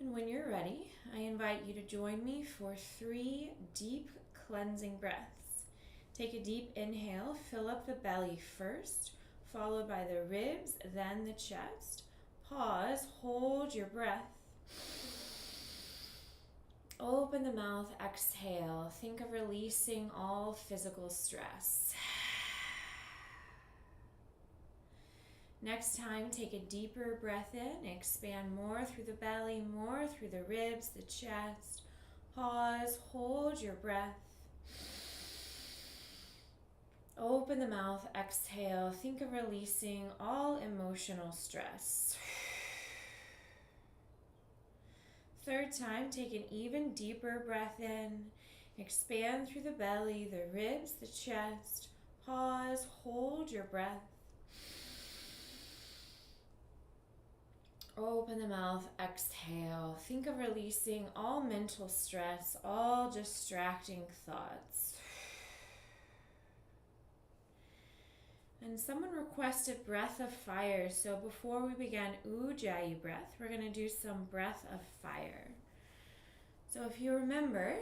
And when you're ready, I invite you to join me for 3 deep cleansing breaths. Take a deep inhale, fill up the belly first, followed by the ribs, then the chest. Pause, hold your breath. Open the mouth, exhale. Think of releasing all physical stress. Next time, take a deeper breath in. Expand more through the belly, more through the ribs, the chest. Pause, hold your breath. Open the mouth, exhale. Think of releasing all emotional stress. Third time, take an even deeper breath in. Expand through the belly, the ribs, the chest. Pause, hold your breath. Open the mouth, exhale. Think of releasing all mental stress, all distracting thoughts. And someone requested breath of fire, so before we begin Ujjayi breath, we're going to do some breath of fire. So if you remember,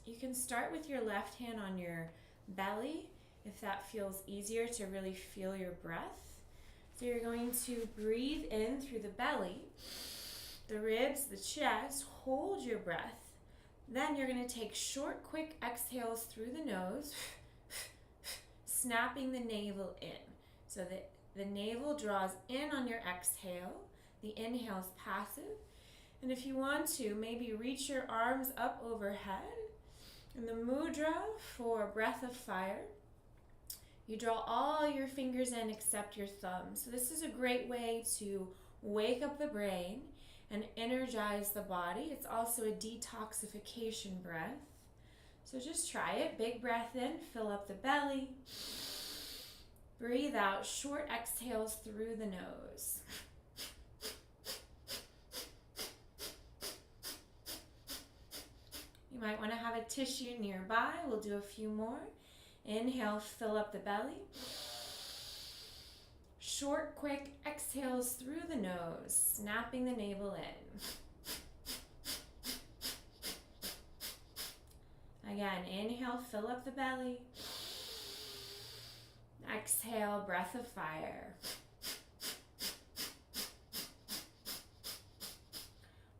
you can start with your left hand on your belly, if that feels easier to really feel your breath. So you're going to breathe in through the belly, the ribs, the chest, hold your breath. Then you're going to take short, quick exhales through the nose, snapping the navel in. So that the navel draws in on your exhale. The inhale is passive. And if you want to, maybe reach your arms up overhead. In the mudra for breath of fire, you draw all your fingers in except your thumb. So this is a great way to wake up the brain and energize the body. It's also a detoxification breath. So just try it. Big breath in, fill up the belly. Breathe out, short exhales through the nose. You might want to have a tissue nearby. We'll do a few more. Inhale, fill up the belly. Short, quick exhales through the nose, snapping the navel in. Again, inhale, fill up the belly. Exhale, breath of fire.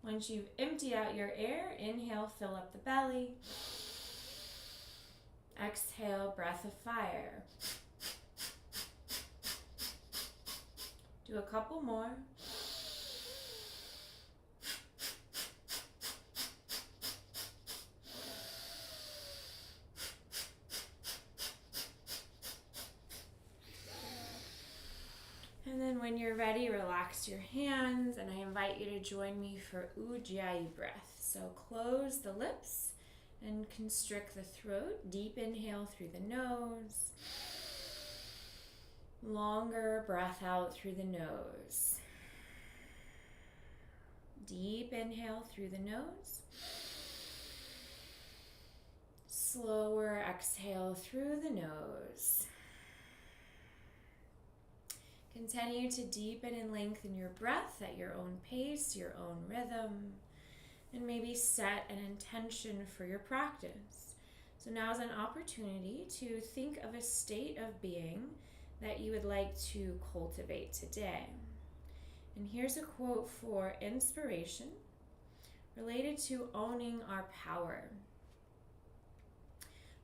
Once you've emptied out your air, inhale, fill up the belly. Exhale, breath of fire. Do a couple more. And then when you're ready, relax your hands, and I invite you to join me for Ujjayi breath. So close the lips and constrict the throat. Deep inhale through the nose. Longer breath out through the nose. Deep inhale through the nose. Slower exhale through the nose. Continue to deepen and lengthen your breath at your own pace, your own rhythm, and maybe set an intention for your practice. So now is an opportunity to think of a state of being that you would like to cultivate today. And here's a quote for inspiration related to owning our power.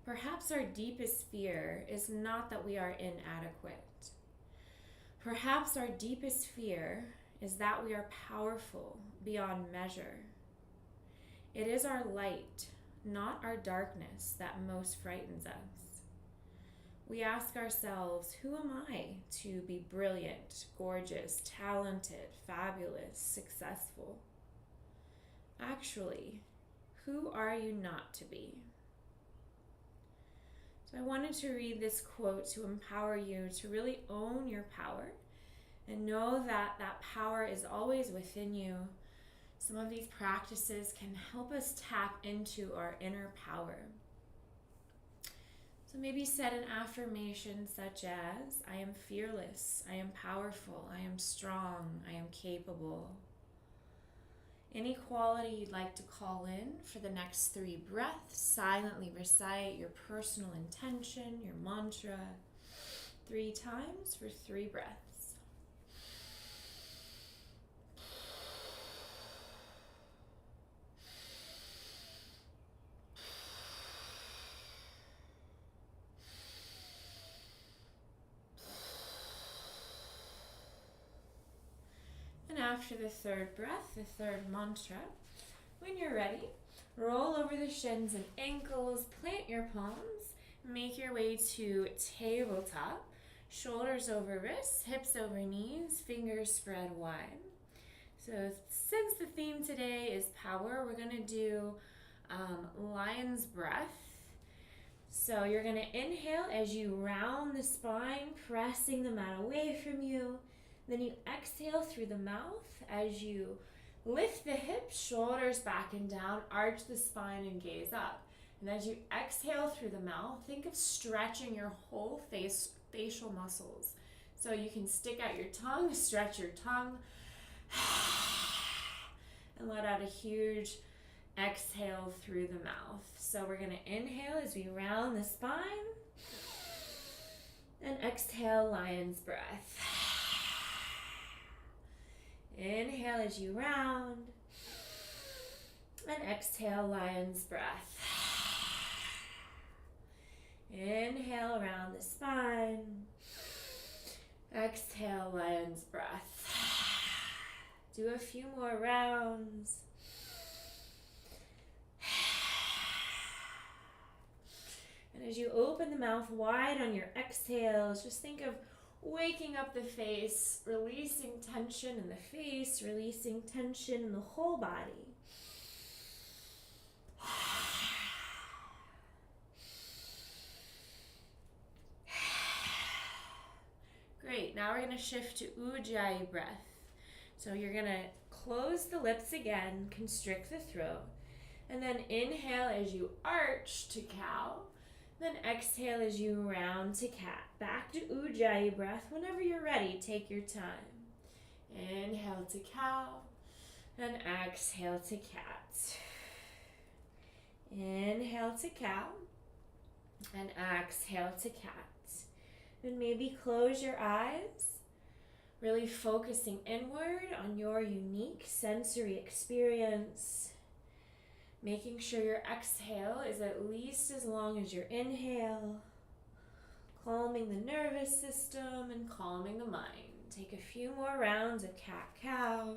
Perhaps our deepest fear is not that we are inadequate. Perhaps our deepest fear is that we are powerful beyond measure. It is our light, not our darkness, that most frightens us. We ask ourselves, who am I to be brilliant, gorgeous, talented, fabulous, successful? Actually, who are you not to be? So I wanted to read this quote to empower you to really own your power and know that that power is always within you. Some of these practices can help us tap into our inner power. So maybe set an affirmation such as, I am fearless, I am powerful, I am strong, I am capable. Any quality you'd like to call in for the next 3 breaths. Silently recite your personal intention, your mantra, 3 times for 3 breaths. And after the 3rd breath, the 3rd mantra, when you're ready, roll over the shins and ankles, plant your palms, make your way to tabletop, shoulders over wrists, hips over knees, fingers spread wide. So since the theme today is power, we're going to do lion's breath. So you're going to inhale as you round the spine, pressing the mat away from you. Then you exhale through the mouth as you lift the hips, shoulders back and down, arch the spine and gaze up. And as you exhale through the mouth, think of stretching your whole facial muscles. So you can stick out your tongue, stretch your tongue, and let out a huge exhale through the mouth. So we're going to inhale as we round the spine, and exhale, lion's breath. Inhale as you round, and exhale, lion's breath. Inhale, round the spine. Exhale, lion's breath. Do a few more rounds. And as you open the mouth wide on your exhales, just think of waking up the face, releasing tension in the face, releasing tension in the whole body. Great, now we're going to shift to Ujjayi breath. So you're going to close the lips again, constrict the throat, and then inhale as you arch to cow. Then exhale as you round to cat. Back to Ujjayi breath. Whenever you're ready, take your time. Inhale to cow, and exhale to cat. Inhale to cow, and exhale to cat. Then maybe close your eyes, really focusing inward on your unique sensory experience. Making sure your exhale is at least as long as your inhale. Calming the nervous system and calming the mind. Take a few more rounds of cat-cow.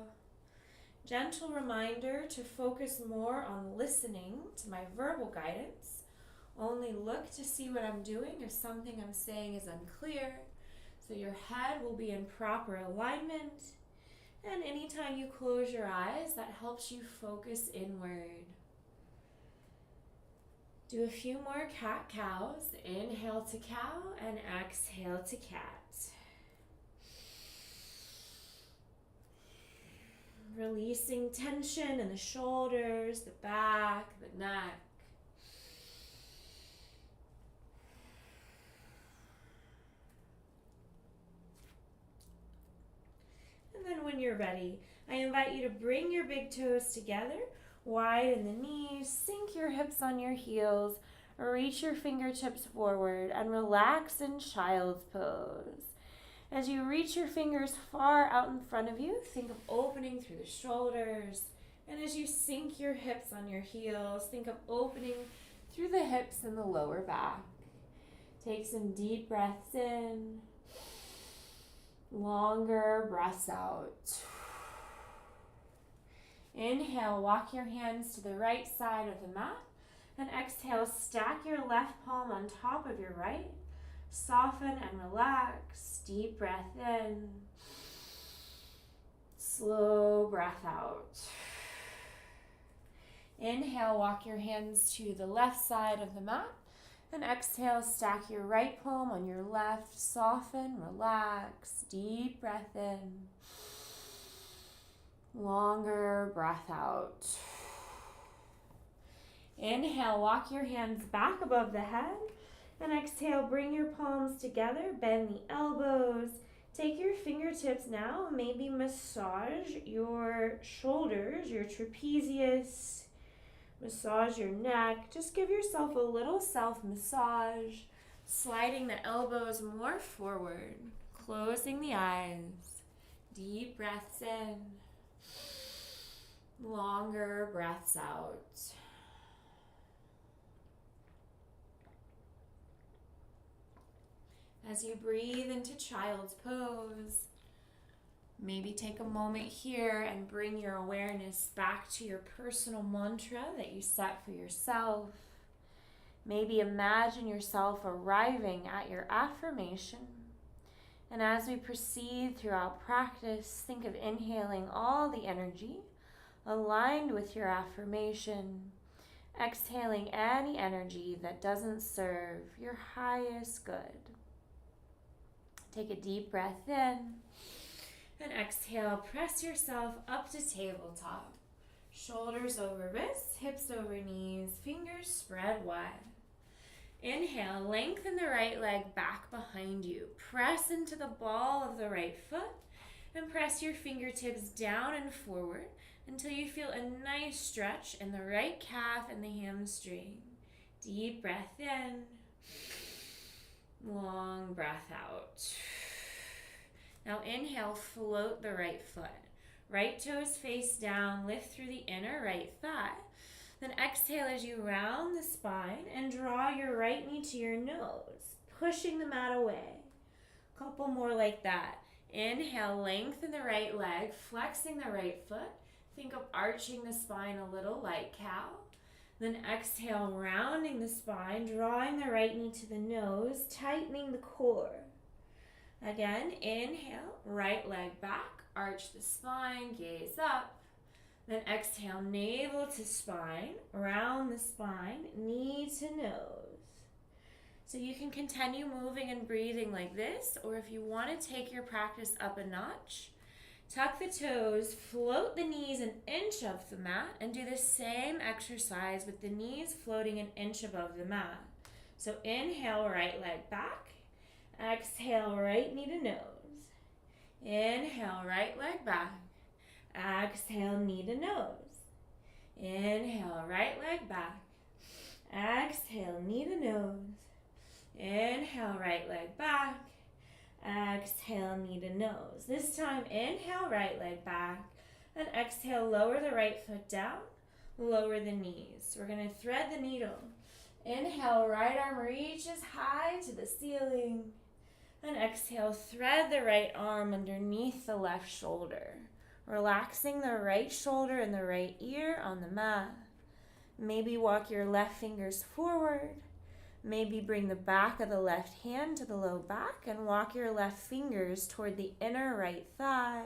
Gentle reminder to focus more on listening to my verbal guidance. Only look to see what I'm doing if something I'm saying is unclear. So your head will be in proper alignment. And anytime you close your eyes, that helps you focus inward. Do a few more cat-cows. Inhale to cow and exhale to cat. Releasing tension in the shoulders, the back, the neck. And then when you're ready, I invite you to bring your big toes together. Widen the knees, sink your hips on your heels, reach your fingertips forward, and relax in child's pose. As you reach your fingers far out in front of you, think of opening through the shoulders. And as you sink your hips on your heels, think of opening through the hips and the lower back. Take some deep breaths in, longer breaths out. Inhale, walk your hands to the right side of the mat, and exhale, stack your left palm on top of your right. Soften and relax. Deep breath in. Slow breath out. Inhale, walk your hands to the left side of the mat, and exhale, stack your right palm on your left. Soften, relax. Deep breath in. Longer breath out. Inhale, walk your hands back above the head, and exhale, bring your palms together, bend the elbows, Take your fingertips now, maybe massage your shoulders, your trapezius, massage your neck. Just give yourself a little self-massage, sliding the elbows more forward, closing the eyes. Deep breaths in, longer breaths out. As you breathe into child's pose, maybe take a moment here and bring your awareness back to your personal mantra that you set for yourself. Maybe imagine yourself arriving at your affirmation. And as we proceed throughout practice, think of inhaling all the energy aligned with your affirmation, exhaling any energy that doesn't serve your highest good. Take a deep breath in and exhale. Press yourself up to tabletop. Shoulders over wrists, hips over knees, fingers spread wide. Inhale, lengthen the right leg back behind you. Press into the ball of the right foot and press your fingertips down and forward until you feel a nice stretch in the right calf and the hamstring. Deep breath in. Long breath out. Now inhale, float the right foot. Right toes face down, lift through the inner right thigh. Then exhale as you round the spine and draw your right knee to your nose, pushing the mat away. Couple more like that. Inhale, lengthen the right leg, flexing the right foot. Think of arching the spine a little like cow. Then exhale, rounding the spine, drawing the right knee to the nose, tightening the core. Again, inhale, right leg back, arch the spine, gaze up. Then exhale, navel to spine, round the spine, knee to nose. So you can continue moving and breathing like this, or if you want to take your practice up a notch, tuck the toes, float the knees an inch off the mat, and do the same exercise with the knees floating an inch above the mat. So inhale, right leg back. Exhale, right knee to nose. Inhale, right leg back. Exhale, knee to nose. Inhale, right leg back. Exhale, knee to nose. Inhale, right leg back. Exhale, knee to nose. This time, inhale, right leg back. And exhale, lower the right foot down. Lower the knees. We're going to thread the needle. Inhale, right arm reaches high to the ceiling. And exhale, thread the right arm underneath the left shoulder. Relaxing the right shoulder and the right ear on the mat. Maybe walk your left fingers forward. Maybe bring the back of the left hand to the low back and walk your left fingers toward the inner right thigh.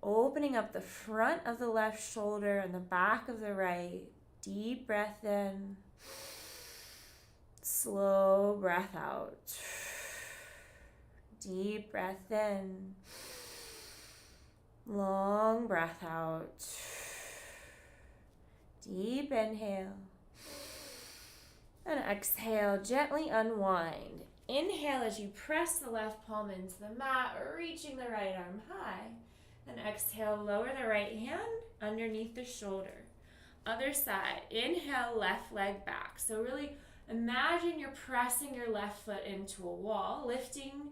Opening up the front of the left shoulder and the back of the right. Deep breath in. Slow breath out. Deep breath in. Long breath out. Deep inhale. And exhale, gently unwind. Inhale as you press the left palm into the mat, reaching the right arm high. And exhale, lower the right hand underneath the shoulder. Other side, inhale, left leg back. So really imagine you're pressing your left foot into a wall, lifting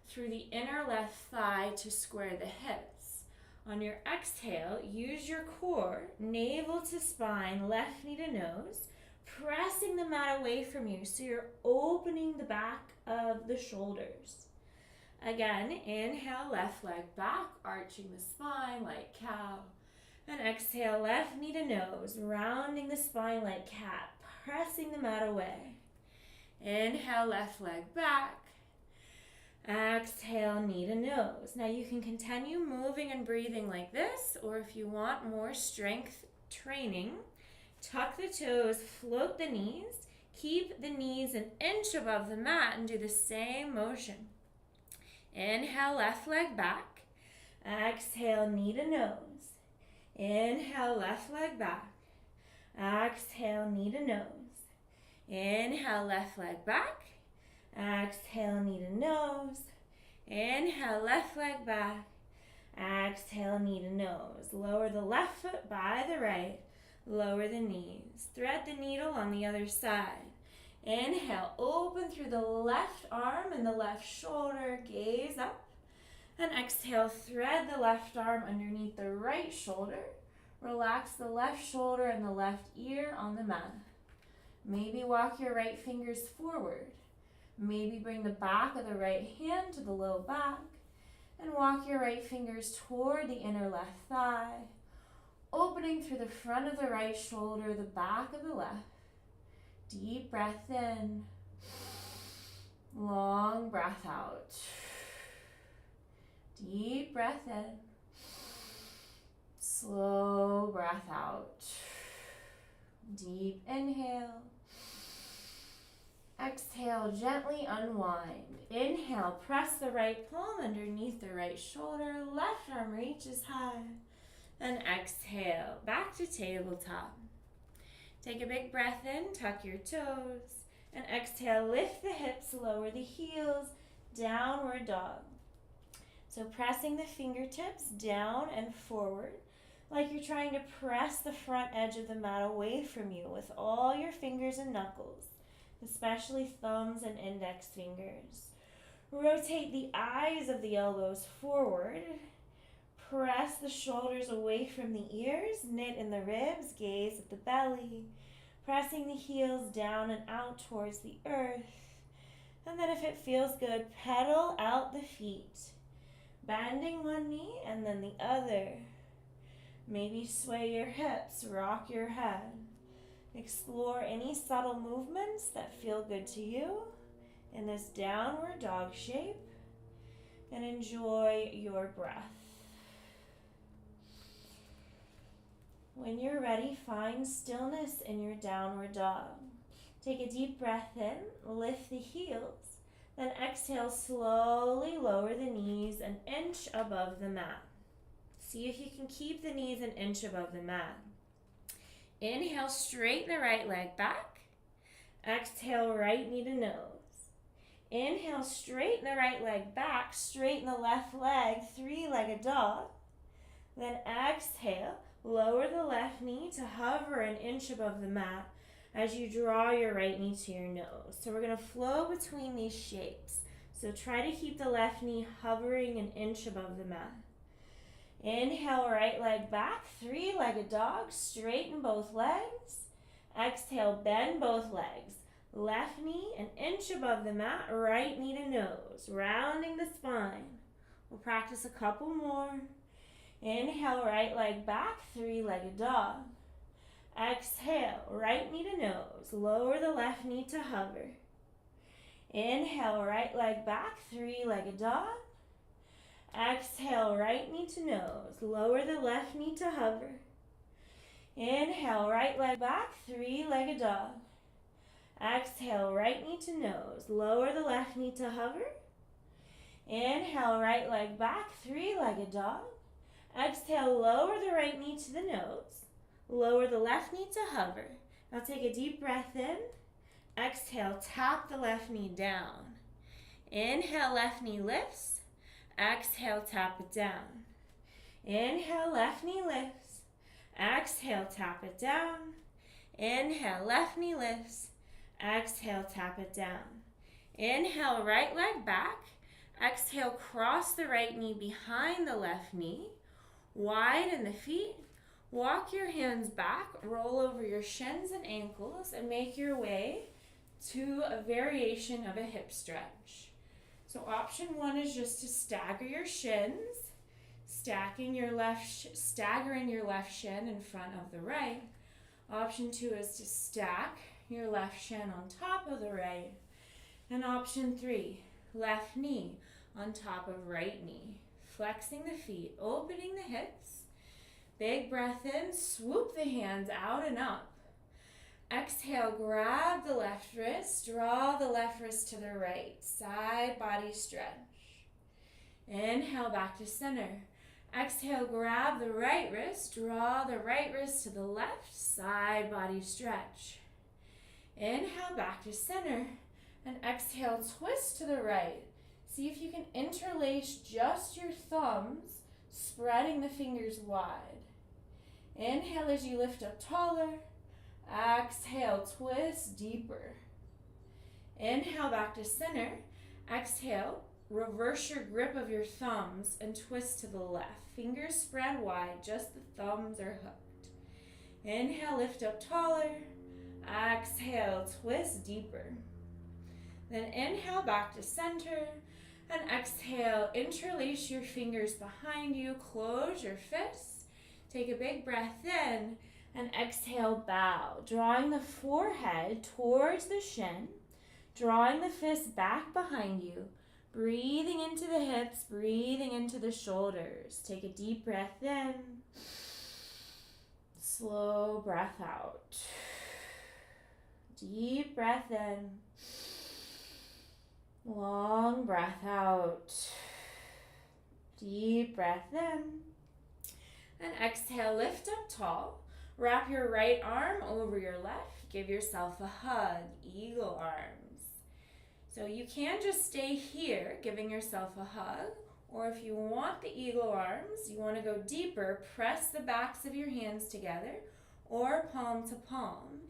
through the inner left thigh to square the hips. On your exhale, use your core, navel to spine, left knee to nose, pressing the mat away from you so you're opening the back of the shoulders. Again, inhale, left leg back, arching the spine like cow. And exhale, left knee to nose, rounding the spine like cat, pressing the mat away. Inhale, left leg back. Exhale, knee to nose. Now you can continue moving and breathing like this, or if you want more strength training, tuck the toes, float the knees, keep the knees an inch above the mat and do the same motion. Inhale, left leg back. Exhale, knee to nose. Inhale, left leg back. Exhale, knee to nose. Inhale, left leg back. Exhale, knee to nose. Inhale, left leg back. Exhale, knee to nose. Lower the left foot by the right. Lower the knees. Thread the needle on the other side. Inhale, open through the left arm and the left shoulder. Gaze up. And exhale, thread the left arm underneath the right shoulder. Relax the left shoulder and the left ear on the mat. Maybe walk your right fingers forward. Maybe bring the back of the right hand to the low back. And walk your right fingers toward the inner left thigh. Opening through the front of the right shoulder, the back of the left. Deep breath in. Long breath out. Deep breath in. Slow breath out. Deep inhale. Exhale, gently unwind. Inhale, press the right palm underneath the right shoulder. Left arm reaches high. And exhale, back to tabletop. Take a big breath in, tuck your toes. And exhale, lift the hips, lower the heels, downward dog. So pressing the fingertips down and forward, like you're trying to press the front edge of the mat away from you with all your fingers and knuckles, especially thumbs and index fingers. Rotate the eyes of the elbows forward. Press the shoulders away from the ears, knit in the ribs, gaze at the belly. Pressing the heels down and out towards the earth. And then if it feels good, pedal out the feet. Bending one knee and then the other. Maybe sway your hips, rock your head. Explore any subtle movements that feel good to you in this downward dog shape. And enjoy your breath. When you're ready, find stillness in your downward dog. Take a deep breath in, lift the heels, then exhale, slowly lower the knees an inch above the mat. See if you can keep the knees an inch above the mat. Inhale, straighten the right leg back. Exhale, right knee to nose. Inhale, straighten the right leg back, straighten the left leg, three-legged dog. Then exhale, lower the left knee to hover an inch above the mat as you draw your right knee to your nose. So we're going to flow between these shapes. So try to keep the left knee hovering an inch above the mat. Inhale, right leg back, three-legged dog, straighten both legs. Exhale, bend both legs. Left knee an inch above the mat, right knee to nose, rounding the spine. We'll practice a couple more. Inhale, right leg back, three-legged dog. Exhale, right knee to nose, lower the left knee to hover. Inhale, right leg back, three-legged dog. Exhale, right knee to nose, lower the left knee to hover. Inhale, right leg back, three-legged dog. Exhale, right knee to nose, lower the left knee to hover. Inhale, right leg back, three-legged dog. Exhale, lower the right knee to the nose, lower the left knee to hover. Now take a deep breath in. Exhale, tap the left knee down. Inhale, left knee lifts. Exhale, tap it down. Inhale, left knee lifts. Exhale, tap it down. Inhale, left knee lifts. Exhale, tap it down. Inhale, right leg back. Exhale, cross the right knee behind the left knee. Widen the feet. Walk your hands back, roll over your shins and ankles, and make your way to a variation of a hip stretch. So option one is just to stagger your shins, staggering your left shin in front of the right. Option two is to stack your left shin on top of the right. And option three, left knee on top of right knee. Flexing the feet, opening the hips. Big breath in, swoop the hands out and up. Exhale, grab the left wrist, draw the left wrist to the right, side body stretch. Inhale, back to center. Exhale, grab the right wrist, draw the right wrist to the left, side body stretch. Inhale, back to center, and exhale, twist to the right. See if you can interlace just your thumbs, spreading the fingers wide. Inhale as you lift up taller. Exhale, twist deeper. Inhale back to center. Exhale, reverse your grip of your thumbs and twist to the left. Fingers spread wide, just the thumbs are hooked. Inhale, lift up taller. Exhale, twist deeper. Then inhale back to center. And exhale, interlace your fingers behind you. Close your fists. Take a big breath in. And exhale, bow. Drawing the forehead towards the shin. Drawing the fists back behind you. Breathing into the hips, breathing into the shoulders. Take a deep breath in. Slow breath out. Deep breath in. Long breath out. Deep breath in. And exhale, lift up tall. Wrap your right arm over your left. Give yourself a hug, eagle arms. So you can just stay here, giving yourself a hug. Or if you want the eagle arms, you want to go deeper, press the backs of your hands together or palm to palm.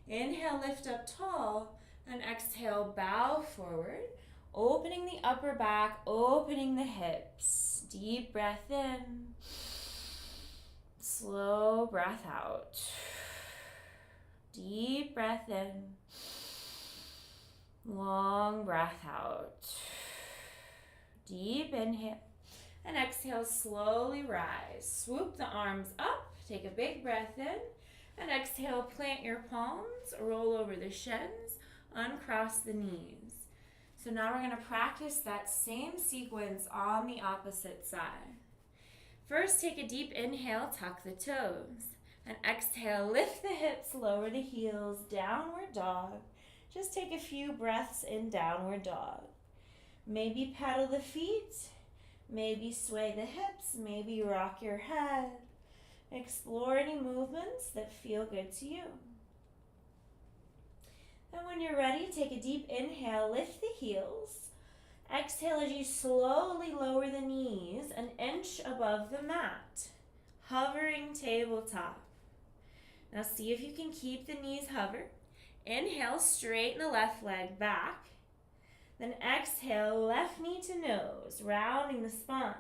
Inhale, lift up tall, and exhale, bow forward. Opening the upper back, opening the hips. Deep breath in. Slow breath out. Deep breath in. Long breath out. Deep inhale. And exhale, slowly rise. Swoop the arms up. Take a big breath in. And exhale, plant your palms. Roll over the shins. Uncross the knees. So now we're going to practice that same sequence on the opposite side. First, take a deep inhale, tuck the toes. And exhale, lift the hips, lower the heels, downward dog. Just take a few breaths in downward dog. Maybe pedal the feet, maybe sway the hips, maybe rock your head. Explore any movements that feel good to you. And when you're ready, take a deep inhale, lift the heels. Exhale as you slowly lower the knees an inch above the mat. Hovering tabletop. Now see if you can keep the knees hover. Inhale, straighten the left leg back. Then exhale, left knee to nose, rounding the spine.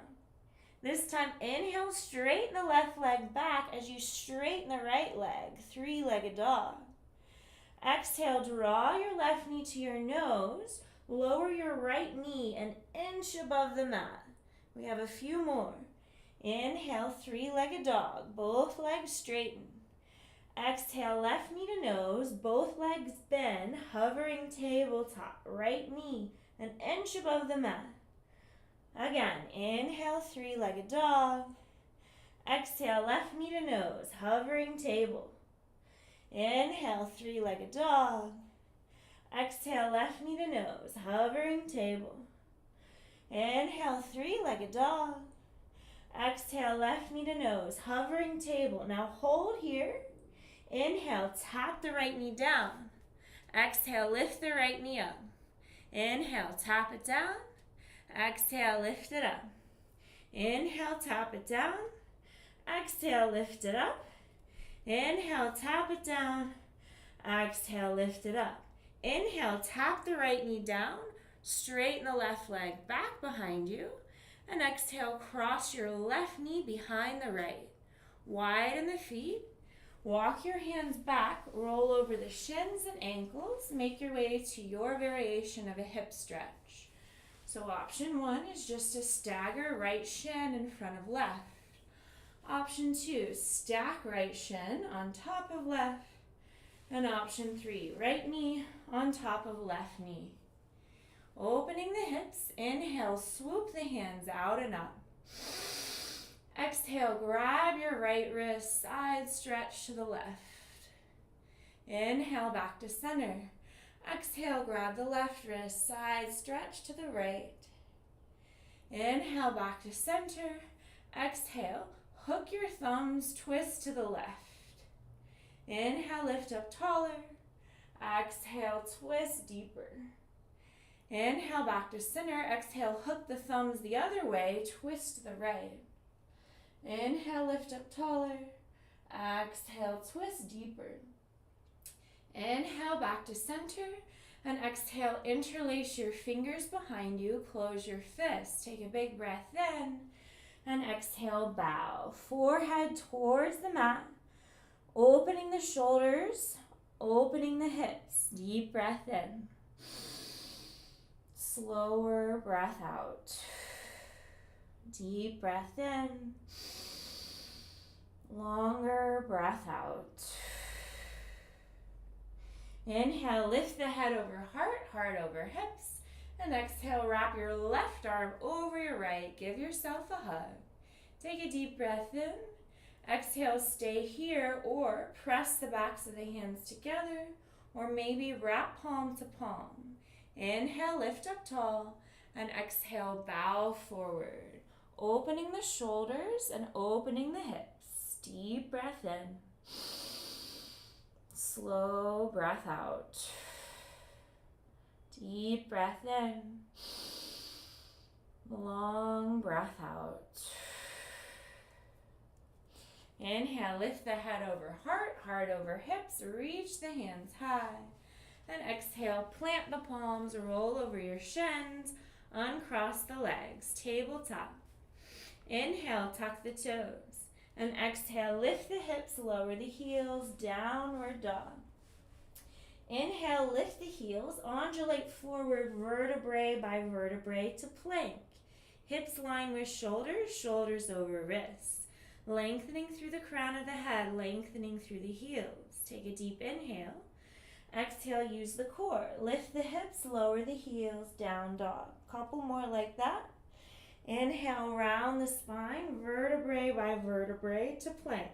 This time, inhale, straighten the left leg back as you straighten the right leg, three-legged dog. Exhale, draw your left knee to your nose. Lower your right knee an inch above the mat. We have a few more. Inhale, three-legged dog, both legs straighten. Exhale, left knee to nose, both legs bend, hovering tabletop, right knee an inch above the mat. Again, inhale, three-legged dog. Exhale, left knee to nose, hovering table. Inhale, three-legged dog. Exhale, left knee to nose, hovering table. Inhale, three-legged dog. Exhale, left knee to nose, hovering table. Now hold here. Inhale, tap the right knee down. Exhale, lift the right knee up. Inhale, tap it down. Exhale, lift it up. Inhale, tap it down. Exhale, lift it up. Inhale, tap it down. Exhale, lift it up. Inhale, tap the right knee down. Straighten the left leg back behind you. And exhale, cross your left knee behind the right. Widen the feet. Walk your hands back. Roll over the shins and ankles. Make your way to your variation of a hip stretch. So option 1 is just to stagger right shin in front of left. Option 2, stack right shin on top of left. And option 3, right knee on top of left knee. Opening the hips, inhale, swoop the hands out and up. Exhale, grab your right wrist, side stretch to the left. Inhale, back to center. Exhale, grab the left wrist, side stretch to the right. Inhale, back to center. Exhale, hook your thumbs, twist to the left. Inhale, lift up taller. Exhale, twist deeper. Inhale back to center. Exhale, hook the thumbs the other way. Twist the right. Inhale, lift up taller. Exhale, twist deeper. Inhale back to center. And exhale, interlace your fingers behind you. Close your fists. Take a big breath in. And exhale, bow. Forehead towards the mat. Opening the shoulders. Opening the hips. Deep breath in. Slower breath out. Deep breath in. Longer breath out. Inhale, lift the head over heart, heart over hips. And exhale, wrap your left arm over your right. Give yourself a hug. Take a deep breath in. Exhale, stay here or press the backs of the hands together or maybe wrap palm to palm. Inhale, lift up tall, and exhale, bow forward. Opening the shoulders and opening the hips. Deep breath in. Slow breath out. Deep breath in. Long breath out. Inhale, lift the head over heart, heart over hips. Reach the hands high. And exhale, plant the palms, roll over your shins, uncross the legs, tabletop. Inhale, tuck the toes. And exhale, lift the hips, lower the heels, downward dog. Inhale, lift the heels, undulate forward vertebrae by vertebrae to plank. Hips line with shoulders, shoulders over wrists. Lengthening through the crown of the head, lengthening through the heels. Take a deep inhale. Exhale, use the core. Lift the hips, lower the heels, down dog. Couple more like that. Inhale, round the spine, vertebrae by vertebrae to plank.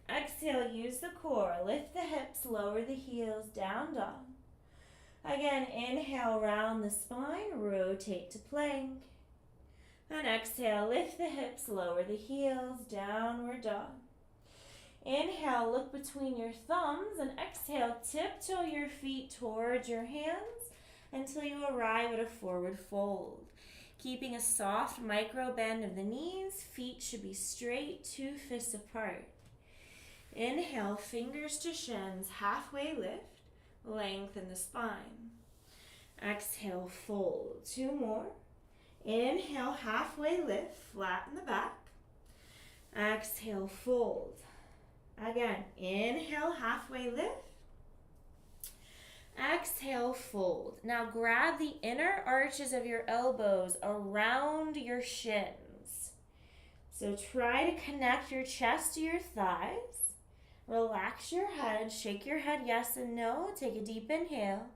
Exhale, use the core. Lift the hips, lower the heels, down dog. Again, inhale, round the spine, rotate to plank. And exhale, lift the hips, lower the heels, downward dog. Inhale, look between your thumbs, and exhale, tiptoe your feet towards your hands until you arrive at a forward fold. Keeping a soft micro bend of the knees, feet should be straight, 2 fists apart. Inhale, fingers to shins, halfway lift, lengthen the spine. Exhale, fold. 2 more. Inhale, halfway lift, flatten the back. Exhale, fold. Again, inhale, halfway lift. Exhale, fold. Now grab the inner arches of your elbows around your shins. So try to connect your chest to your thighs. Relax your head, shake your head yes and no. Take a deep inhale.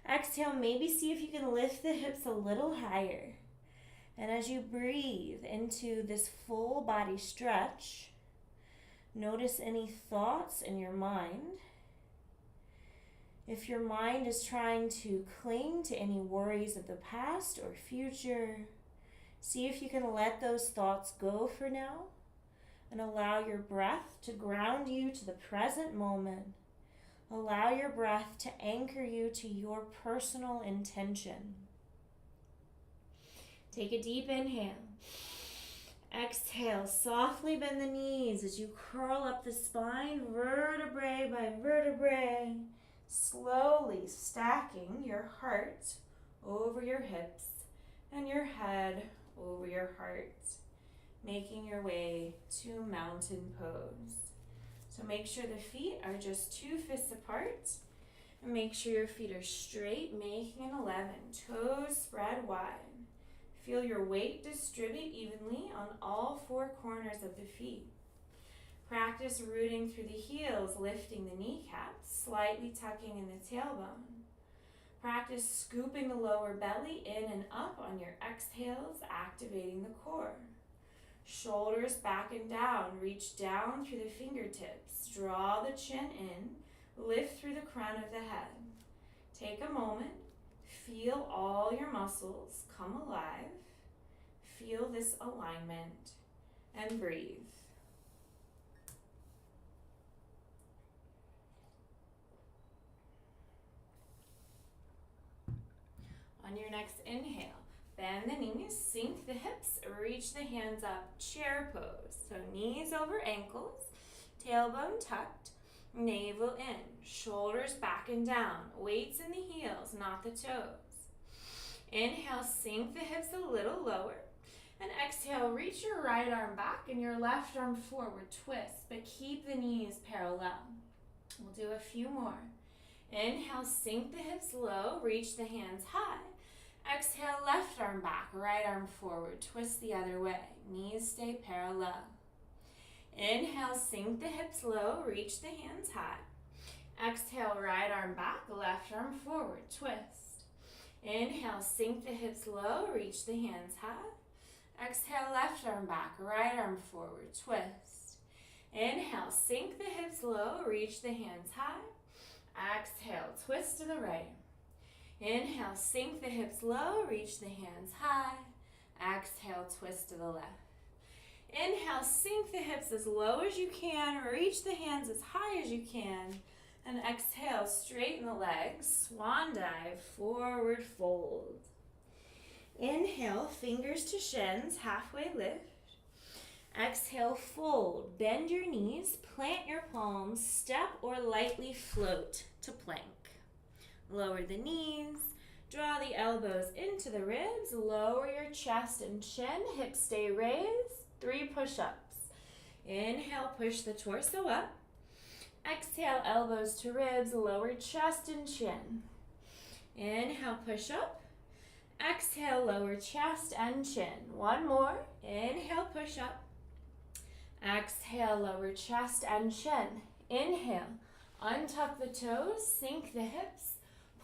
Exhale, maybe see if you can lift the hips a little higher. And as you breathe into this full body stretch, notice any thoughts in your mind. If your mind is trying to cling to any worries of the past or future, see if you can let those thoughts go for now and allow your breath to ground you to the present moment. Allow your breath to anchor you to your personal intention. Take a deep inhale. Exhale, softly bend the knees as you curl up the spine, vertebrae by vertebrae, slowly stacking your heart over your hips and your head over your heart, making your way to mountain pose. So make sure the feet are just 2 fists apart, and make sure your feet are straight, making an 11. Toes spread wide. Feel your weight distribute evenly on all 4 corners of the feet. Practice rooting through the heels, lifting the kneecaps, slightly tucking in the tailbone. Practice scooping the lower belly in and up on your exhales, activating the core. Shoulders back and down, reach down through the fingertips, draw the chin in, lift through the crown of the head. Take a moment. Feel all your muscles come alive. Feel this alignment and breathe. On your next inhale, bend the knees, sink the hips, reach the hands up, chair pose. So knees over ankles, tailbone tucked, navel in, shoulders back and down, weights in the heels, not the toes. Inhale, sink the hips a little lower. And exhale, reach your right arm back and your left arm forward, twist, but keep the knees parallel. We'll do a few more. Inhale, sink the hips low, reach the hands high. Exhale, left arm back, right arm forward, twist the other way. Knees stay parallel. Inhale, sink the hips low, reach the hands high. Exhale, right arm back, left arm forward, twist. Inhale, sink the hips low, reach the hands high. Exhale, left arm back, right arm forward, twist. Inhale, sink the hips low, reach the hands high. Exhale, twist to the right. Inhale, sink the hips low, reach the hands high. Exhale, twist to the left. Inhale, sink the hips as low as you can, reach the hands as high as you can. And exhale, straighten the legs, swan dive, forward fold. Inhale, fingers to shins, halfway lift. Exhale, fold, bend your knees, plant your palms, step or lightly float to plank. Lower the knees, draw the elbows into the ribs, lower your chest and chin, hips stay raised, 3 push-ups. Inhale, push the torso up. Exhale, elbows to ribs, lower chest and chin. Inhale, push up. Exhale, lower chest and chin. 1 more. Inhale, push up. Exhale, lower chest and chin. Inhale, untuck the toes, sink the hips,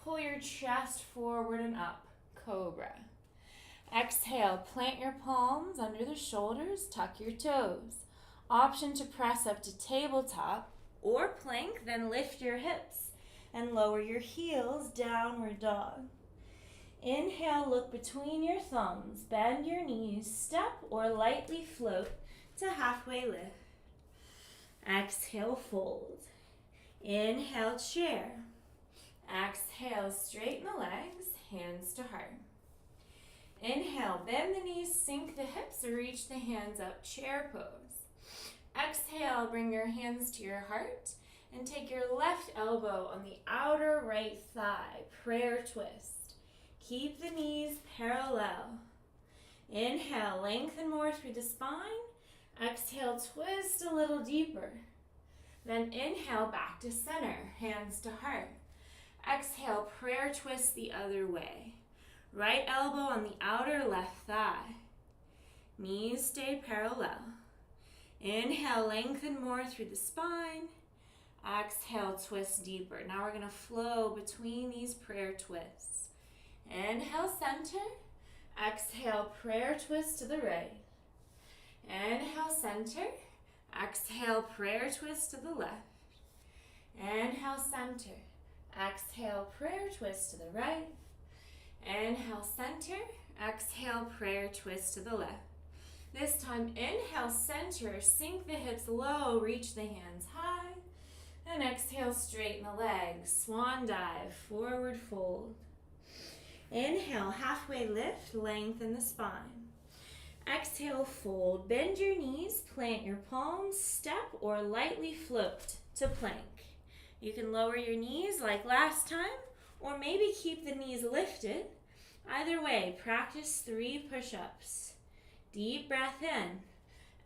pull your chest forward and up, cobra. Exhale, plant your palms under the shoulders, tuck your toes. Option to press up to tabletop or plank, then lift your hips and lower your heels, downward dog. Inhale, look between your thumbs, bend your knees, step or lightly float to halfway lift. Exhale, fold. Inhale, chair. Exhale, straighten the legs, hands to heart. Inhale, bend the knees, sink the hips, reach the hands up, chair pose. Exhale, bring your hands to your heart and take your left elbow on the outer right thigh, prayer twist. Keep the knees parallel. Inhale, lengthen more through the spine. Exhale, twist a little deeper. Then inhale, back to center, hands to heart. Exhale, prayer twist the other way. Right elbow on the outer left thigh. Knees stay parallel. Inhale, lengthen more through the spine. Exhale, twist deeper. Now we're going to flow between these prayer twists. Inhale, center. Exhale, prayer twist to the right. Inhale, center. Exhale, prayer twist to the left. Inhale, center. Exhale, prayer twist to the right. Inhale, center. Exhale, prayer twist to the left. This time, inhale, center, sink the hips low, reach the hands high. And exhale, straighten the legs, swan dive, forward fold. Inhale, halfway lift, lengthen the spine. Exhale, fold, bend your knees, plant your palms, step or lightly float to plank. You can lower your knees like last time, or maybe keep the knees lifted. Either way, practice 3 push-ups. Deep breath in.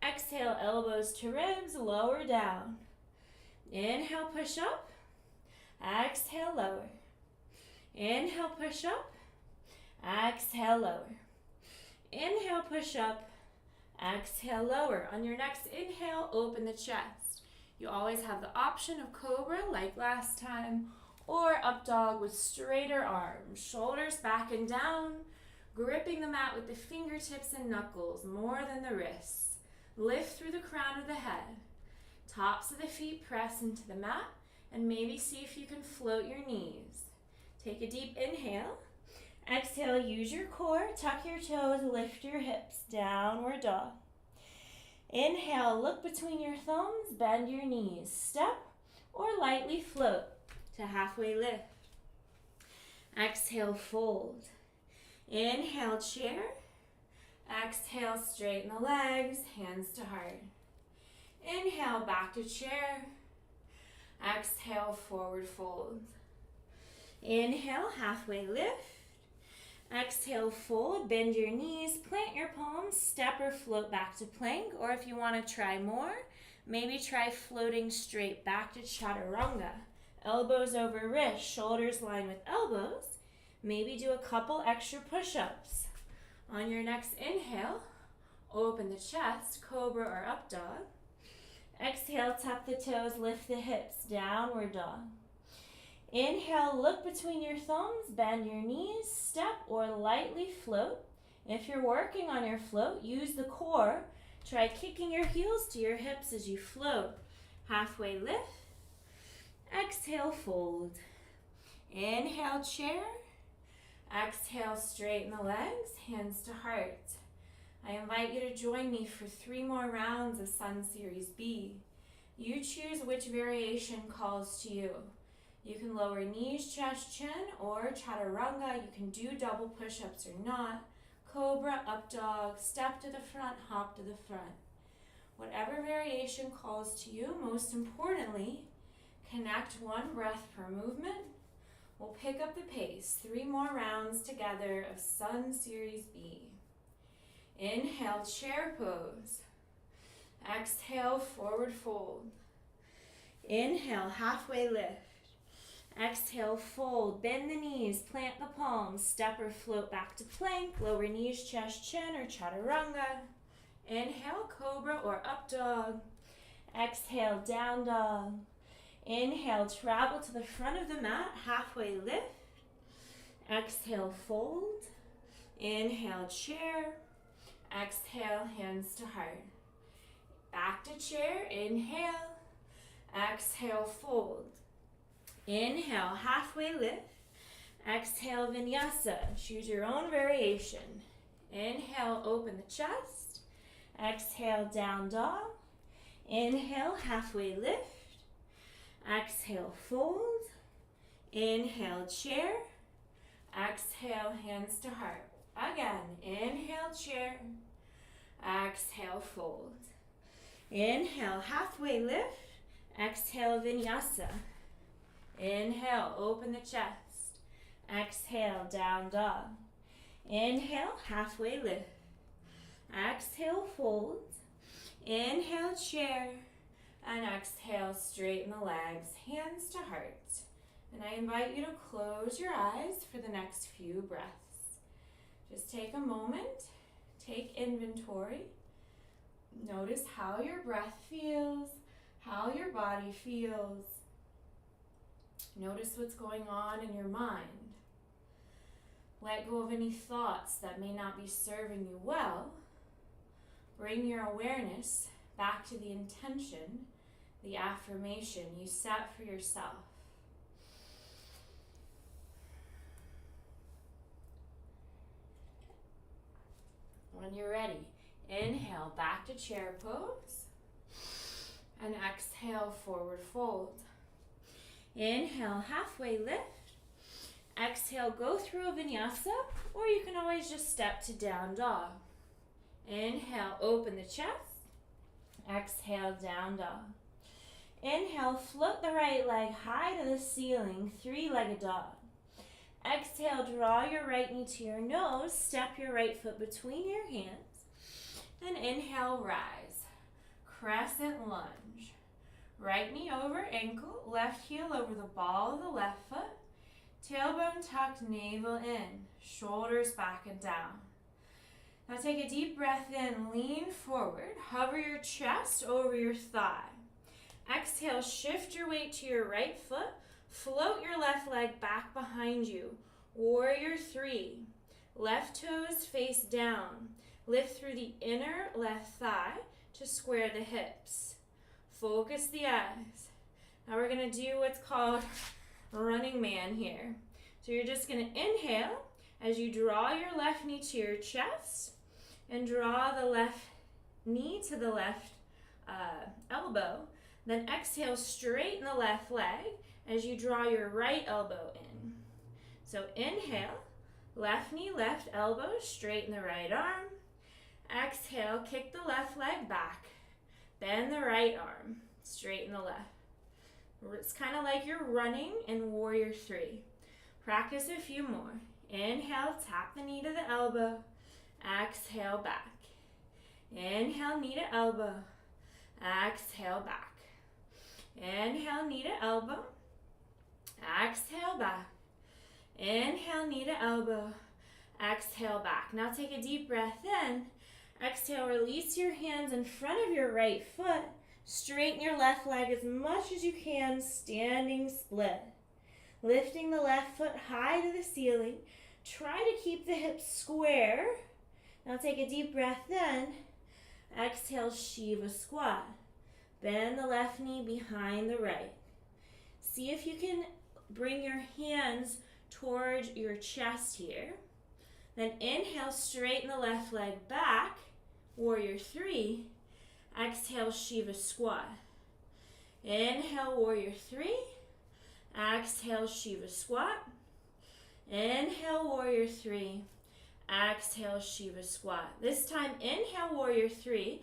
Exhale, elbows to ribs, lower down. Inhale, push up. Exhale, lower. Inhale, push up. Exhale, lower. Inhale, push up. Exhale, lower. On your next inhale, open the chest. You always have the option of cobra like last time, or up dog with straighter arms, shoulders back and down, gripping the mat with the fingertips and knuckles more than the wrists. Lift through the crown of the head. Tops of the feet press into the mat, and maybe see if you can float your knees. Take a deep inhale. Exhale, use your core, tuck your toes, lift your hips, downward dog. Inhale, look between your thumbs, bend your knees, step or lightly float to halfway lift. Exhale, fold. Inhale, chair. Exhale, straighten the legs, hands to heart. Inhale, back to chair. Exhale, forward fold. Inhale, halfway lift. Exhale, fold, bend your knees, plant your palms, step or float back to plank, or if you want to try more, maybe try floating straight back to chaturanga. Elbows over wrists, shoulders line with elbows. Maybe do a couple extra push-ups. On your next inhale, open the chest, cobra or up dog. Exhale, tuck the toes, lift the hips, downward dog. Inhale, look between your thumbs, bend your knees, step or lightly float. If you're working on your float, use the core. Try kicking your heels to your hips as you float. Halfway lift. Exhale, fold. Inhale, chair. Exhale, straighten the legs, hands to heart. I invite you to join me for 3 more rounds of Sun Series B. You choose which variation calls to you. You can lower knees, chest, chin, or chaturanga. You can do double push-ups or not. Cobra, up dog, step to the front, hop to the front. Whatever variation calls to you, most importantly, connect 1 breath per movement. We'll pick up the pace. 3 more rounds together of Sun Series B. Inhale, chair pose. Exhale, forward fold. Inhale, halfway lift. Exhale, fold, bend the knees, plant the palms, step or float back to plank, lower knees, chest, chin, or chaturanga. Inhale, cobra or up dog. Exhale, down dog. Inhale, travel to the front of the mat, halfway lift. Exhale, fold. Inhale, chair. Exhale, hands to heart. Back to chair, inhale. Exhale, fold. Inhale, halfway lift. Exhale, vinyasa. Choose your own variation. Inhale, open the chest. Exhale, down dog. Inhale, halfway lift. Exhale, fold. Inhale, chair. Exhale, hands to heart. Again, inhale, chair. Exhale, fold. Inhale, halfway lift. Exhale, vinyasa. Inhale, open the chest. Exhale, down dog. Inhale, halfway lift. Exhale, fold. Inhale, chair. And exhale, straighten the legs, hands to heart. And I invite you to close your eyes for the next few breaths. Just take a moment, take inventory. Notice how your breath feels, how your body feels. Notice what's going on in your mind. Let go of any thoughts that may not be serving you well. Bring your awareness back to the intention, the affirmation you set for yourself. When you're ready, inhale back to chair pose and exhale forward fold. Inhale, halfway lift. Exhale, go through a vinyasa, or you can always just step to down dog. Inhale, open the chest. Exhale, down dog. Inhale, float the right leg high to the ceiling, 3-legged dog. Exhale, draw your right knee to your nose, step your right foot between your hands. And inhale, rise. Crescent lunge. Right knee over ankle, left heel over the ball of the left foot. Tailbone tucked, navel in, shoulders back and down. Now take a deep breath in, lean forward, hover your chest over your thigh. Exhale, shift your weight to your right foot, float your left leg back behind you. Warrior 3. Left toes face down. Lift through the inner left thigh to square the hips. Focus the eyes. Now we're going to do what's called running man here. So you're just going to inhale as you draw your left knee to your chest and draw the left knee to the left elbow. Then exhale, straighten the left leg as you draw your right elbow in. So inhale, Left knee, left elbow, straighten the right arm. Exhale, kick the left leg back. Bend the right arm, straighten the left. It's kind of like you're running in warrior three. Practice a few more. Inhale, tap the knee to the elbow. Exhale, back. Inhale, knee to elbow. Exhale, back. Inhale, knee to elbow. Exhale, back. Inhale, knee to elbow. Exhale, back. Now take a deep breath in. Exhale, release your hands in front of your right foot. Straighten your left leg as much as you can, standing split. Lifting the left foot high to the ceiling. Try to keep the hips square. Now take a deep breath in. Exhale, Shiva squat. Bend the left knee behind the right. See if you can bring your hands towards your chest here. Then inhale, straighten the left leg back. Warrior three. Exhale, Shiva squat. Inhale, warrior three. Exhale, Shiva squat. Inhale, warrior three. Exhale, Shiva squat. This time, inhale, warrior three.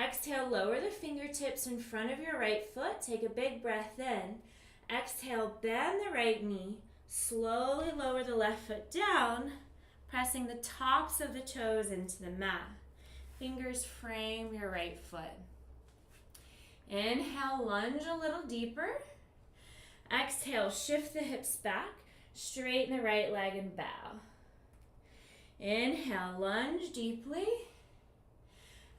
Exhale, lower the fingertips in front of your right foot. Take a big breath in. Exhale, bend the right knee. Slowly lower the left foot down, pressing the tops of the toes into the mat. Fingers frame your right foot. Inhale, lunge a little deeper. Exhale, shift the hips back. Straighten the right leg and bow. Inhale, lunge deeply.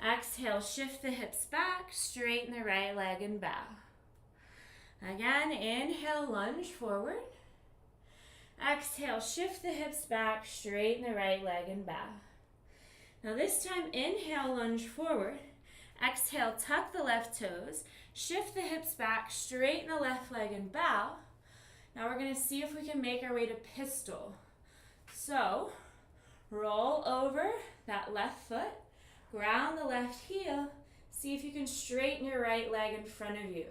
Exhale, shift the hips back. Straighten the right leg and bow. Again, inhale, lunge forward. Exhale, shift the hips back. Straighten the right leg and bow. Now this time, inhale, lunge forward. Exhale, tuck the left toes. Shift the hips back. Straighten the left leg and bow. Now we're going to see if we can make our way to pistol. So, roll over that left foot. Ground the left heel. See if you can straighten your right leg in front of you.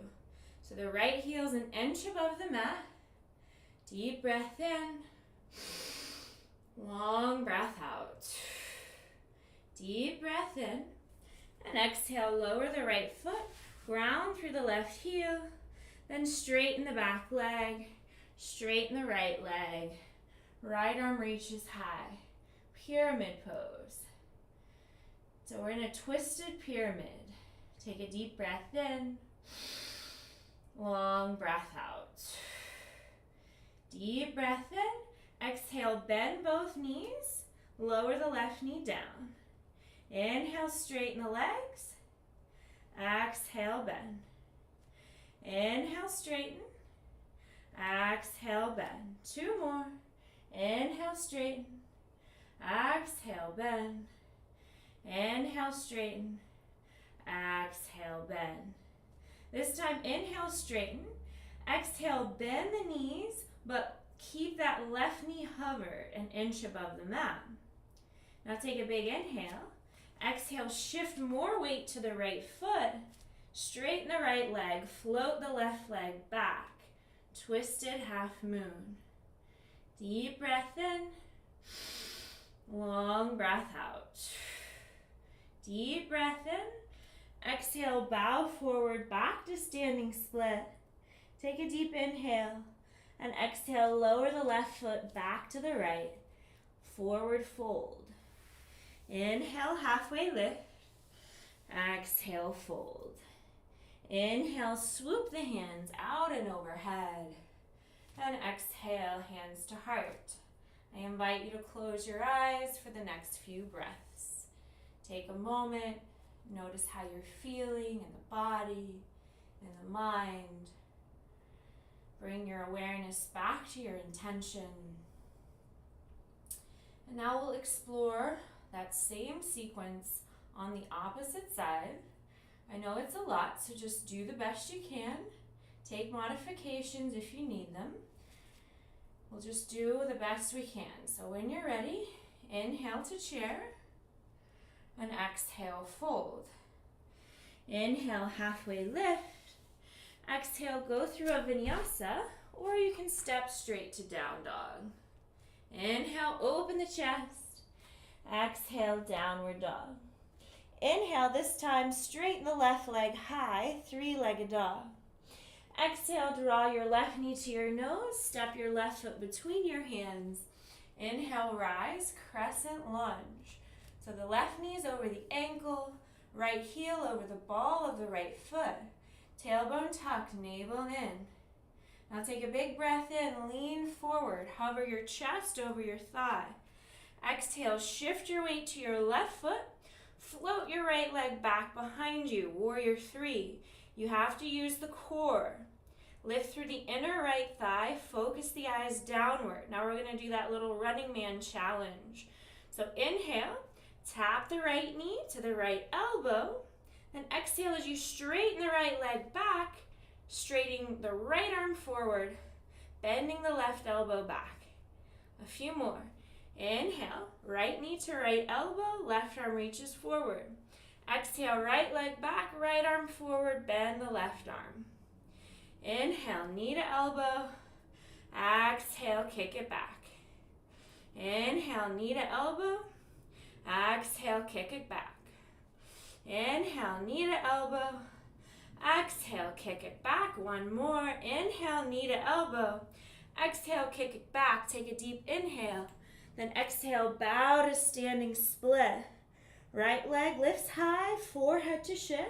So the right heel's an inch above the mat. Deep breath in. Long breath out. Deep breath in. And exhale, lower the right foot. Ground through the left heel. Then straighten the back leg. Straighten the right leg. Right arm reaches high. Pyramid pose. So we're in a twisted pyramid. Take a deep breath in. Long breath out. Deep breath in. Exhale, bend both knees. Lower the left knee down. Inhale, straighten the legs. Exhale, bend. Inhale, straighten. Exhale, bend. Two more. Inhale, straighten. Exhale, bend. Inhale, straighten. Exhale, bend. This time, inhale, straighten. Exhale, bend the knees, but keep that left knee hover an inch above the mat. Now take a big inhale. Exhale, shift more weight to the right foot. Straighten the right leg, float the left leg back. Twisted half moon. Deep breath in. Long breath out. Deep breath in. Exhale, bow forward, back to standing split. Take a deep inhale. And exhale, lower the left foot back to the right. Forward fold. Inhale, halfway lift. Exhale, fold. Inhale, swoop the hands out and overhead. And exhale, hands to heart. I invite you to close your eyes for the next few breaths. Take a moment, notice how you're feeling in the body, in the mind. Bring your awareness back to your intention. And now we'll explore that same sequence on the opposite side. I know it's a lot, so just do the best you can. Take modifications if you need them. We'll just do the best we can. So when you're ready, inhale to chair and exhale, fold. Inhale, halfway lift. Exhale, go through a vinyasa, or you can step straight to down dog. Inhale, open the chest. Exhale, downward dog. Inhale, this time straighten the left leg high, three-legged dog. Exhale, draw your left knee to your nose, step your left foot between your hands. Inhale, rise, crescent lunge. So the left knee is over the ankle, right heel over the ball of the right foot. Tailbone tucked, navel in. Now take a big breath in, lean forward, hover your chest over your thigh. Exhale, shift your weight to your left foot, float your right leg back behind you, warrior three. You have to use the core. Lift through the inner right thigh, focus the eyes downward. Now we're gonna do that little running man challenge. So inhale, tap the right knee to the right elbow, then exhale as you straighten the right leg back, straightening the right arm forward, bending the left elbow back. A few more. Inhale, right knee to right elbow, left arm reaches forward. Exhale, right leg back, right arm forward, bend the left arm. Inhale, knee to elbow. Exhale, kick it back. Inhale, knee to elbow. Exhale, kick it back. Inhale, knee to elbow. Exhale, kick it back. One more. Inhale, knee to elbow. Exhale, kick it back. Take a deep inhale. Then exhale, bow to standing split. Right leg lifts high, forehead to shin.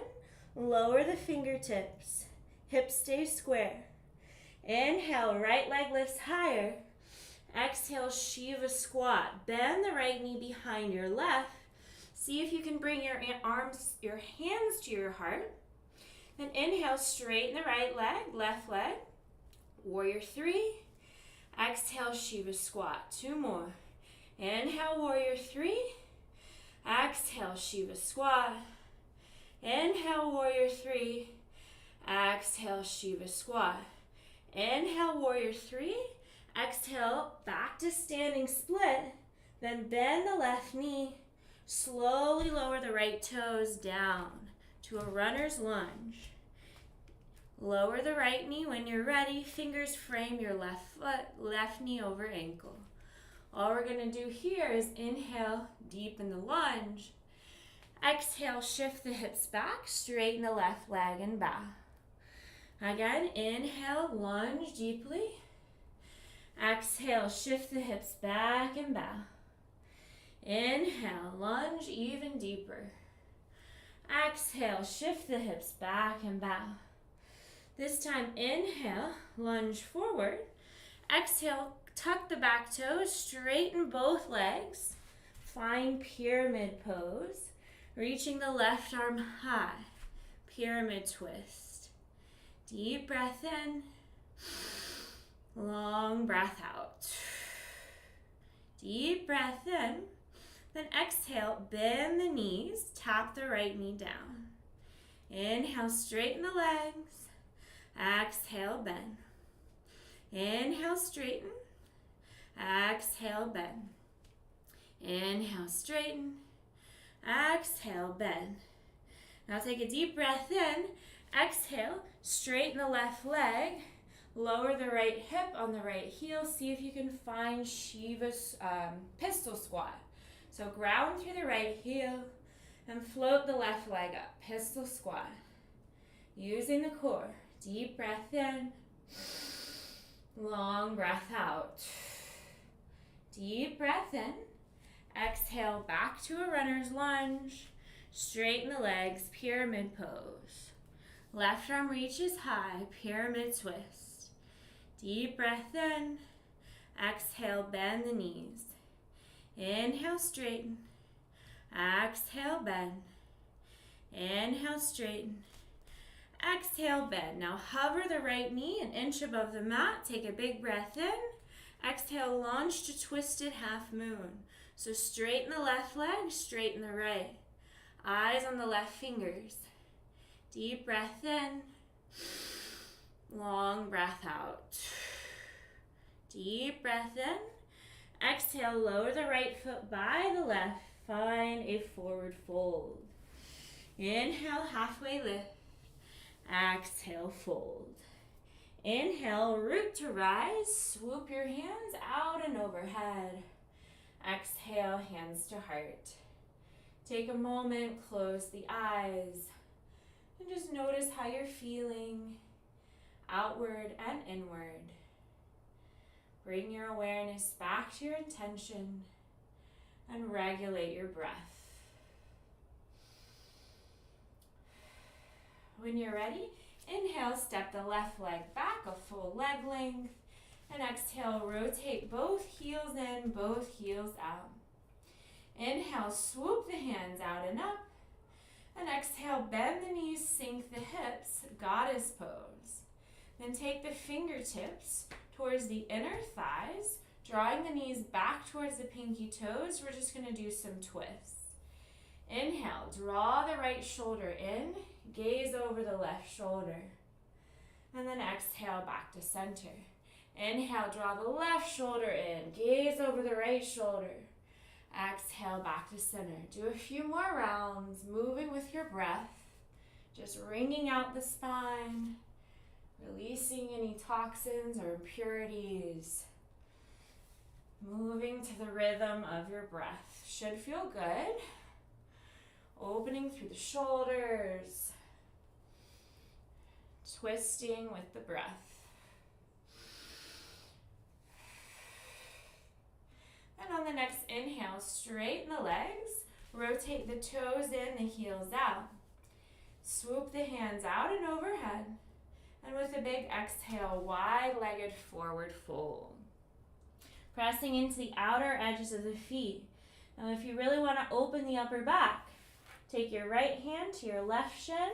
Lower the fingertips. Hips stay square. Inhale, right leg lifts higher. Exhale, Shiva squat. Bend the right knee behind your left. See if you can bring your hands to your heart. Then inhale, straighten the right leg, left leg. Warrior three. Exhale, Shiva squat. Two more. Inhale, warrior three. Exhale, Shiva squat. Inhale, warrior three. Exhale, Shiva squat. Inhale, warrior three. Exhale, back to standing split. Then bend the left knee. Slowly lower the right toes down to a runner's lunge. Lower the right knee when you're ready. Fingers frame your left foot, left knee over ankle. All we're going to do here is inhale, deepen the lunge. Exhale, shift the hips back, straighten the left leg and bow. Again, inhale, lunge deeply. Exhale, shift the hips back and bow. Inhale, lunge even deeper. Exhale, shift the hips back and bow. This time, inhale, lunge forward. Exhale, tuck the back toes, straighten both legs. Find pyramid pose. Reaching the left arm high. Pyramid twist. Deep breath in. Long breath out. Deep breath in. Then exhale, bend the knees, tap the right knee down. Inhale, straighten the legs. Exhale, bend. Inhale, straighten. Exhale, bend. Inhale, straighten. Exhale, bend. Now take a deep breath in. Exhale, straighten the left leg. Lower the right hip on the right heel. See if you can find Shiva's pistol squat. So ground through the right heel and float the left leg up. Pistol squat. Using the core. Deep breath in. Long breath out. Deep breath in. Exhale, back to a runner's lunge. Straighten the legs, pyramid pose. Left arm reaches high, pyramid twist. Deep breath in. Exhale, bend the knees. Inhale, straighten. Exhale, bend. Inhale, straighten. Exhale, bend. Now hover the right knee an inch above the mat. Take a big breath in. Exhale, launch to twisted half moon. So straighten the left leg, straighten the right. Eyes on the left fingers. Deep breath in. Long breath out. Deep breath in. Exhale, lower the right foot by the left. Find a forward fold. Inhale, halfway lift. Exhale, fold. Inhale, root to rise. Swoop your hands out and overhead. Exhale, hands to heart. Take a moment, close the eyes, and just notice how you're feeling, outward and inward. Bring your awareness back to your intention and regulate your breath. When you're ready, inhale, step the left leg back a full leg length, and exhale, rotate both heels in, both heels out. Inhale, swoop the hands out and up, and exhale, bend the knees, sink the hips, goddess pose. Then take the fingertips towards the inner thighs, drawing the knees back towards the pinky toes. We're just going to do some twists. Inhale, draw the right shoulder in, gaze over the left shoulder. And then exhale, back to center. Inhale, draw the left shoulder in, gaze over the right shoulder. Exhale, back to center. Do a few more rounds, moving with your breath, just wringing out the spine, releasing any toxins or impurities. Moving to the rhythm of your breath. Should feel good. Opening through the shoulders, twisting with the breath. And on the next inhale, straighten the legs, rotate the toes in, the heels out. Swoop the hands out and overhead. And with a big exhale, wide-legged forward fold. Pressing into the outer edges of the feet. Now if you really want to open the upper back, take your right hand to your left shin,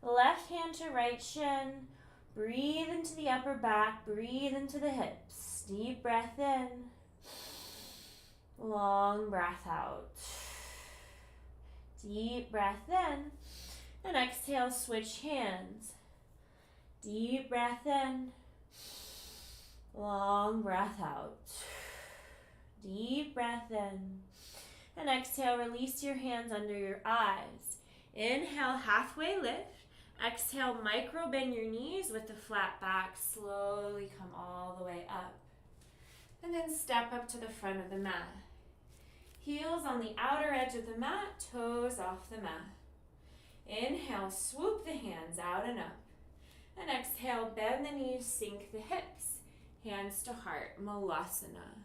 left hand to right shin. Breathe into the upper back, breathe into the hips. Deep breath in. Long breath out. Deep breath in. And exhale, switch hands. Deep breath in. Long breath out. Deep breath in. And exhale, release your hands under your eyes. Inhale, halfway lift. Exhale, micro bend your knees with the flat back. Slowly come all the way up. And then step up to the front of the mat. Heels on the outer edge of the mat, toes off the mat. Inhale, swoop the hands out and up. And exhale, bend the knees, sink the hips. Hands to heart, Malasana.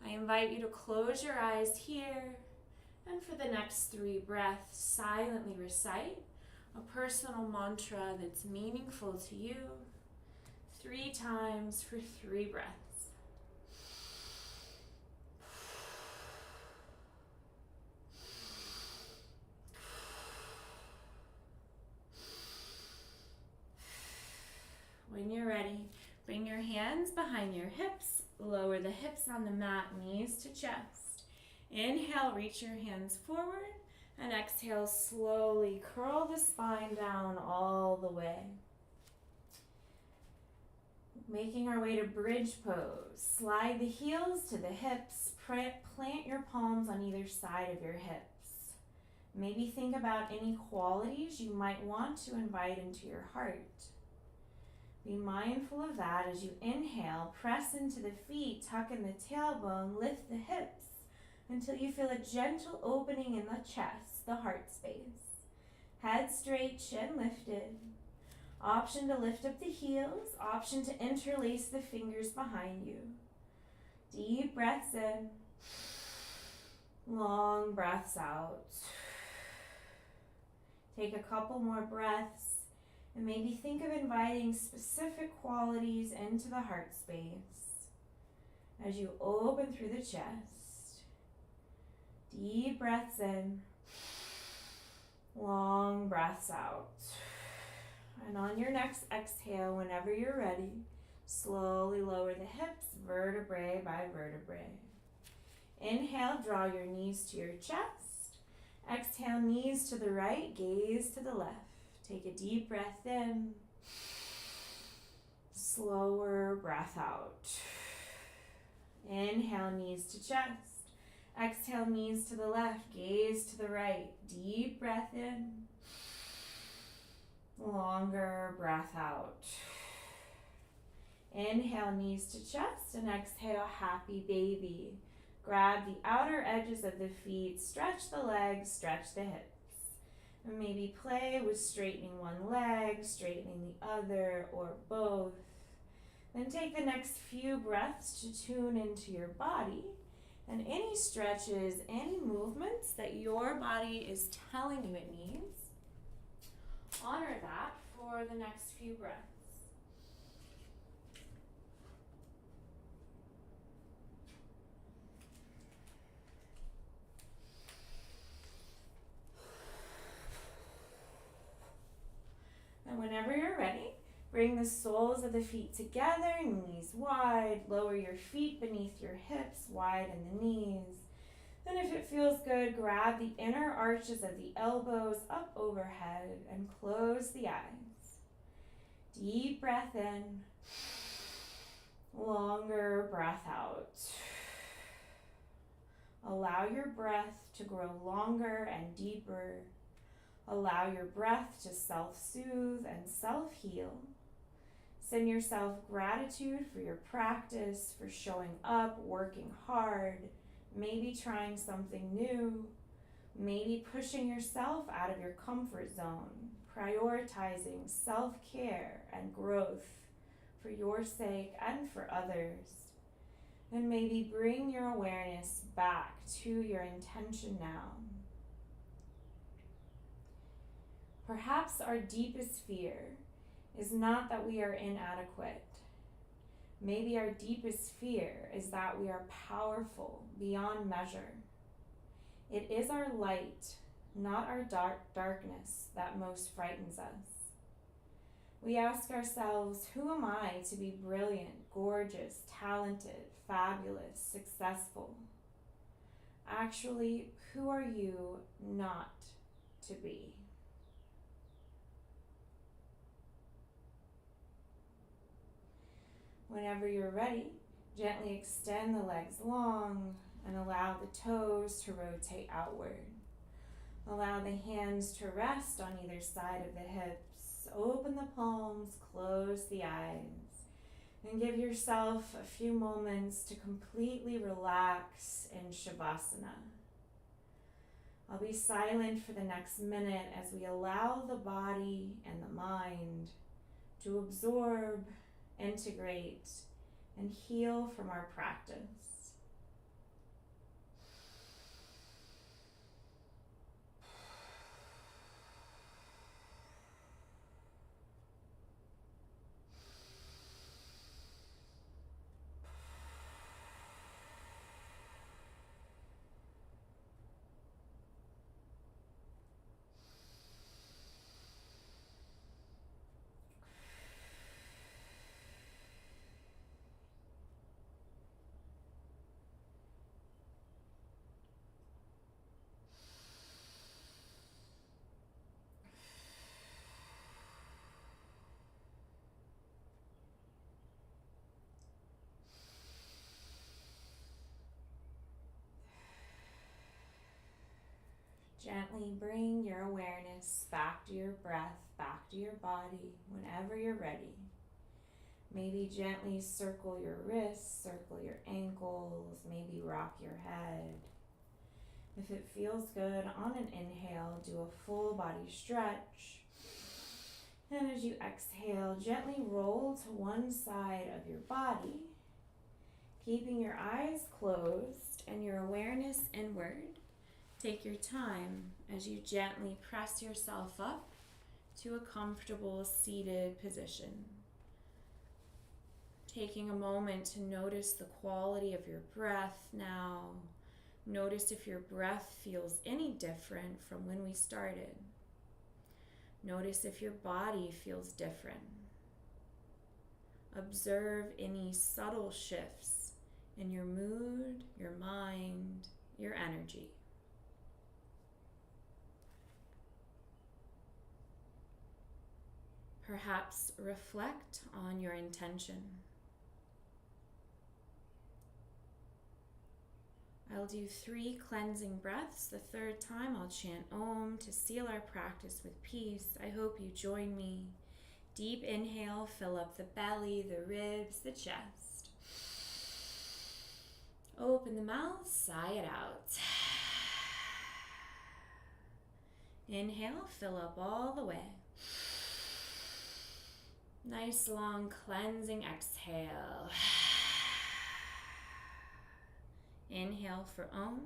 I invite you to close your eyes here. And for the next 3 breaths, silently recite a personal mantra that's meaningful to you. 3 times for 3 breaths. When you're ready, bring your hands behind your hips, lower the hips on the mat, knees to chest. Inhale, reach your hands forward, and exhale, slowly curl the spine down all the way. Making our way to bridge pose. Slide the heels to the hips, plant your palms on either side of your hips. Maybe think about any qualities you might want to invite into your heart. Be mindful of that as you inhale, press into the feet, tuck in the tailbone, lift the hips until you feel a gentle opening in the chest, the heart space. Head straight, chin lifted. Option to lift up the heels, option to interlace the fingers behind you. Deep breaths in, long breaths out. Take a couple more breaths. And maybe think of inviting specific qualities into the heart space as you open through the chest. Deep breaths in, long breaths out. And on your next exhale, whenever you're ready, slowly lower the hips, vertebrae by vertebrae. Inhale, draw your knees to your chest. Exhale, knees to the right, gaze to the left. Take a deep breath in, slower breath out. Inhale, knees to chest. Exhale, knees to the left, gaze to the right. Deep breath in, longer breath out. Inhale, knees to chest, and exhale, happy baby. Grab the outer edges of the feet, stretch the legs, stretch the hips. And maybe play with straightening one leg, straightening the other, or both. Then take the next few breaths to tune into your body and any stretches, any movements that your body is telling you it needs. Honor that for the next few breaths. And whenever you're ready, bring the soles of the feet together, knees wide. Lower your feet beneath your hips, widen the knees. Then if it feels good, grab the inner arches of the elbows up overhead and close the eyes. Deep breath in, longer breath out. Allow your breath to grow longer and deeper. Allow your breath to self-soothe and self-heal. Send yourself gratitude for your practice, for showing up, working hard, maybe trying something new, maybe pushing yourself out of your comfort zone, prioritizing self-care and growth for your sake and for others. And maybe bring your awareness back to your intention now. Perhaps our deepest fear is not that we are inadequate. Maybe our deepest fear is that we are powerful beyond measure. It is our light, not our darkness, that most frightens us. We ask ourselves, who am I to be brilliant, gorgeous, talented, fabulous, successful? Actually, who are you not to be? Whenever you're ready, gently extend the legs long and allow the toes to rotate outward. Allow the hands to rest on either side of the hips. Open the palms, close the eyes, and give yourself a few moments to completely relax in Shavasana. I'll be silent for the next minute as we allow the body and the mind to absorb, integrate, and heal from our practice. Gently bring your awareness back to your breath, back to your body whenever you're ready. Maybe gently circle your wrists, circle your ankles, maybe rock your head. If it feels good, on an inhale, do a full body stretch. And as you exhale, gently roll to one side of your body, keeping your eyes closed and your awareness inward. Take your time as you gently press yourself up to a comfortable seated position. Taking a moment to notice the quality of your breath now. Notice if your breath feels any different from when we started. Notice if your body feels different. Observe any subtle shifts in your mood, your mind, your energy. Perhaps reflect on your intention. I'll do 3 cleansing breaths. The third time I'll chant Om to seal our practice with peace. I hope you join me. Deep inhale, fill up the belly, the ribs, the chest. Open the mouth, sigh it out. Inhale, fill up all the way. Nice long cleansing exhale. Inhale for Om.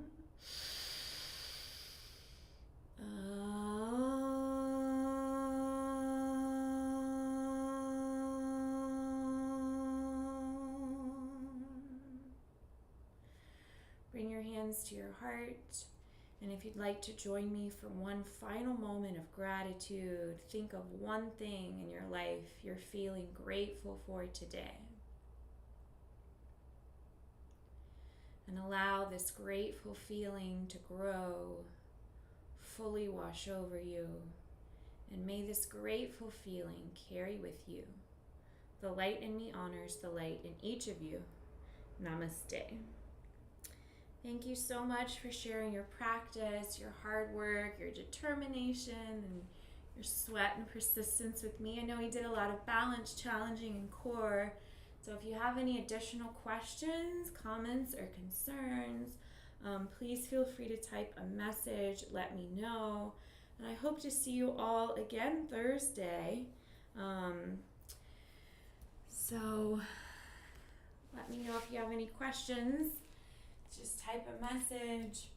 Bring your hands to your heart, and if you'd like to join me for one final moment of gratitude, think of one thing in your life you're feeling grateful for today. And allow this grateful feeling to grow, fully wash over you, and may this grateful feeling carry with you. The light in me honors the light in each of you. Namaste. Thank you so much for sharing your practice, your hard work, your determination, and your sweat and persistence with me. I know you did a lot of balance, challenging, and core. So if you have any additional questions, comments, or concerns, please feel free to type a message, let me know. And I hope to see you all again Thursday. So let me know if you have any questions. Just type a message.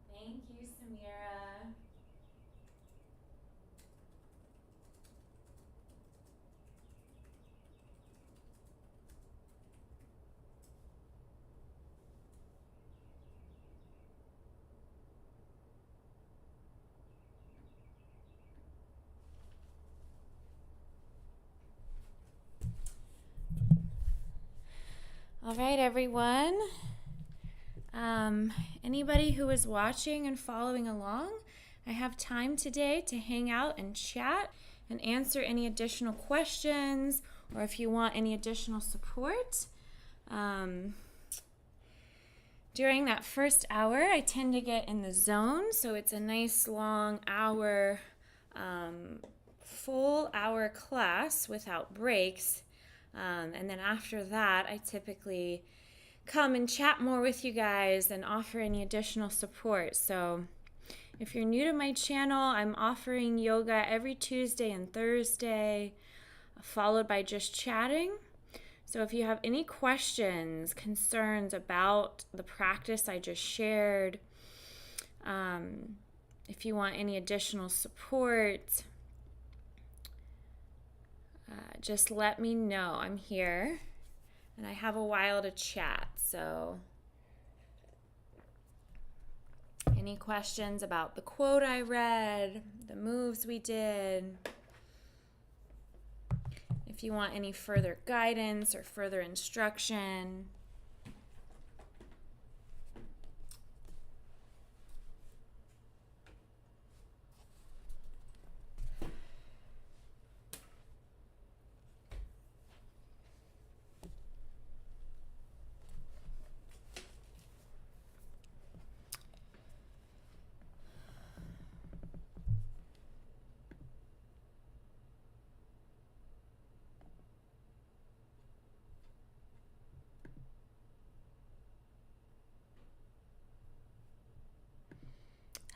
Thank you, Samira. All right, everyone. Anybody who is watching and following along, I have time today to hang out and chat and answer any additional questions, or if you want any additional support. During that first hour, I tend to get in the zone, so it's a nice long hour, full hour class without breaks. And then after that, I typically come and chat more with you guys and offer any additional support. So if you're new to my channel, I'm offering yoga every Tuesday and Thursday, followed by just chatting. So if you have any questions, concerns about the practice I just shared, if you want any additional support, just let me know. I'm here, and I have a while to chat. So any questions about the quote I read, the moves we did, if you want any further guidance or further instruction.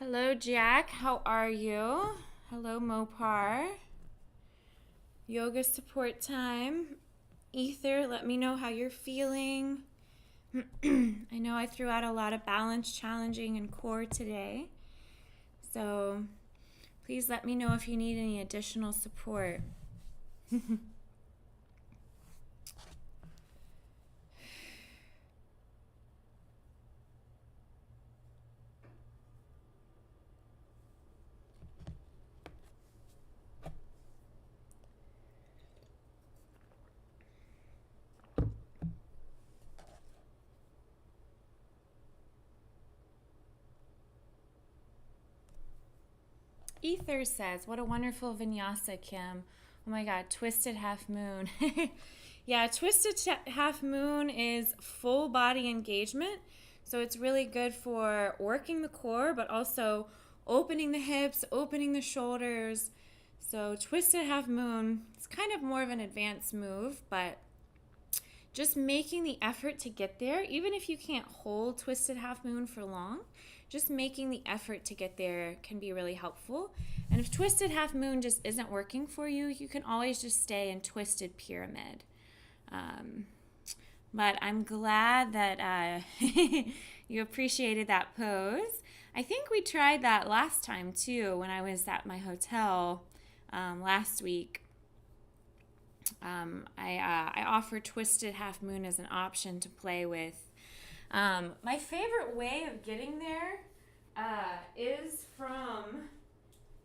Hello, Jack. How are you? Hello, Mopar. Yoga support time. Ether, let me know how you're feeling. I know I threw out a lot of balance, challenging, and core today. So please let me know if you need any additional support. Ether says, what a wonderful vinyasa, Kim. Oh my God, twisted half moon. Yeah, twisted half moon is full body engagement. So it's really good for working the core, but also opening the hips, opening the shoulders. So twisted half moon, it's kind of more of an advanced move, but just making the effort to get there, even if you can't hold twisted half moon for long, just making the effort to get there can be really helpful. And if twisted half moon just isn't working for you, you can always just stay in twisted pyramid. But I'm glad that you appreciated that pose. I think we tried that last time too when I was at my hotel last week. I offered twisted half moon as an option to play with. My favorite way of getting there is from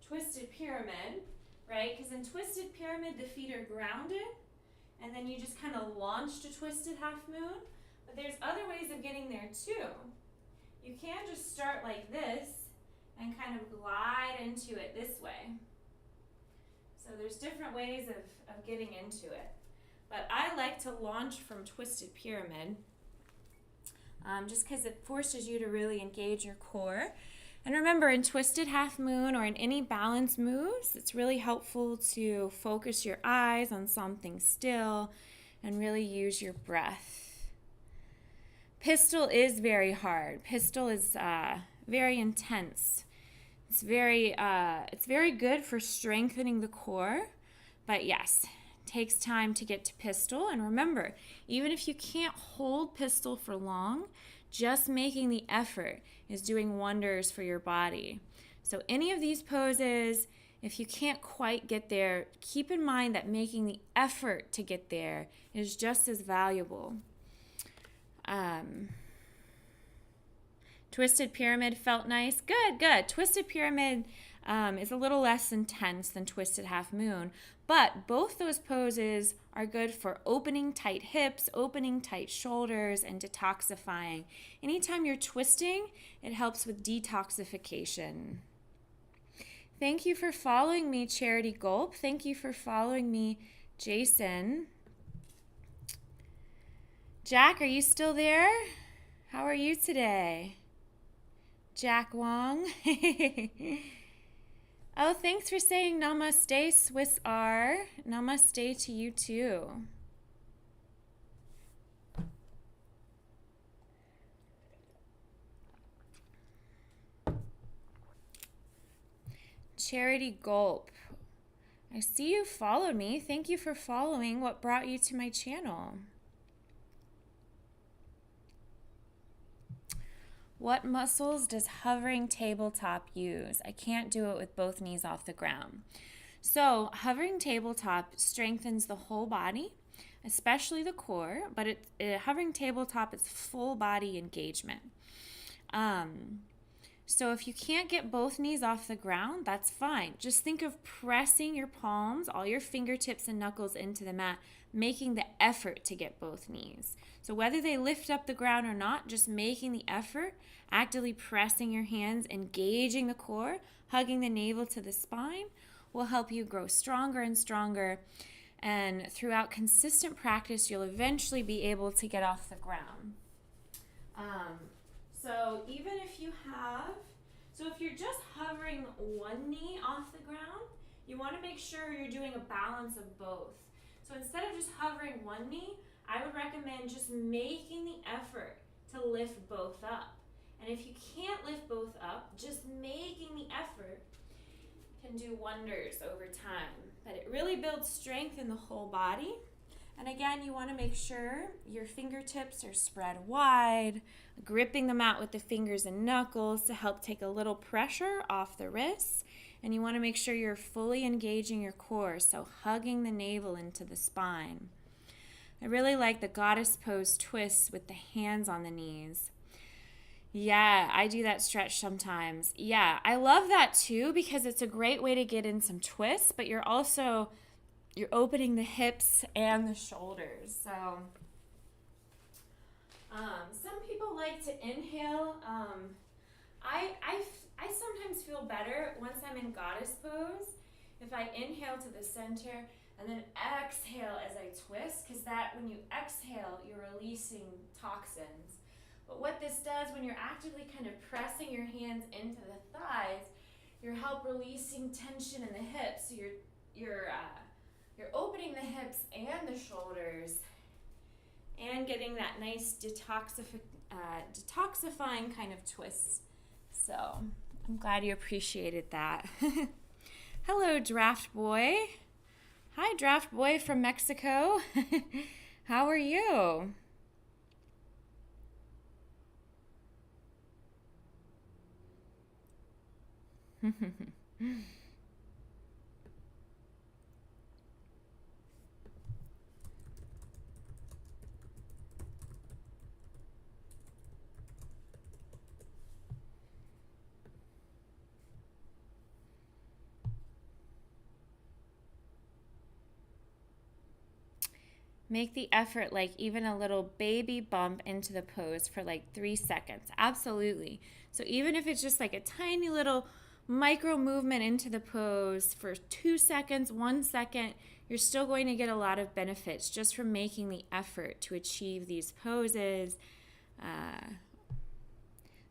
twisted pyramid, right? Because in twisted pyramid, the feet are grounded, and then you just kind of launch to twisted half moon. But there's other ways of getting there too. You can just start like this and kind of glide into it this way. So there's different ways of getting into it. But I like to launch from twisted pyramid just because it forces you to really engage your core. And remember, in twisted half moon or in any balance moves, it's really helpful to focus your eyes on something still and really use your breath. Pistol is very hard. Pistol is very intense. It's very good for strengthening the core, but yes, it takes time to get to pistol. And remember, even if you can't hold pistol for long, just making the effort is doing wonders for your body. So any of these poses, if you can't quite get there, keep in mind that making the effort to get there is just as valuable. Twisted pyramid felt nice. Good. Twisted pyramid is a little less intense than twisted half moon, but both those poses are good for opening tight hips, opening tight shoulders, and detoxifying. Anytime you're twisting, it helps with detoxification. Thank you for following me, Charity Gulp. Thank you for following me, Jason. Jack, are you still there? How are you today? Jack Wong. Oh, thanks for saying namaste, Swiss R. Namaste to you too. Charity Gulp. I see you followed me. Thank you for following. What brought you to my channel? What muscles does hovering tabletop use? I can't do it with both knees off the ground. So hovering tabletop strengthens the whole body, especially the core, but hovering tabletop is full body engagement. So if you can't get both knees off the ground, that's fine. Just think of pressing your palms, all your fingertips and knuckles into the mat, making the effort to get both knees. So whether they lift up the ground or not, just making the effort, actively pressing your hands, engaging the core, hugging the navel to the spine will help you grow stronger and stronger. And throughout consistent practice, you'll eventually be able to get off the ground. So even if if you're just hovering one knee off the ground, you want to make sure you're doing a balance of both. So instead of just hovering one knee, I would recommend just making the effort to lift both up. And if you can't lift both up, just making the effort can do wonders over time. But it really builds strength in the whole body. And again, you want to make sure your fingertips are spread wide, gripping the mat with the fingers and knuckles to help take a little pressure off the wrists. And you want to make sure you're fully engaging your core, so hugging the navel into the spine. I really like the goddess pose twists with the hands on the knees. Yeah, I do that stretch sometimes. Yeah, I love that too because it's a great way to get in some twists, but you're opening the hips and the shoulders. So some people like to inhale. I sometimes feel better once I'm in goddess pose if I inhale to the center And then exhale as I twist, because that when you exhale, you're releasing toxins. But what this does when you're actively kind of pressing your hands into the thighs, you're help releasing tension in the hips. So you're opening the hips and the shoulders, and getting that nice detoxifying kind of twist. So I'm glad you appreciated that. Hello, Draft Boy. Hi, Draft Boy from Mexico. How are you? Make the effort like even a little baby bump into the pose for like 3 seconds. Absolutely. So even if it's just like a tiny little micro movement into the pose for 2 seconds, 1 second, you're still going to get a lot of benefits just from making the effort to achieve these poses.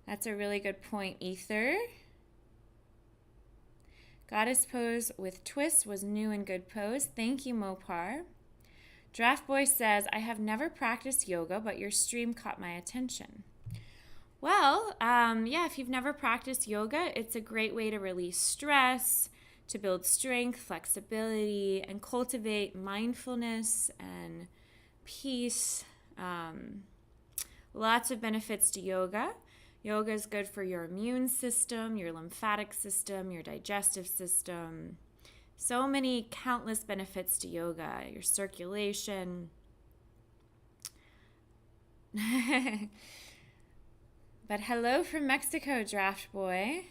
That's a really good point, Ether. Goddess pose with twist was new and good pose. Thank you, Mopar. Draft Boy says, I have never practiced yoga, but your stream caught my attention. Well, yeah, if you've never practiced yoga, it's a great way to release stress, to build strength, flexibility, and cultivate mindfulness and peace. Lots of benefits to yoga. Yoga is good for your immune system, your lymphatic system, your digestive system. So many countless benefits to yoga, your circulation. But hello from Mexico, Draft Boy.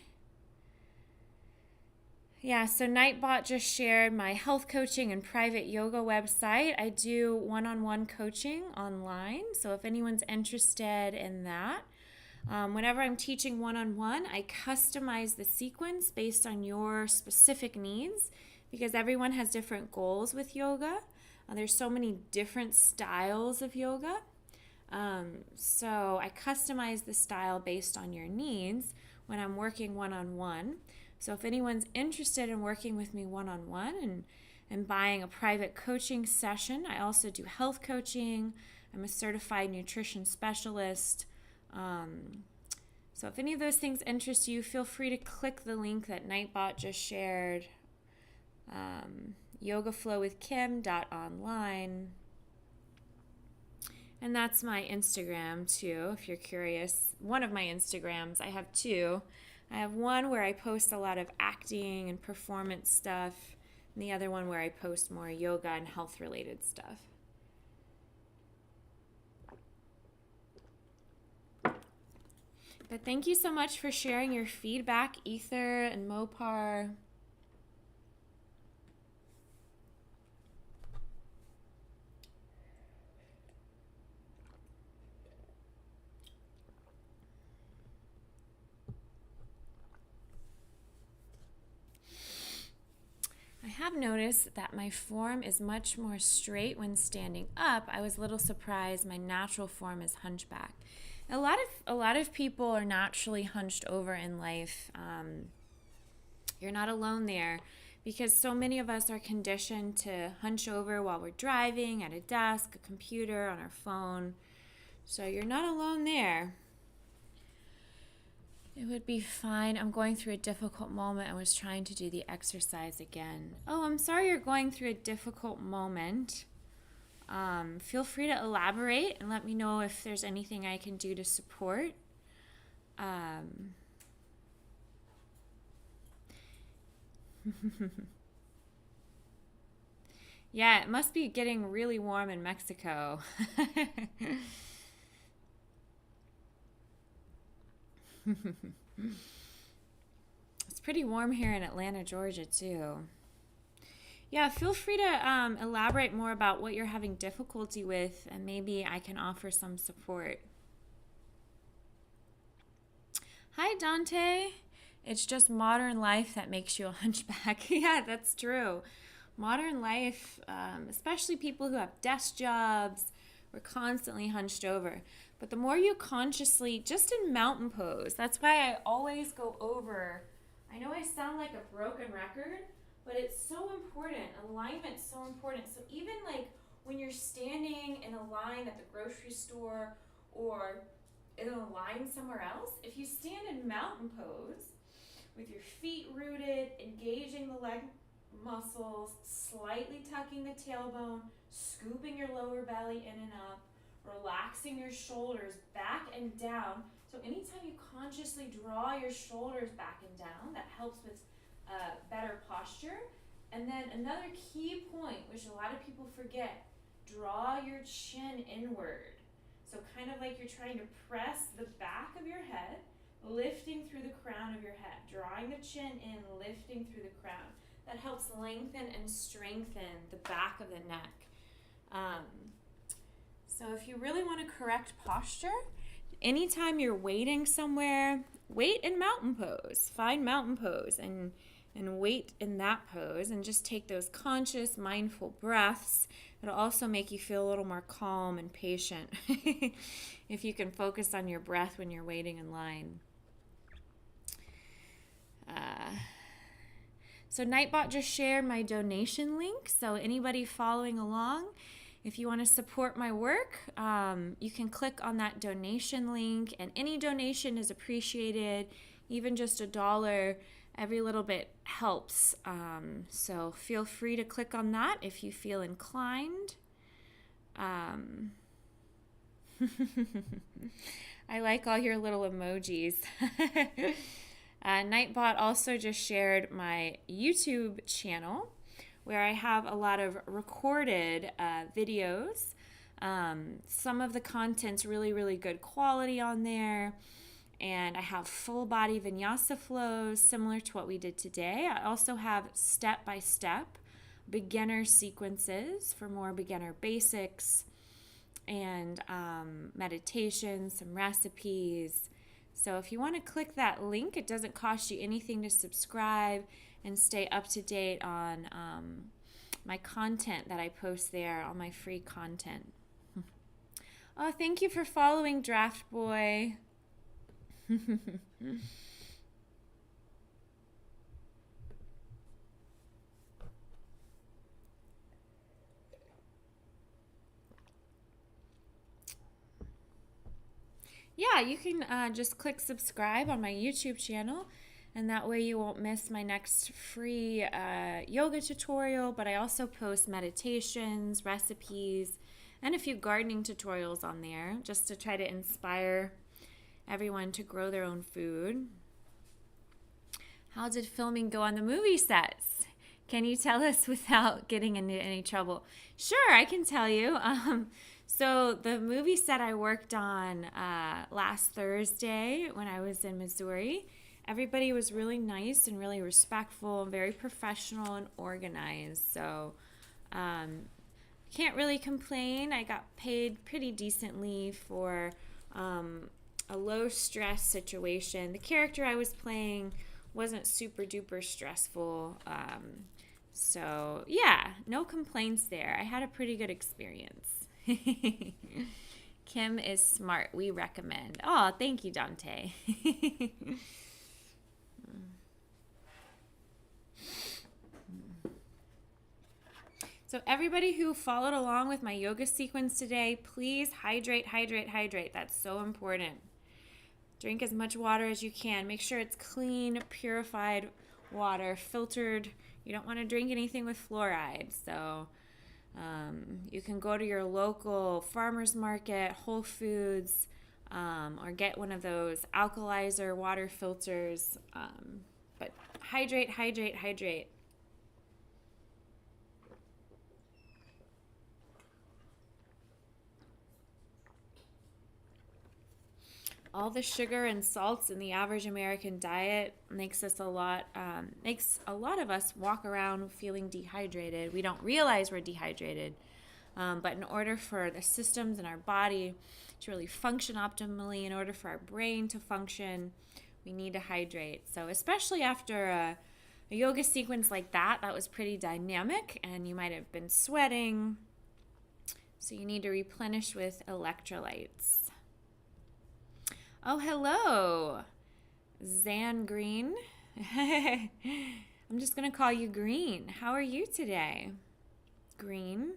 Yeah, so Nightbot just shared my health coaching and private yoga website. I do one-on-one coaching online, so if anyone's interested in that, whenever I'm teaching one-on-one, I customize the sequence based on your specific needs, because everyone has different goals with yoga. There's so many different styles of yoga. So I customize the style based on your needs when I'm working one-on-one. So if anyone's interested in working with me one-on-one and buying a private coaching session, I also do health coaching. I'm a certified nutrition specialist. So if any of those things interest you, feel free to click the link that Nightbot just shared. yogaflowwithkim.online, and that's my Instagram too, if you're curious. One of my Instagrams, I have two. I have one where I post a lot of acting and performance stuff, and the other one where I post more yoga and health related stuff. But thank you so much for sharing your feedback, Ether and Mopar. I have noticed that my form is much more straight when standing up. I was a little surprised. My natural form is hunchback. A lot of people are naturally hunched over in life. You're not alone there, because so many of us are conditioned to hunch over while we're driving, at a desk, a computer, on our phone. So you're not alone there. It would be fine. I'm going through a difficult moment. I was trying to do the exercise again. Oh, I'm sorry you're going through a difficult moment. Feel free to elaborate and let me know if there's anything I can do to support. Yeah, it must be getting really warm in Mexico. It's pretty warm here in Atlanta, Georgia, too. Yeah, feel free to elaborate more about what you're having difficulty with, and maybe I can offer some support. Hi, Dante. It's just modern life that makes you a hunchback. Yeah, that's true. Modern life, especially people who have desk jobs, we're constantly hunched over. But the more you consciously, just in mountain pose, that's why I always go over. I know I sound like a broken record, but it's so important. Alignment's so important. So even like when you're standing in a line at the grocery store or in a line somewhere else, if you stand in mountain pose with your feet rooted, engaging the leg muscles, slightly tucking the tailbone, scooping your lower belly in and up, relaxing your shoulders back and down. So anytime you consciously draw your shoulders back and down, that helps with better posture. And then another key point, which a lot of people forget, draw your chin inward. So kind of like you're trying to press the back of your head, lifting through the crown of your head, drawing the chin in, lifting through the crown. That helps lengthen and strengthen the back of the neck. So if you really want to correct posture, anytime you're waiting somewhere, wait in mountain pose. Find mountain pose and wait in that pose and just take those conscious, mindful breaths. It'll also make you feel a little more calm and patient if you can focus on your breath when you're waiting in line. So Nightbot just shared my donation link. So anybody following along, if you want to support my work, you can click on that donation link, and any donation is appreciated. Even just $1, every little bit helps. So feel free to click on that if you feel inclined. I like all your little emojis. Nightbot also just shared my YouTube channel where I have a lot of recorded videos. Some of the content's really, really good quality on there. And I have full body vinyasa flows similar to what we did today. I also have step-by-step beginner sequences for more beginner basics and meditations, some recipes. So if you want to click that link, it doesn't cost you anything to subscribe and stay up to date on my content that I post there, all my free content. Oh, thank you for following, Draft Boy. Yeah, you can just click subscribe on my YouTube channel, and that way you won't miss my next free yoga tutorial. But I also post meditations, recipes, and a few gardening tutorials on there just to try to inspire everyone to grow their own food. How did filming go on the movie sets? Can you tell us without getting into any trouble? Sure, I can tell you. So the movie set I worked on last Thursday when I was in Missouri, everybody was really nice and really respectful and very professional and organized. So can't really complain. I got paid pretty decently for a low stress situation. The character I was playing wasn't super duper stressful. So yeah, no complaints there. I had a pretty good experience. Kim is smart. We recommend. Oh, thank you, Dante. So everybody who followed along with my yoga sequence today, please hydrate, hydrate, hydrate. That's so important. Drink as much water as you can. Make sure it's clean, purified water, filtered. You don't want to drink anything with fluoride. So you can go to your local farmer's market, Whole Foods, or get one of those alkalizer water filters. But hydrate, hydrate, hydrate. All the sugar and salts in the average American diet makes a lot of us walk around feeling dehydrated. We don't realize we're dehydrated, but in order for the systems in our body to really function optimally, in order for our brain to function, we need to hydrate. So especially after a yoga sequence like that, that was pretty dynamic, and you might have been sweating. So you need to replenish with electrolytes. Oh, hello, Zan Green. I'm just going to call you Green. How are you today, Green?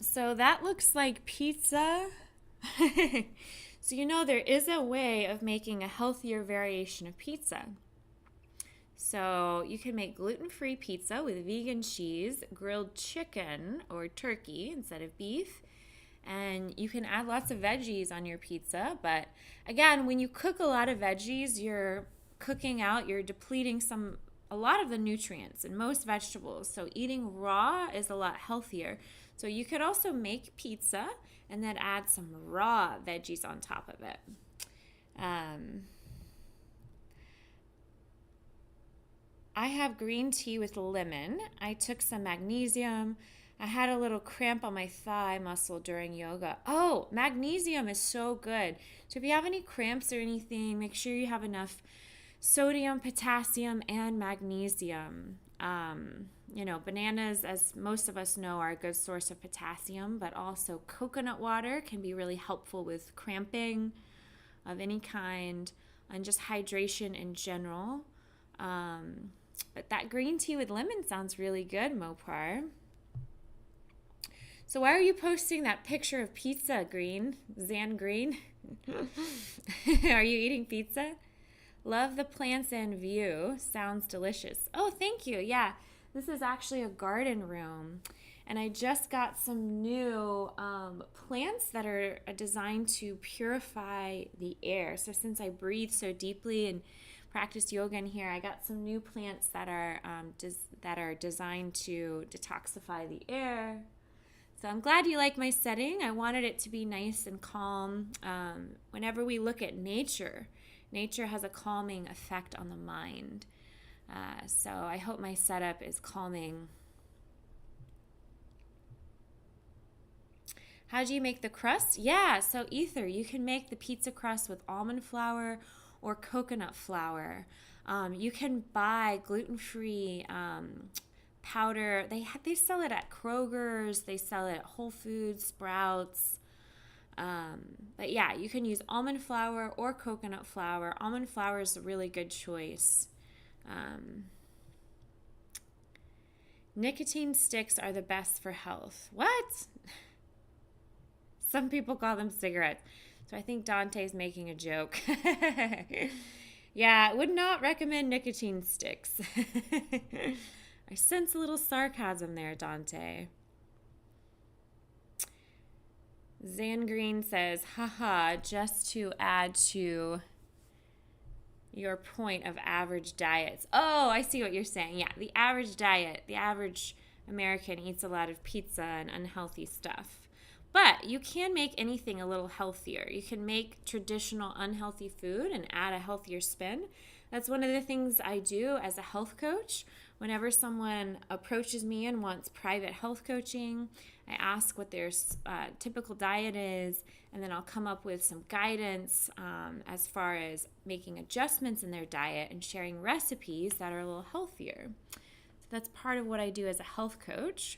So that looks like pizza. So there is a way of making a healthier variation of pizza. So you can make gluten-free pizza with vegan cheese, grilled chicken or turkey instead of beef. And you can add lots of veggies on your pizza. But again, when you cook a lot of veggies, you're depleting a lot of the nutrients in most vegetables. So eating raw is a lot healthier. So you could also make pizza and then add some raw veggies on top of it. I have green tea with lemon. I took some magnesium. I had a little cramp on my thigh muscle during yoga. Oh, magnesium is so good. So if you have any cramps or anything, make sure you have enough sodium, potassium, and magnesium. Bananas, as most of us know, are a good source of potassium, but also coconut water can be really helpful with cramping of any kind and just hydration in general. But that green tea with lemon sounds really good, Mopar. So why are you posting that picture of pizza, Green? Zan Green? Are you eating pizza? Love the plants and view. Sounds delicious. Oh, thank you. Yeah, this is actually a garden room. And I just got some new plants that are designed to purify the air. So since I breathe so deeply and practice yoga in here, I got some new plants that are designed to detoxify the air. So I'm glad you like my setting. I wanted it to be nice and calm. Whenever we look at nature has a calming effect on the mind. So I hope my setup is calming. How do you make the crust? Yeah, so Ether, you can make the pizza crust with almond flour or coconut flour. You can buy gluten-free powder. They sell it at Kroger's. They sell it at Whole Foods, Sprouts. But yeah, you can use almond flour or coconut flour. Almond flour is a really good choice. Nicotine sticks are the best for health. What? Some people call them cigarettes. So I think Dante's making a joke. Yeah, I would not recommend nicotine sticks. I sense a little sarcasm there, Dante. Zan Green says, haha, just to add to your point of average diets. Oh, I see what you're saying. Yeah, the average diet, the average American eats a lot of pizza and unhealthy stuff. But you can make anything a little healthier. You can make traditional unhealthy food and add a healthier spin. That's one of the things I do as a health coach. Whenever someone approaches me and wants private health coaching, I ask what their typical diet is, and then I'll come up with some guidance as far as making adjustments in their diet and sharing recipes that are a little healthier. So that's part of what I do as a health coach.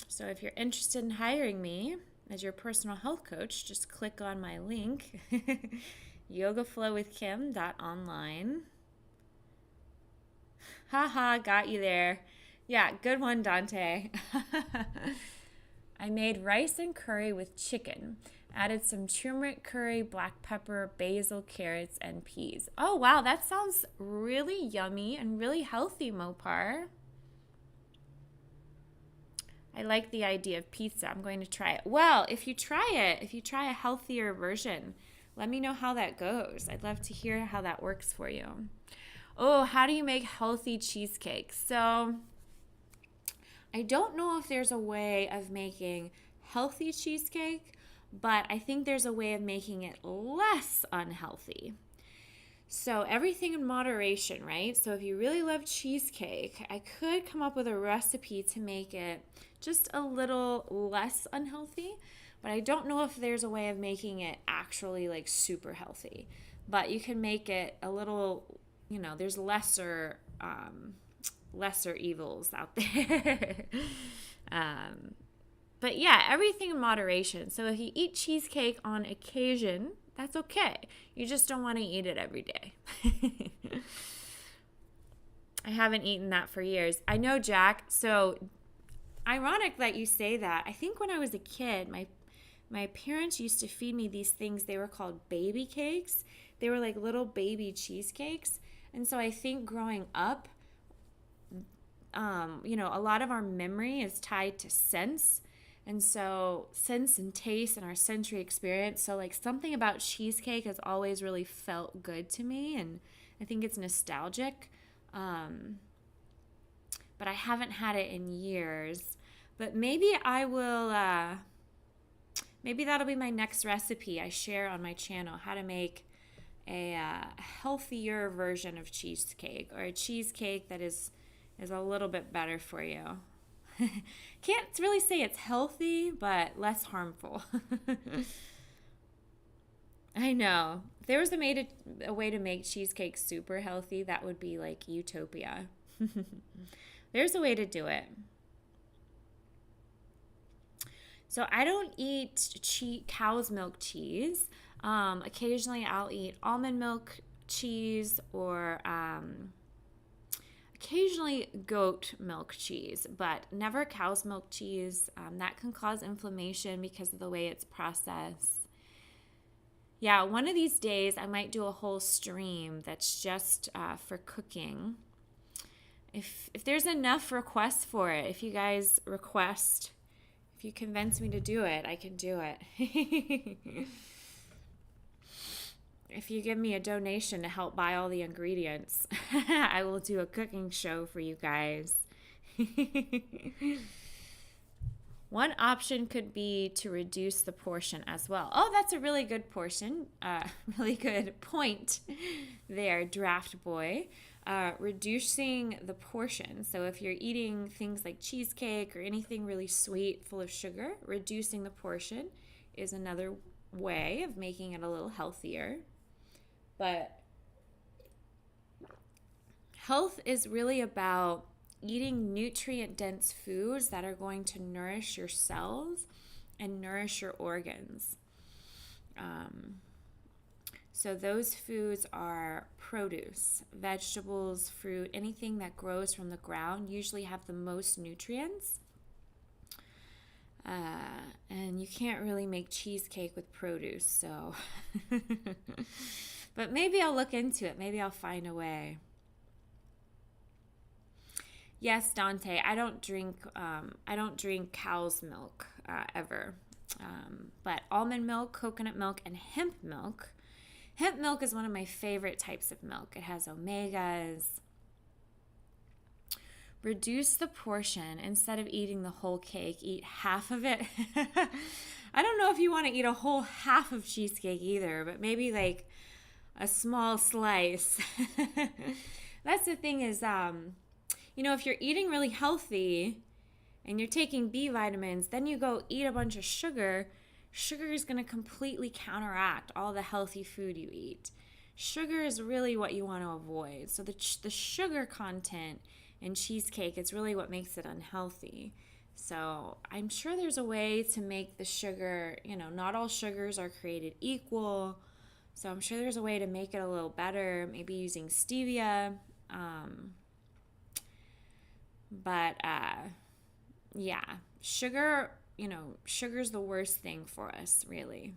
So if you're interested in hiring me as your personal health coach, just click on my link, yogaflowwithkim.online. Haha, got you there. Yeah, good one, Dante. I made rice and curry with chicken. Added some turmeric curry, black pepper, basil, carrots, and peas. Oh, wow, that sounds really yummy and really healthy, Mopar. I like the idea of pizza. I'm going to try it. Well, if you try a healthier version, let me know how that goes. I'd love to hear how that works for you. Oh, how do you make healthy cheesecake? So I don't know if there's a way of making healthy cheesecake, but I think there's a way of making it less unhealthy. So everything in moderation, right? So if you really love cheesecake, I could come up with a recipe to make it just a little less unhealthy, but I don't know if there's a way of making it actually like super healthy. But you can make it a little, there's lesser evils out there. But yeah, everything in moderation. So if you eat cheesecake on occasion, that's okay. You just don't want to eat it every day. I haven't eaten that for years. I know, Jack. So ironic that you say that. I think when I was a kid, my parents used to feed me these things. They were called baby cakes. They were like little baby cheesecakes. And so I think growing up, a lot of our memory is tied to sense. And so sense and taste and our sensory experience. So like something about cheesecake has always really felt good to me. And I think it's nostalgic. But I haven't had it in years. But maybe I will, maybe that'll be my next recipe I share on my channel, how to make a healthier version of cheesecake, or a cheesecake that is a little bit better for you. Can't really say it's healthy, but less harmful. I know. If there was a way to make cheesecake super healthy, that would be like utopia. There's a way to do it. So I don't eat cow's milk cheese. Occasionally I'll eat almond milk cheese, or occasionally goat milk cheese, but never cow's milk cheese. That can cause inflammation because of the way it's processed. Yeah, one of these days I might do a whole stream that's just for cooking. If there's enough requests for it, if you guys request, if you convince me to do it, I can do it. If you give me a donation to help buy all the ingredients, I will do a cooking show for you guys. One option could be to reduce the portion as well. Oh, that's a really good really good point there, Draft Boy. Reducing the portion. So if you're eating things like cheesecake or anything really sweet, full of sugar, reducing the portion is another way of making it a little healthier. But health is really about eating nutrient-dense foods that are going to nourish your cells and nourish your organs. So those foods are produce, vegetables, fruit, anything that grows from the ground usually have the most nutrients. And you can't really make cheesecake with produce, so... But maybe I'll look into it. Maybe I'll find a way. Yes, Dante, I don't drink cow's milk ever. But almond milk, coconut milk, and hemp milk. Hemp milk is one of my favorite types of milk. It has omegas. Reduce the portion. Instead of eating the whole cake, eat half of it. I don't know if you want to eat a whole half of cheesecake either, but maybe like a small slice. That's the thing is, if you're eating really healthy and you're taking B vitamins, then you go eat a bunch of sugar, sugar is going to completely counteract all the healthy food you eat. Sugar is really what you want to avoid. So the sugar content in cheesecake is really what makes it unhealthy. So I'm sure there's a way to make the sugar, not all sugars are created equal. So I'm sure there's a way to make it a little better, maybe using stevia. Yeah, sugar, sugar's the worst thing for us, really.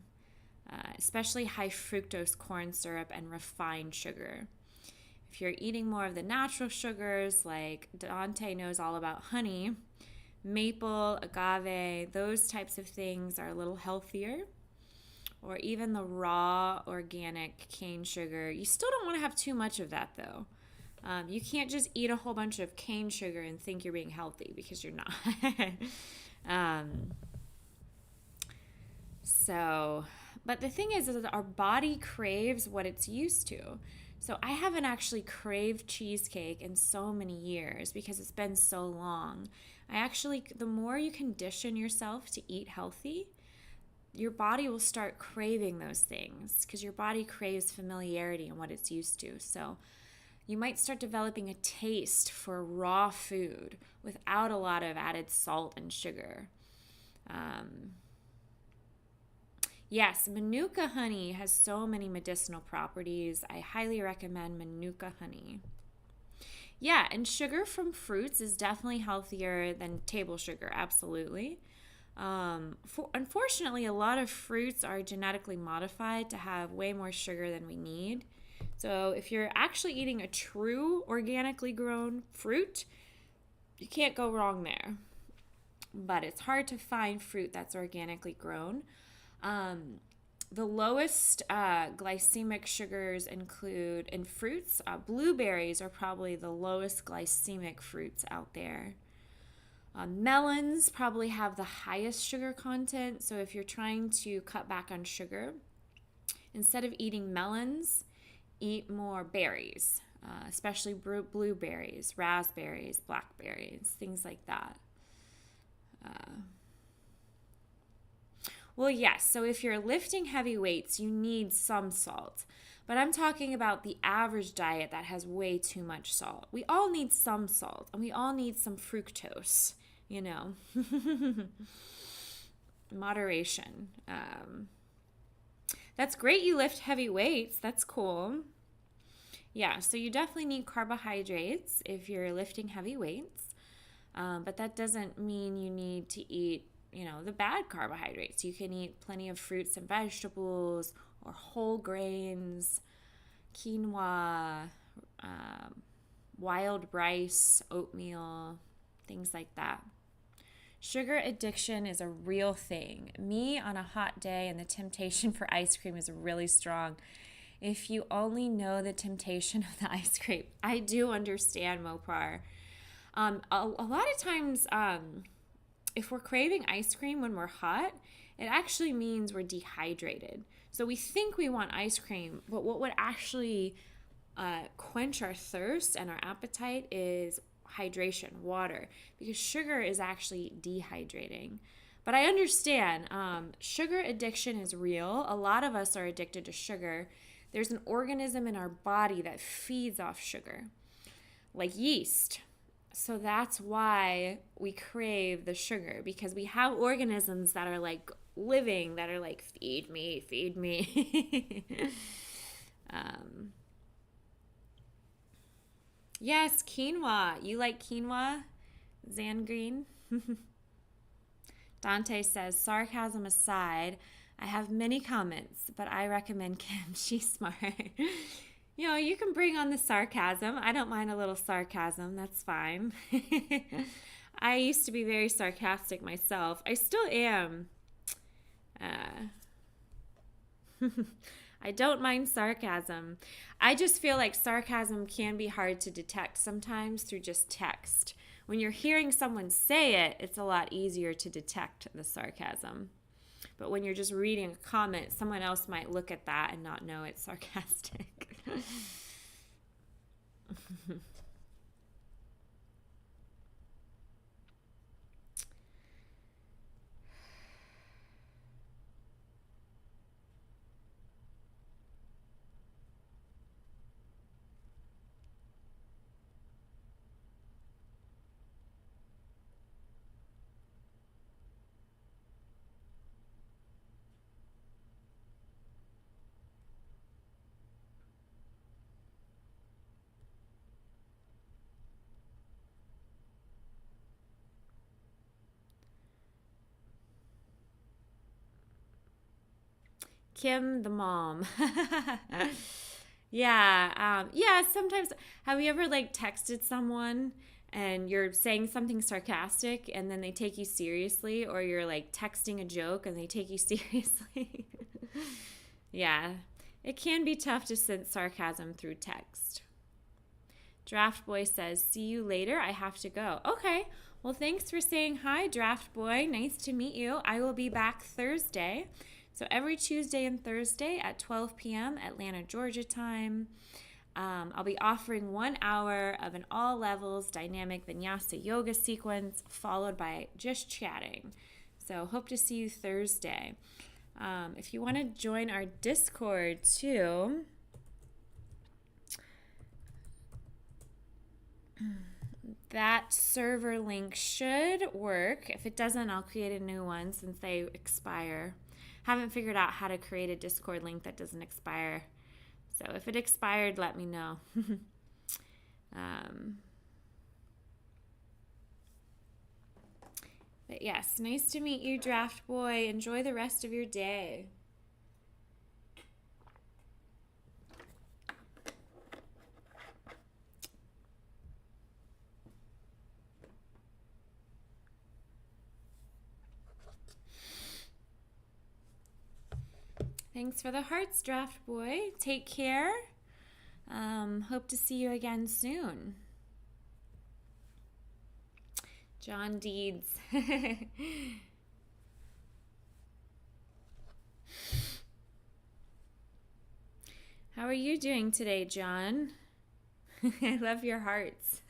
Especially high fructose corn syrup and refined sugar. If you're eating more of the natural sugars, like Dante knows all about honey, maple, agave, those types of things are a little healthier. Or even the raw organic cane sugar. You still don't want to have too much of that, though. You can't just eat a whole bunch of cane sugar and think you're being healthy, because you're not. um, but the thing is that our body craves what it's used to. So I haven't actually craved cheesecake in so many years because it's been so long. The more you condition yourself to eat healthy, your body will start craving those things, because your body craves familiarity and what it's used to. So you might start developing a taste for raw food without a lot of added salt and sugar. Yes, Manuka honey has so many medicinal properties. I highly recommend Manuka honey. Yeah, and sugar from fruits is definitely healthier than table sugar, absolutely. Unfortunately, a lot of fruits are genetically modified to have way more sugar than we need. So if you're actually eating a true organically grown fruit, you can't go wrong there. But it's hard to find fruit that's organically grown. The lowest glycemic sugars include in fruits. Blueberries are probably the lowest glycemic fruits out there. Melons probably have the highest sugar content. So if you're trying to cut back on sugar, instead of eating melons, eat more berries, especially blueberries, raspberries, blackberries, things like that. Well, yes, so if you're lifting heavy weights, you need some salt. But I'm talking about the average diet that has way too much salt. We all need some salt, and we all need some fructose, Moderation. That's great you lift heavy weights. That's cool. Yeah, so you definitely need carbohydrates if you're lifting heavy weights. But that doesn't mean you need to eat the bad carbohydrates. You can eat plenty of fruits and vegetables, or whole grains, quinoa, wild rice, oatmeal, things like that. Sugar addiction is a real thing. Me on a hot day, and the temptation for ice cream is really strong. If you only know the temptation of the ice cream. I do understand, Mopar. A lot of times, if we're craving ice cream when we're hot, it actually means we're dehydrated. So we think we want ice cream, but what would actually quench our thirst and our appetite is hydration, water, because sugar is actually dehydrating. But I understand sugar addiction is real. A lot of us are addicted to sugar. There's an organism in our body that feeds off sugar, like yeast. So that's why we crave the sugar, because we have organisms that are like living, that are like, feed me, feed me. Yes, quinoa. You like quinoa, Zangreen? Dante says, sarcasm aside, I have many comments, but I recommend Kim. She's smart. You can bring on the sarcasm. I don't mind a little sarcasm. That's fine. I used to be very sarcastic myself. I still am. I don't mind sarcasm. I just feel like sarcasm can be hard to detect sometimes through just text. When you're hearing someone say it, it's a lot easier to detect the sarcasm. But when you're just reading a comment, someone else might look at that and not know it's sarcastic. Kim the mom. Yeah. Sometimes, have you ever texted someone and you're saying something sarcastic and then they take you seriously, or you're texting a joke and they take you seriously? Yeah. It can be tough to sense sarcasm through text. Draft Boy says, see you later. I have to go. Okay. Well, thanks for saying hi, Draft Boy. Nice to meet you. I will be back Thursday. So every Tuesday and Thursday at 12 p.m. Atlanta, Georgia time. I'll be offering 1 hour of an all levels dynamic vinyasa yoga sequence followed by just chatting. So hope to see you Thursday. If you want to join our Discord too, that server link should work. If it doesn't, I'll create a new one since they expire. Haven't figured out how to create a Discord link that doesn't expire. So if it expired, let me know. But yes, nice to meet you, Draft Boy. Enjoy the rest of your day. Thanks for the hearts, Draft Boy. Take care. Hope to see you again soon. John Deeds. How are you doing today, John? I love your hearts.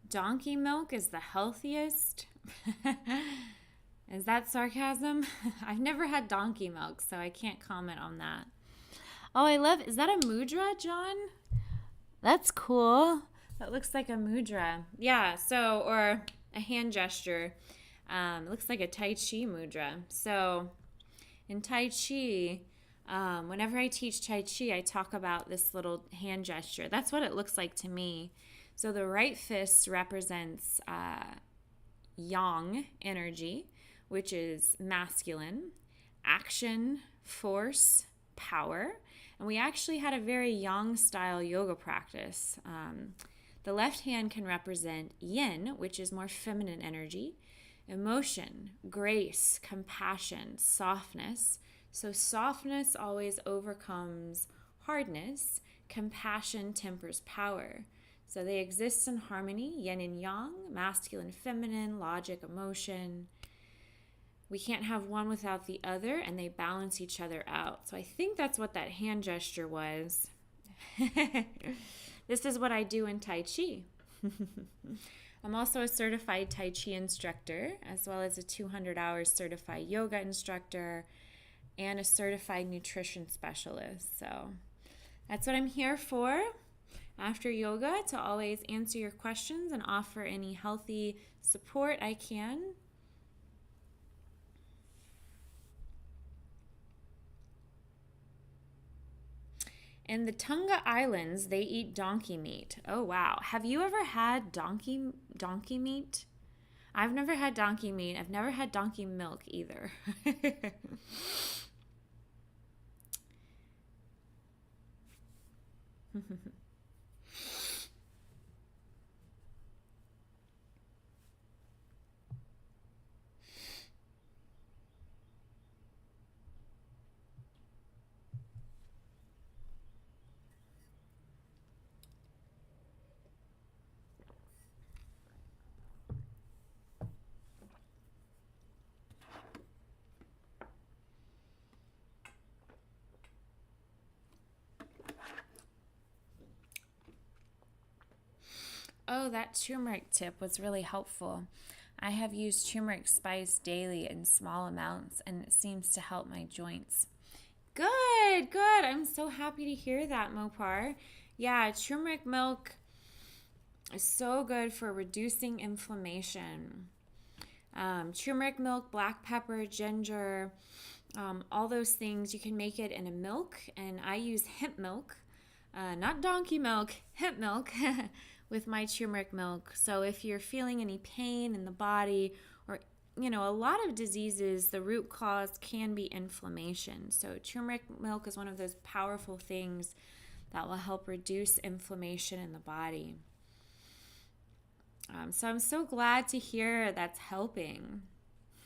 Donkey milk is the healthiest? Is that sarcasm? I've never had donkey milk, so I can't comment on that. Oh, I love, is that a mudra, John? That's cool. That looks like a mudra. Yeah, so, or a hand gesture. It looks like a Tai Chi mudra. So, in Tai Chi, whenever I teach Tai Chi, I talk about this little hand gesture. That's what it looks like to me. So the right fist represents yang energy, which is masculine, action, force, power. And we actually had a very yang style yoga practice. The left hand can represent yin, which is more feminine energy, emotion, grace, compassion, softness. So softness always overcomes hardness. Compassion tempers power. So they exist in harmony, yin and yang, masculine, feminine, logic, emotion. We can't have one without the other, and they balance each other out. So I think that's what that hand gesture was. This is what I do in Tai Chi. I'm also a certified Tai Chi instructor, as well as a 200 hours certified yoga instructor and a certified nutrition specialist. So that's what I'm here for. After yoga, to always answer your questions and offer any healthy support I can. In the Tonga Islands, they eat donkey meat. Oh, wow. Have you ever had donkey meat? I've never had donkey meat. I've never had donkey milk either. Oh, that turmeric tip was really helpful. I have used turmeric spice daily in small amounts, and it seems to help my joints. Good, good. I'm so happy to hear that, Mopar. Yeah, turmeric milk is so good for reducing inflammation. Turmeric milk, black pepper, ginger, all those things. You can make it in a milk, and I use hemp milk. not donkey milk, hemp milk with my turmeric milk. So if you're feeling any pain in the body or a lot of diseases, the root cause can be inflammation. So turmeric milk is one of those powerful things that will help reduce inflammation in the body. So I'm so glad to hear that's helping.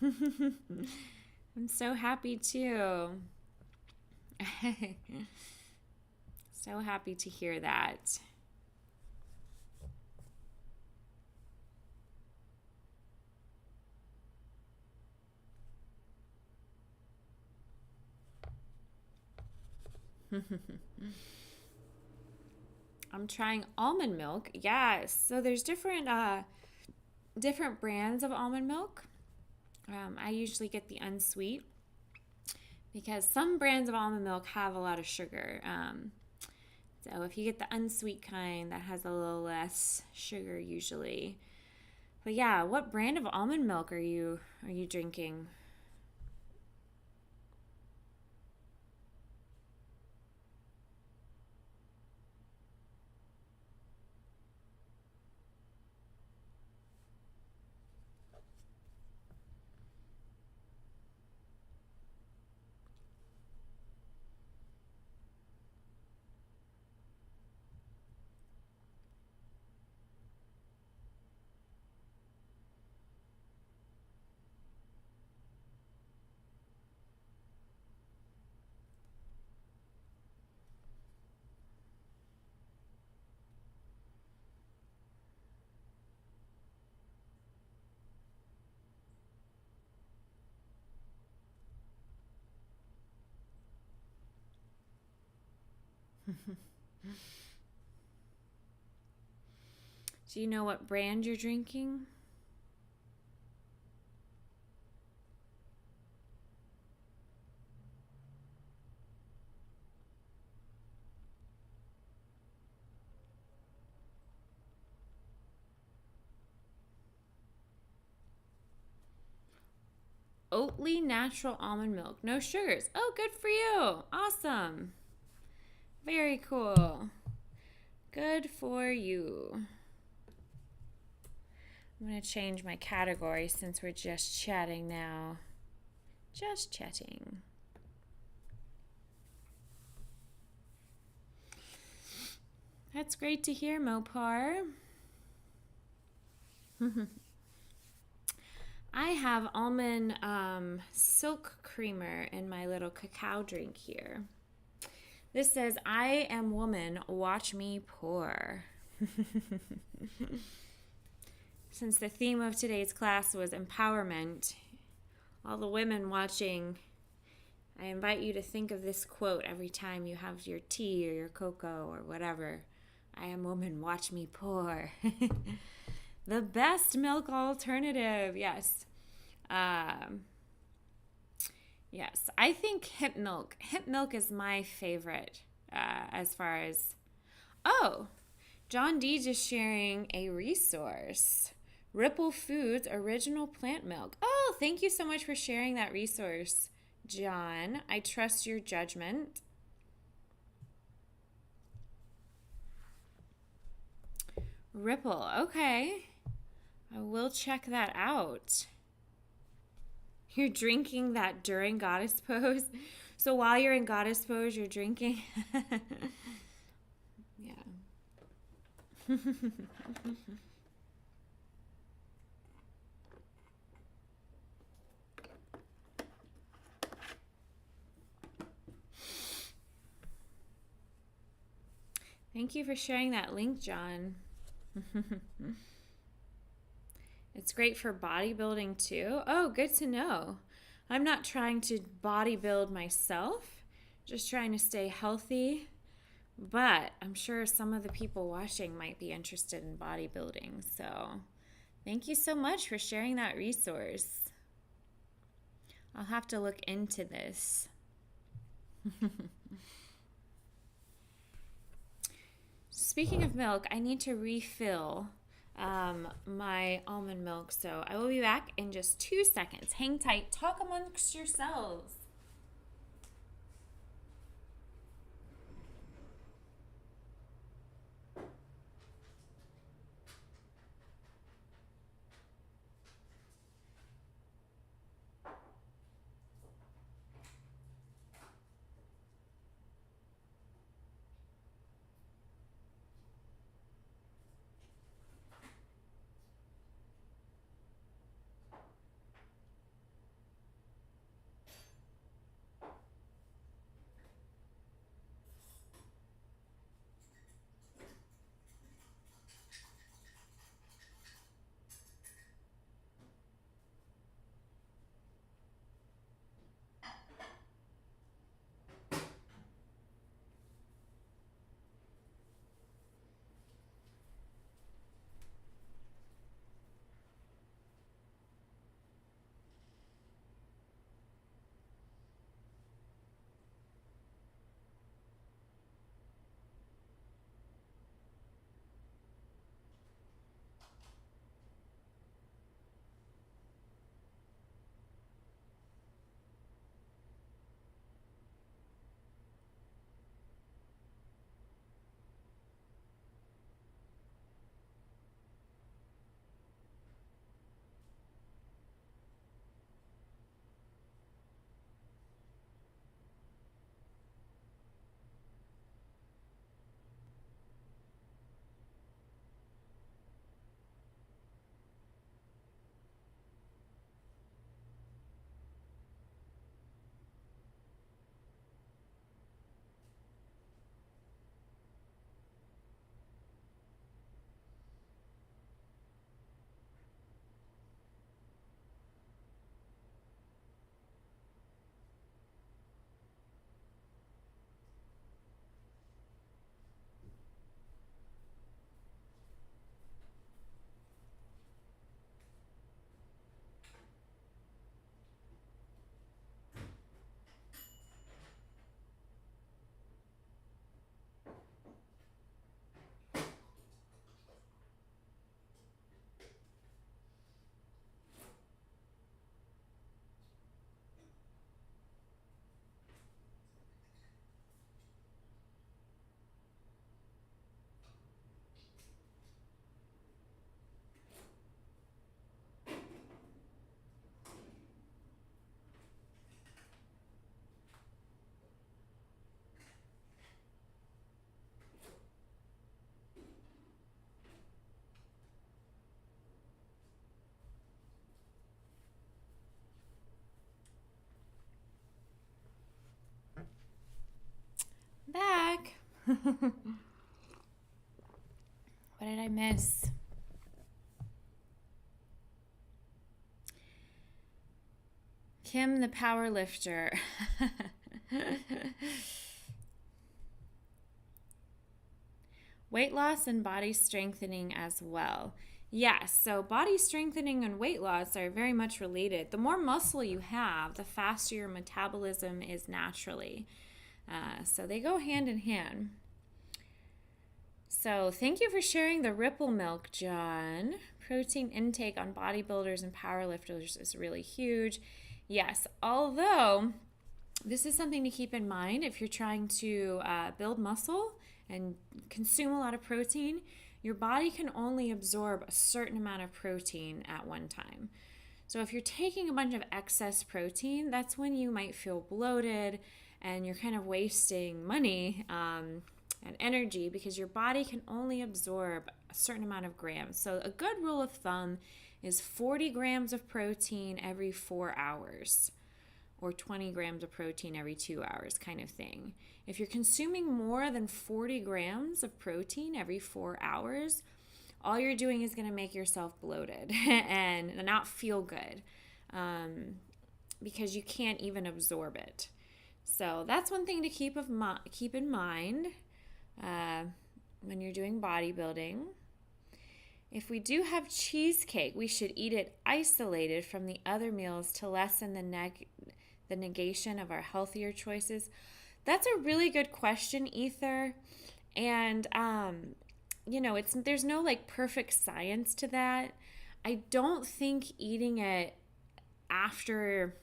I'm so happy too. So happy to hear that. I'm trying almond milk. Yes. So there's different brands of almond milk. I usually get the unsweet because some brands of almond milk have a lot of sugar. So if you get the unsweet kind, that has a little less sugar usually. But yeah, what brand of almond milk are you drinking? Do you know what brand you're drinking? Oatly natural almond milk. No sugars. Oh, good for you. Awesome. Very cool. Good for you. I'm going to change my category since we're just chatting now. Just chatting. That's great to hear, Mopar. I have almond silk creamer in my little cacao drink here. This says, I am woman, watch me pour. Since the theme of today's class was empowerment, all the women watching, I invite you to think of this quote every time you have your tea or your cocoa or whatever. I am woman, watch me pour. The best milk alternative, yes. Yes, I think hemp milk. Hemp milk is my favorite as far as... Oh, John D just sharing a resource. Ripple Foods Original Plant Milk. Oh, thank you so much for sharing that resource, John. I trust your judgment. Ripple, okay. I will check that out. You're drinking that during goddess pose? So while you're in goddess pose, you're drinking? Yeah. Thank you for sharing that link, John. It's great for bodybuilding too. Oh, good to know. I'm not trying to bodybuild myself, just trying to stay healthy. But I'm sure some of the people watching might be interested in bodybuilding. So thank you so much for sharing that resource. I'll have to look into this. Speaking of milk, I need to refill my almond milk, so I will be back in just 2 seconds. Hang tight. Talk amongst yourselves. What did I miss? Kim, the power lifter. Weight loss and body strengthening as well. Yes, so body strengthening and weight loss are very much related. The more muscle you have, the faster your metabolism is naturally. So they go hand in hand. So thank you for sharing the Ripple Milk, John. Protein intake on bodybuilders and powerlifters is really huge. Yes, although this is something to keep in mind if you're trying to build muscle and consume a lot of protein, your body can only absorb a certain amount of protein at one time. So if you're taking a bunch of excess protein, that's when you might feel bloated and you're kind of wasting money and energy because your body can only absorb a certain amount of grams. So a good rule of thumb is 40 grams of protein every 4 hours or 20 grams of protein every 2 hours kind of thing. If you're consuming more than 40 grams of protein every 4 hours, all you're doing is going to make yourself bloated and not feel good because you can't even absorb it. So that's one thing to keep in mind when you're doing bodybuilding. If we do have cheesecake, we should eat it isolated from the other meals to lessen the negation of our healthier choices. That's a really good question, Ether. And, there's no like perfect science to that. I don't think eating it after,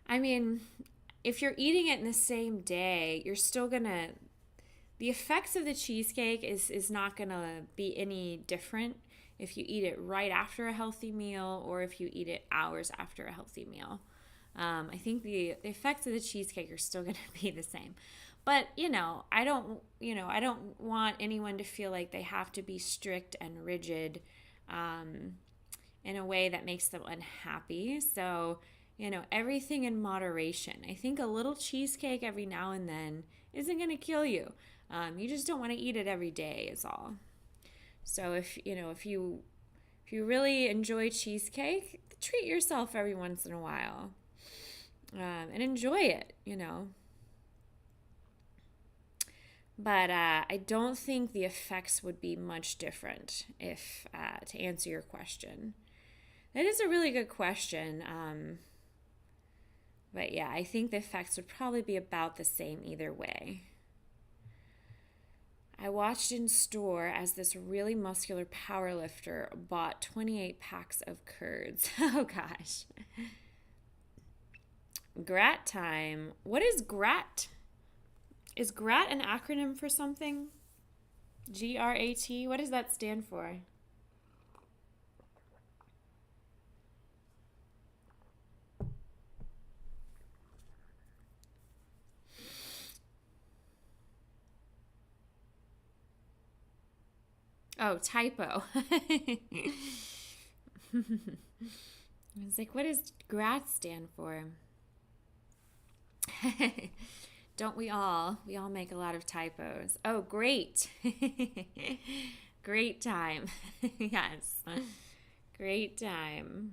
if you're eating it in the same day, you're still gonna, the effects of the cheesecake is not gonna be any different if you eat it right after a healthy meal or if you eat it hours after a healthy meal. I think the effects of the cheesecake are still going to be the same. But, I don't want anyone to feel like they have to be strict and rigid in a way that makes them unhappy. So, everything in moderation. I think a little cheesecake every now and then isn't going to kill you. You just don't want to eat it every day is all. So if you really enjoy cheesecake, treat yourself every once in a while. And enjoy it, But I don't think the effects would be much different if, to answer your question. That is a really good question. But yeah, I think the effects would probably be about the same either way. I watched in store as this really muscular powerlifter bought 28 packs of curds. Oh gosh. Grat time. What is GRAT? Is GRAT an acronym for something? GRAT? What does that stand for? Oh, typo. I was like, what does GRAT stand for? Don't we all? We all make a lot of typos. Oh, great. Great time. Yes. Great time.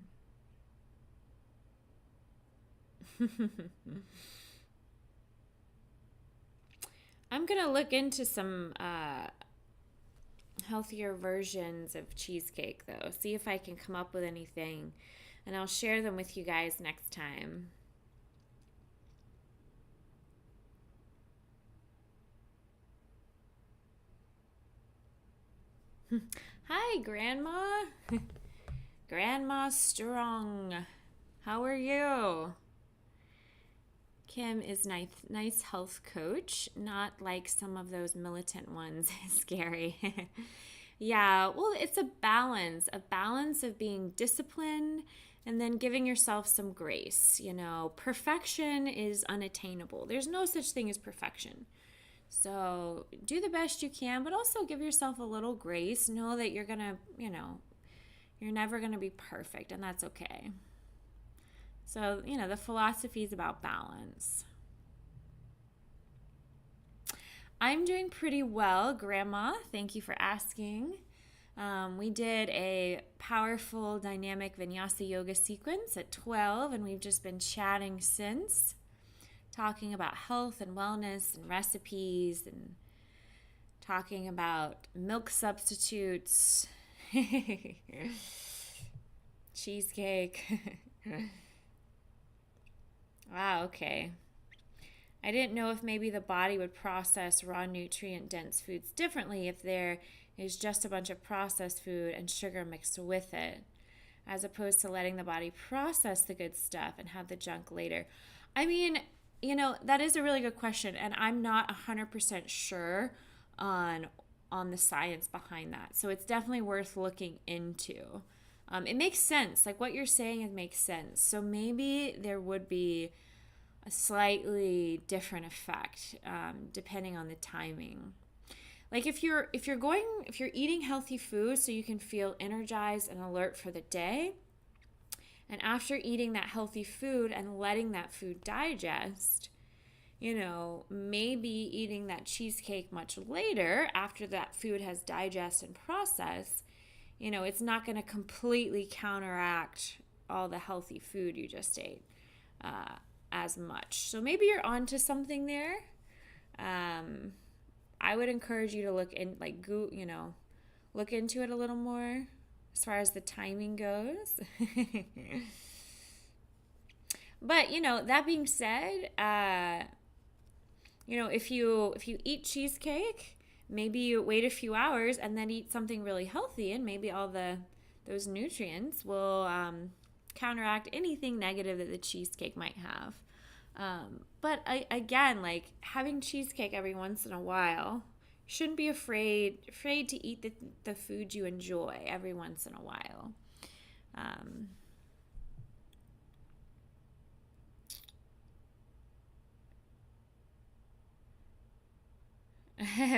I'm going to look into some healthier versions of cheesecake, though. See if I can come up with anything. And I'll share them with you guys next time. Hi, Grandma. Grandma Strong. How are you? Kim is nice health coach, not like some of those militant ones. Scary. Yeah, well, it's a balance of being disciplined and then giving yourself some grace. Perfection is unattainable. There's no such thing as perfection. So do the best you can, but also give yourself a little grace. Know that you're you're never going to be perfect, and that's okay. So, the philosophy is about balance. I'm doing pretty well, Grandma. Thank you for asking. We did a powerful dynamic Vinyasa yoga sequence at 12, and we've just been chatting since, talking about health and wellness and recipes and talking about milk substitutes, cheesecake. Wow, okay. I didn't know if maybe the body would process raw nutrient dense foods differently if there is just a bunch of processed food and sugar mixed with it, as opposed to letting the body process the good stuff and have the junk later. I mean, that is a really good question, and I'm not 100% sure on the science behind that. So it's definitely worth looking into. It makes sense. Like what you're saying, it makes sense. So maybe there would be a slightly different effect depending on the timing. Like if you're eating healthy food so you can feel energized and alert for the day, and after eating that healthy food and letting that food digest, maybe eating that cheesecake much later after that food has digested and processed, it's not going to completely counteract all the healthy food you just ate as much. So maybe you're onto something there. I would encourage you to look into it a little more as far as the timing goes. But that being said, if you eat cheesecake, maybe you wait a few hours and then eat something really healthy, and maybe all those nutrients will counteract anything negative that the cheesecake might have. But again, like having cheesecake every once in a while, shouldn't be afraid to eat the food you enjoy every once in a while.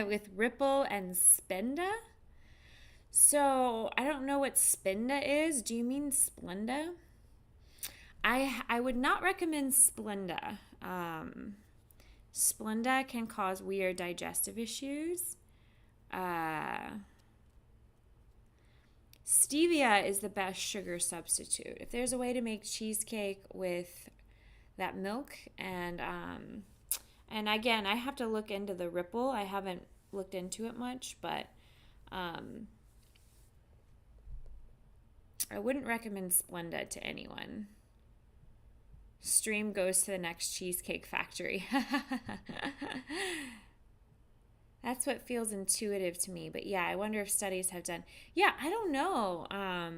With Ripple and Spenda. So I don't know what Spenda is. Do you mean Splenda? I would not recommend Splenda. Splenda can cause weird digestive issues. Stevia is the best sugar substitute. If there's a way to make cheesecake with that milk and again, I have to look into the Ripple. I haven't looked into it much, but I wouldn't recommend Splenda to anyone. Stream goes to the next cheesecake factory. That's what feels intuitive to me. But yeah, I wonder if studies have done. Yeah, I don't know. I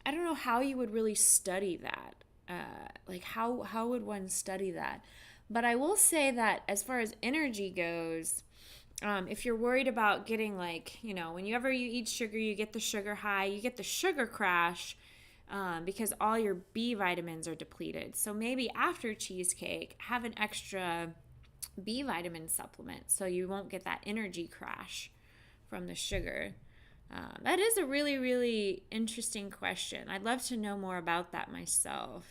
don't know how you would really study that. Like how would one study that? But I will say that as far as energy goes, if you're worried about getting whenever you eat sugar, you get the sugar high, you get the sugar crash. Because all your B vitamins are depleted. So maybe after cheesecake, have an extra B vitamin supplement so you won't get that energy crash from the sugar. That is a really, really interesting question. I'd love to know more about that myself.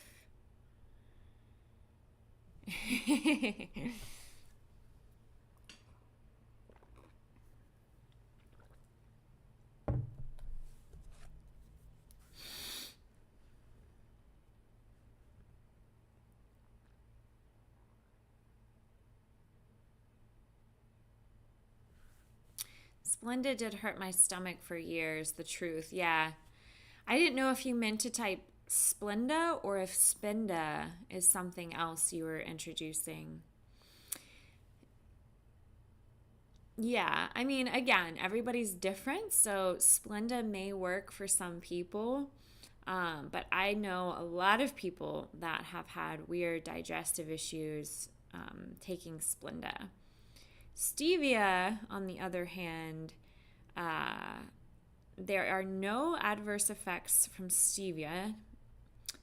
Splenda did hurt my stomach for years, the truth. Yeah. I didn't know if you meant to type Splenda or if Spenda is something else you were introducing. Yeah, I mean, again, everybody's different, so Splenda may work for some people, but I know a lot of people that have had weird digestive issues taking Splenda. Stevia, on the other hand, there are no adverse effects from stevia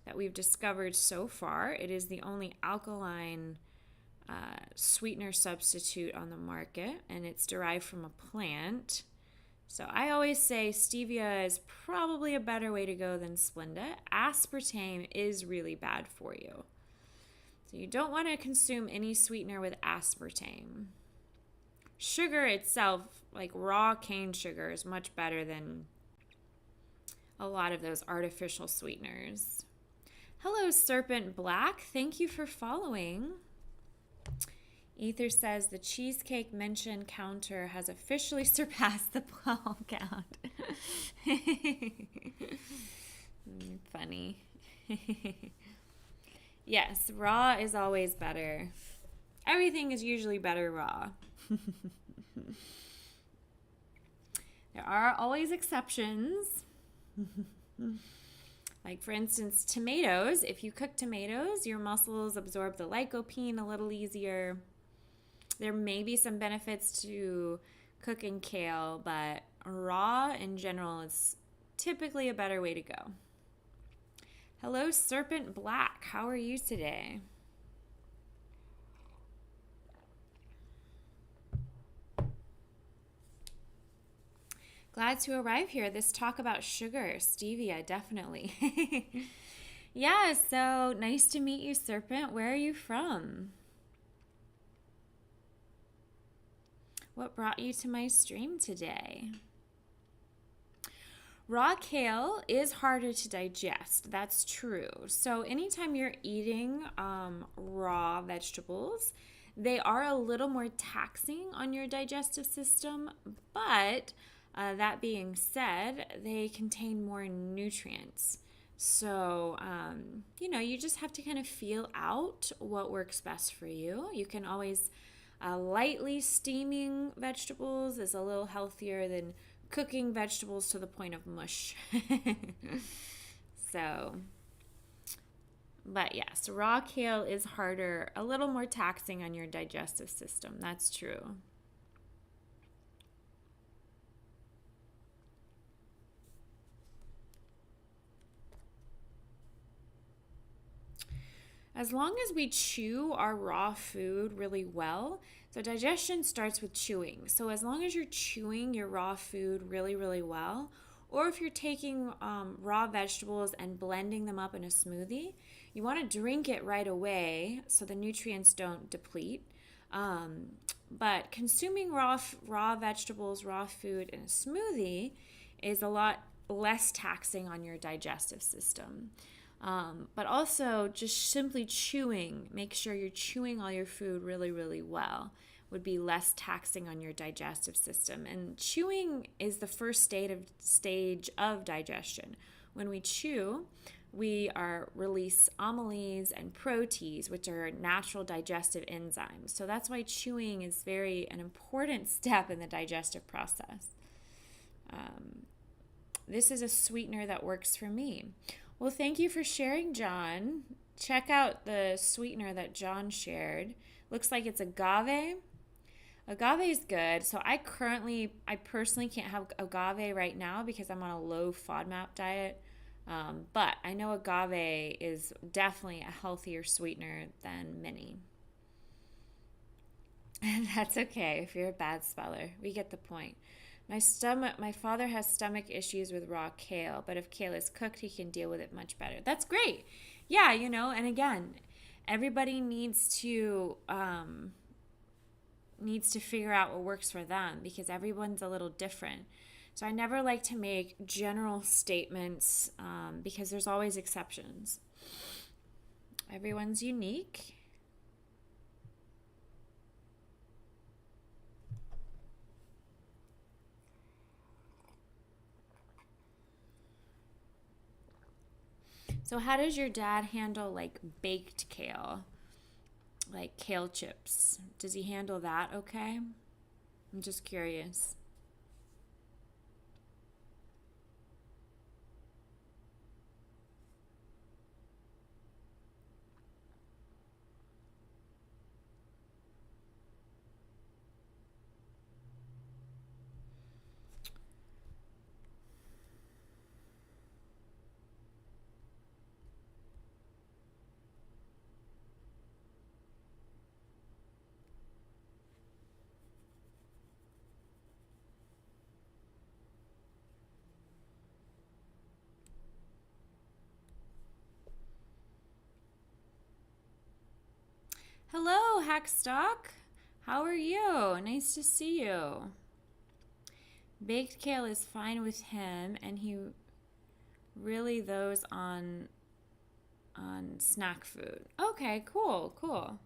that we've discovered so far. It is the only alkaline sweetener substitute on the market, and it's derived from a plant. So I always say stevia is probably a better way to go than Splenda. Aspartame is really bad for you. So you don't want to consume any sweetener with aspartame. sugar itself, like raw cane sugar, is much better than a lot of those artificial sweeteners. Hello, Serpent Black. Thank you for following. Ether says the cheesecake mention counter has officially surpassed the ball count. Funny. Yes, raw is always better. Everything is usually better raw. There are always exceptions. Like, for instance, tomatoes. If you cook tomatoes, your muscles absorb the lycopene a little easier. There may be some benefits to cooking kale, but raw in general is typically a better way to go. Hello, Serpent Black. How are you today? Glad to arrive here. This talk about sugar, stevia, definitely. Yeah, so nice to meet you, Serpent. Where are you from? What brought you to my stream today? Raw kale is harder to digest. That's true. So anytime you're eating raw vegetables, they are a little more taxing on your digestive system, but that being said, they contain more nutrients. So, you just have to kind of feel out what works best for you. You can always, lightly steaming vegetables is a little healthier than cooking vegetables to the point of mush. So, but yes, raw kale is harder, a little more taxing on your digestive system. That's true. As long as we chew our raw food really well, so digestion starts with chewing. So as long as you're chewing your raw food really, really well, or if you're taking raw vegetables and blending them up in a smoothie, you want to drink it right away so the nutrients don't deplete. But consuming raw vegetables, raw food in a smoothie is a lot less taxing on your digestive system. But also just simply chewing, make sure you're chewing all your food really, really well, would be less taxing on your digestive system. And chewing is the first stage of digestion. When we chew, we release amylase and protease, which are natural digestive enzymes. So that's why chewing is an important step in the digestive process. This is a sweetener that works for me. Well, thank you for sharing, John. Check out the sweetener that John shared. Looks like it's agave. Agave is good. So I personally can't have agave right now because I'm on a low FODMAP diet. But I know agave is definitely a healthier sweetener than mini. And that's okay if you're a bad speller. We get the point. My father has stomach issues with raw kale, but if kale is cooked, he can deal with it much better. That's great. Yeah, and again, everybody needs to figure out what works for them because everyone's a little different. So I never like to make general statements because there's always exceptions. Everyone's unique. So how does your dad handle like baked kale? Like kale chips? Does he handle that okay? I'm just curious. Hello, Hackstock. How are you? Nice to see you. Baked kale is fine with him, and he really those on snack food. Okay, cool.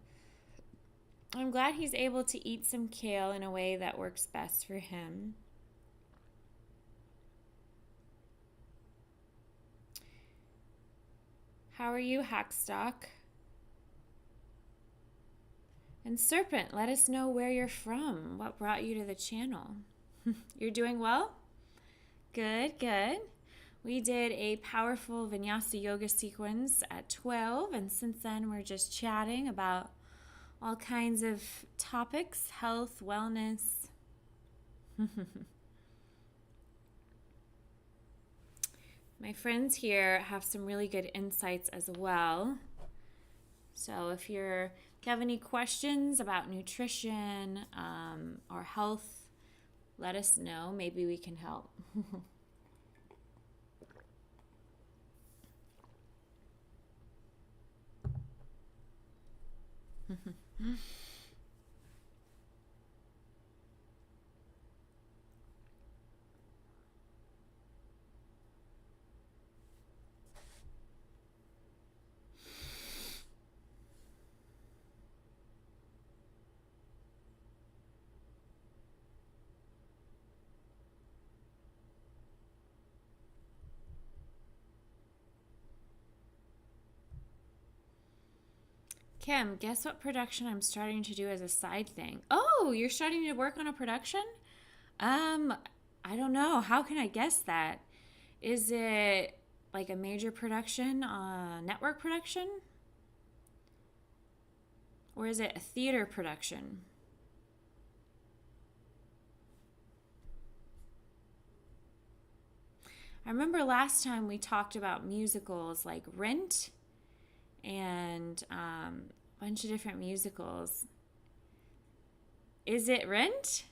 I'm glad he's able to eat some kale in a way that works best for him. How are you, Hackstock? And Serpent, let us know where you're from. What brought you to the channel? You're doing well? Good. We did a powerful Vinyasa yoga sequence at 12, and since then we're just chatting about all kinds of topics, health, wellness. My friends here have some really good insights as well. So if you have any questions about nutrition or health, let us know. Maybe we can help. Kim, guess what production I'm starting to do as a side thing? Oh, you're starting to work on a production? I don't know. How can I guess that? Is it like a major production, network production? Or is it a theater production? I remember last time we talked about musicals like Rent and a bunch of different musicals. Is it Rent?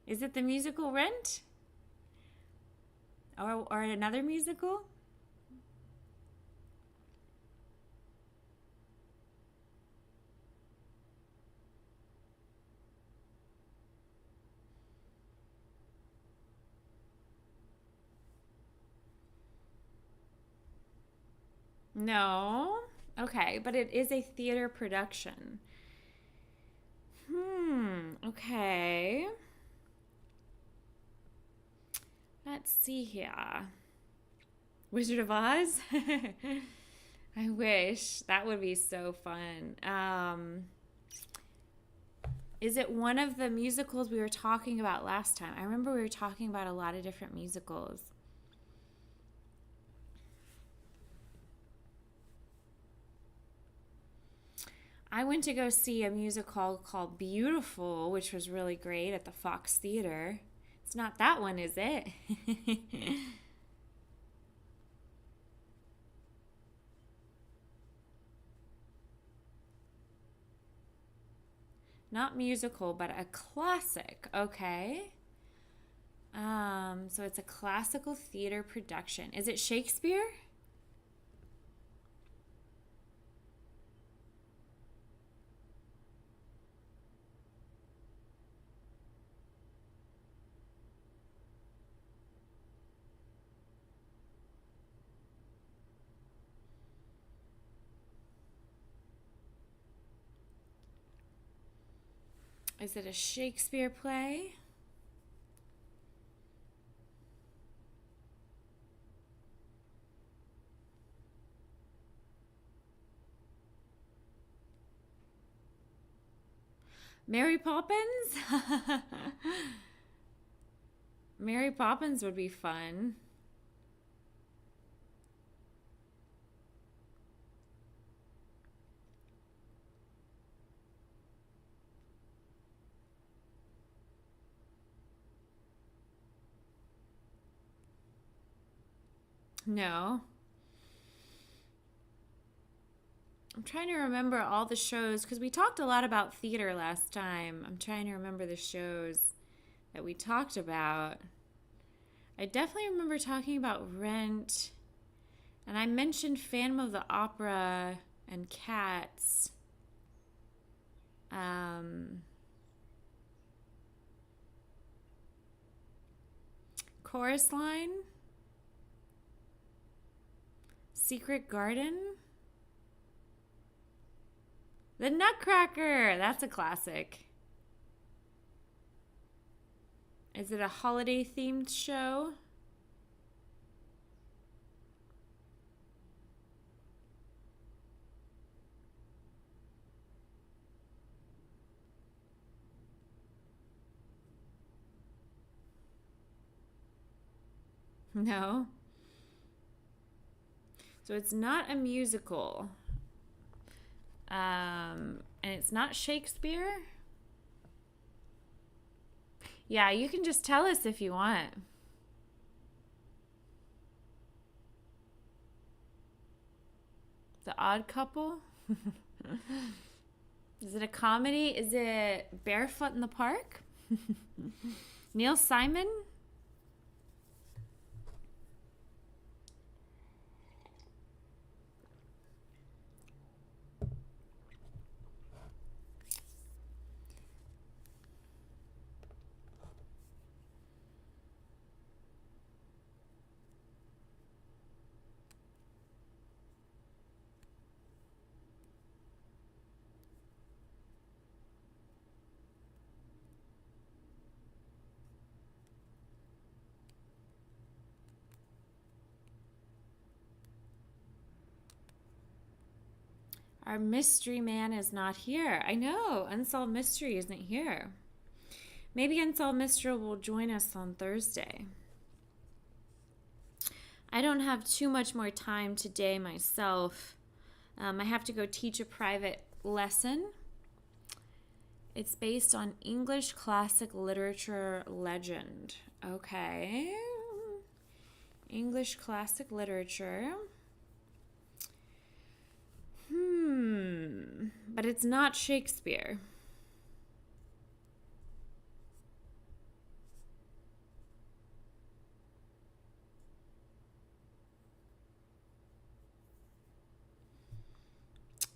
Is it the musical Rent? Or another musical? No. Okay, but it is a theater production. Okay. Let's see here. Wizard of Oz? I wish. That would be so fun. Is it one of the musicals we were talking about last time? I remember we were talking about a lot of different musicals. I went to go see a musical called Beautiful, which was really great at the Fox Theater. It's not that one, is it? Not musical, but a classic. Okay. So it's a classical theater production. Is it Shakespeare? Is it a Shakespeare play? Mary Poppins? Mary Poppins would be fun. No. I'm trying to remember all the shows because we talked a lot about theater last time. I'm trying to remember the shows that we talked about. I definitely remember talking about Rent, and I mentioned Phantom of the Opera and Cats. Chorus line? Secret Garden? The Nutcracker! That's a classic. Is it a holiday themed show? No. So it's not a musical. And it's not Shakespeare. Yeah, you can just tell us if you want. The Odd Couple? Is it a comedy? Is it Barefoot in the Park? Neil Simon? Our mystery man is not here. I know, Unsolved Mystery isn't here. Maybe Unsolved Mystery will join us on Thursday. I don't have too much more time today myself. I have to go teach a private lesson. It's based on English classic literature legend. Okay. English classic literature. But it's not Shakespeare.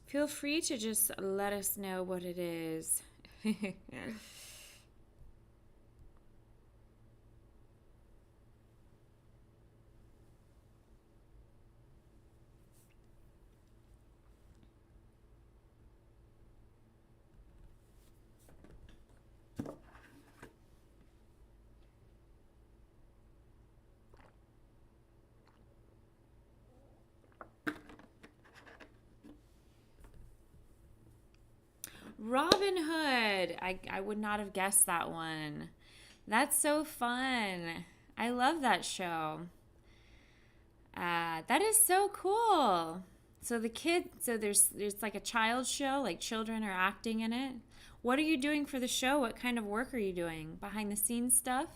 Feel free to just let us know what it is. Robin Hood. I would not have guessed that one. That's so fun. I love that show. That is so cool. So there's like a child's show, like children are acting in it. What are you doing for the show? What kind of work are you doing? Behind the scenes stuff?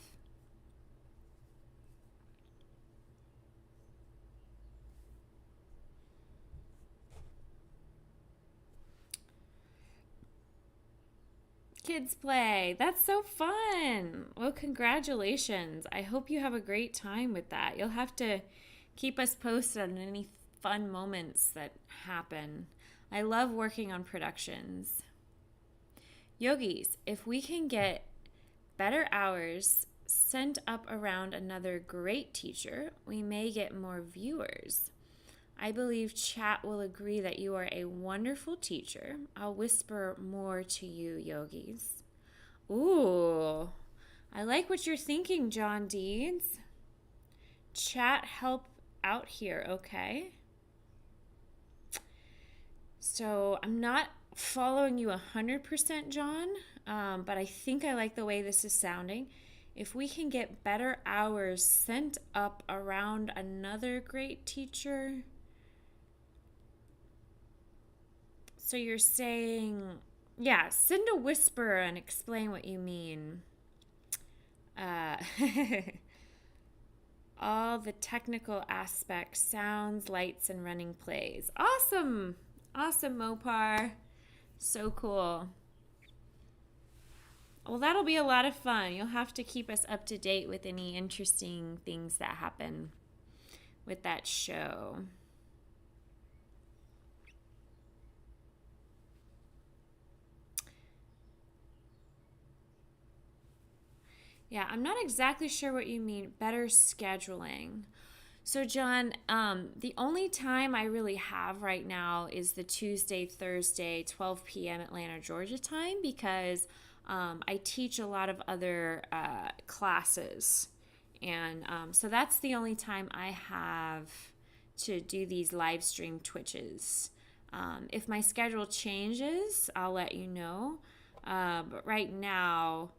Kids play. That's so fun. Well, congratulations. I hope you have a great time with that. You'll have to keep us posted on any fun moments that happen. I love working on productions. Yogis, if we can get better hours sent up around another great teacher, we may get more viewers. I believe chat will agree that you are a wonderful teacher. I'll whisper more to you, yogis. Ooh, I like what you're thinking, John Deeds. Chat help out here, okay? So I'm not following you 100%, John, but I think I like the way this is sounding. If we can get better hours sent up around another great teacher... So you're saying, yeah, send a whisper and explain what you mean. All the technical aspects, sounds, lights, and running plays. Awesome. Awesome, Mopar. So cool. Well, that'll be a lot of fun. You'll have to keep us up to date with any interesting things that happen with that show. Yeah, I'm not exactly sure what you mean, better scheduling. So, John, the only time I really have right now is the Tuesday, Thursday, 12 p.m. Atlanta, Georgia time because I teach a lot of other classes. And so that's the only time I have to do these live stream Twitches. If my schedule changes, I'll let you know. But right now,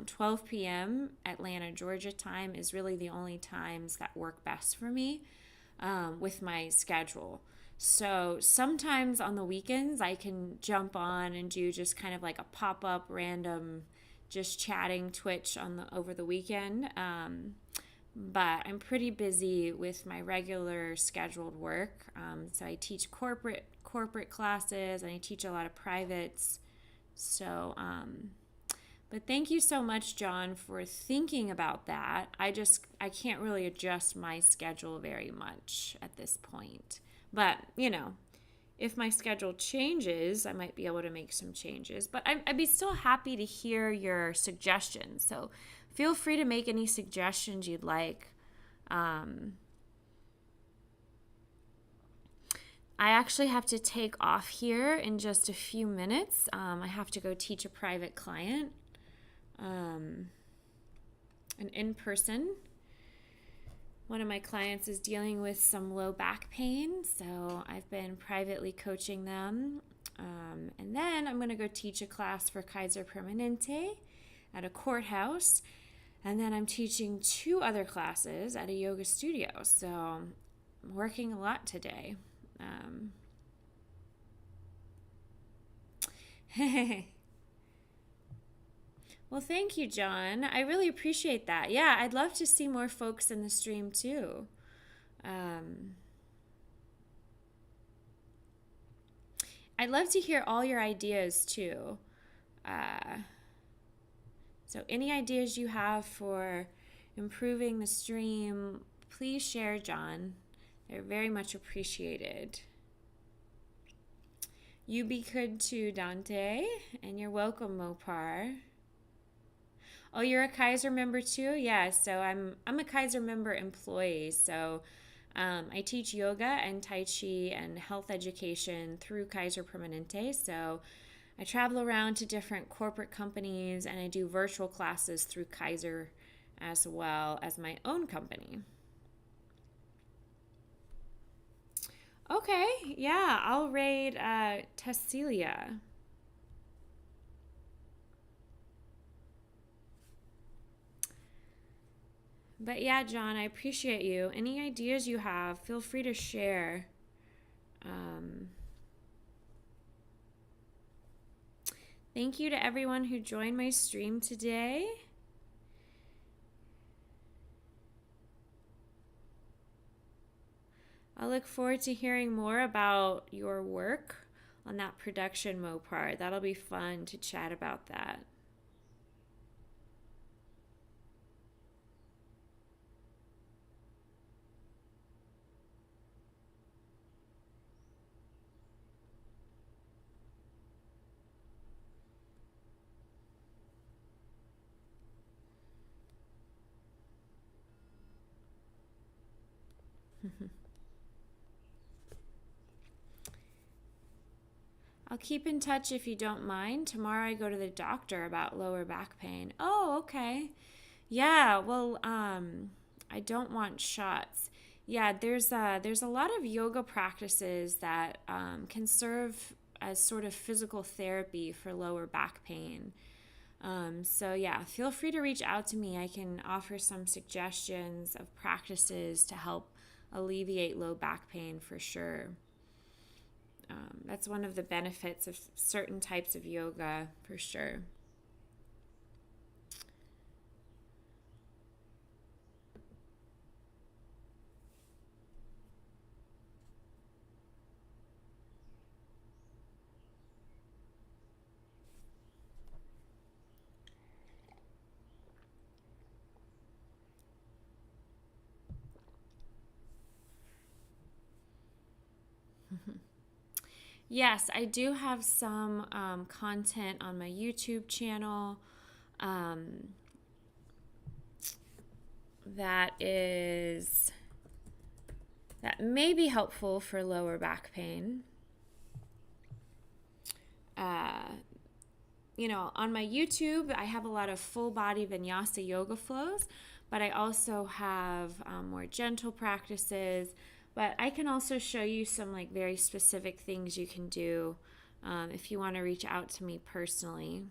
12 p.m. Atlanta, Georgia time is really the only times that work best for me with my schedule. So sometimes on the weekends, I can jump on and do just kind of like a pop up random, just chatting Twitch on the over the weekend. But I'm pretty busy with my regular scheduled work. So I teach corporate classes and I teach a lot of privates. So, but thank you so much, John, for thinking about that. I can't really adjust my schedule very much at this point. But, if my schedule changes, I might be able to make some changes. But I'd be still happy to hear your suggestions. So feel free to make any suggestions you'd like. I actually have to take off here in just a few minutes. I have to go teach a private client, an in-person. One of my clients is dealing with some low back pain, so I've been privately coaching them. And then I'm going to go teach a class for Kaiser Permanente at a courthouse. And then I'm teaching 2 other classes at a yoga studio. So I'm working a lot today. Well, thank you, John. I really appreciate that. Yeah, I'd love to see more folks in the stream too. I'd love to hear all your ideas too. So any ideas you have for improving the stream, please share, John. They're very much appreciated. You be good too, Dante, and you're welcome, Mopar. Oh, you're a Kaiser member too? Yeah, so I'm a Kaiser member employee. So I teach yoga and Tai Chi and health education through Kaiser Permanente. So I travel around to different corporate companies and I do virtual classes through Kaiser as well as my own company. Okay, yeah, I'll raid Tessilia. But yeah, John, I appreciate you. Any ideas you have, feel free to share. Thank you to everyone who joined my stream today. I look forward to hearing more about your work on that production Mopar. That'll be fun to chat about that. I'll keep in touch if you don't mind. Tomorrow I go to the doctor about lower back pain. Oh, okay. Yeah, well, I don't want shots. Yeah, there's a lot of yoga practices that can serve as sort of physical therapy for lower back pain. So yeah, feel free to reach out to me. I can offer some suggestions of practices to help alleviate low back pain for sure. That's one of the benefits of certain types of yoga for sure. Yes, I do have some content on my YouTube channel. that may be helpful for lower back pain. On my YouTube, I have a lot of full body Vinyasa yoga flows, but I also have more gentle practices. But I can also show you some like very specific things you can do if you want to reach out to me personally.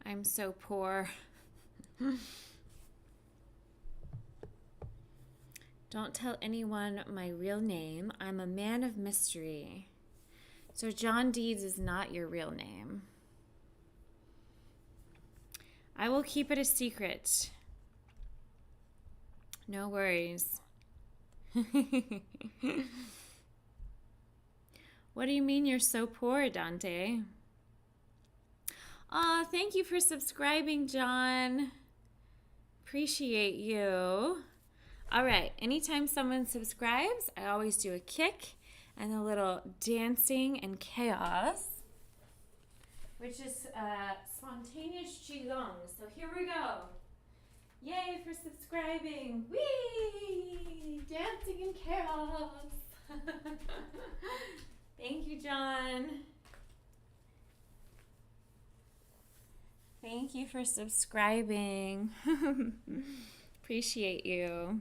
I'm so poor. Don't tell anyone my real name. I'm a man of mystery. So John Deeds is not your real name. I will keep it a secret. No worries. What do you mean you're so poor, Dante? Aw, thank you for subscribing, John. Appreciate you. All right, anytime someone subscribes, I always do a kick and a little dancing and chaos, which is spontaneous qigong. So here we go. Yay for subscribing. Whee! Dancing and chaos. Thank you, John. Thank you for subscribing. Appreciate you.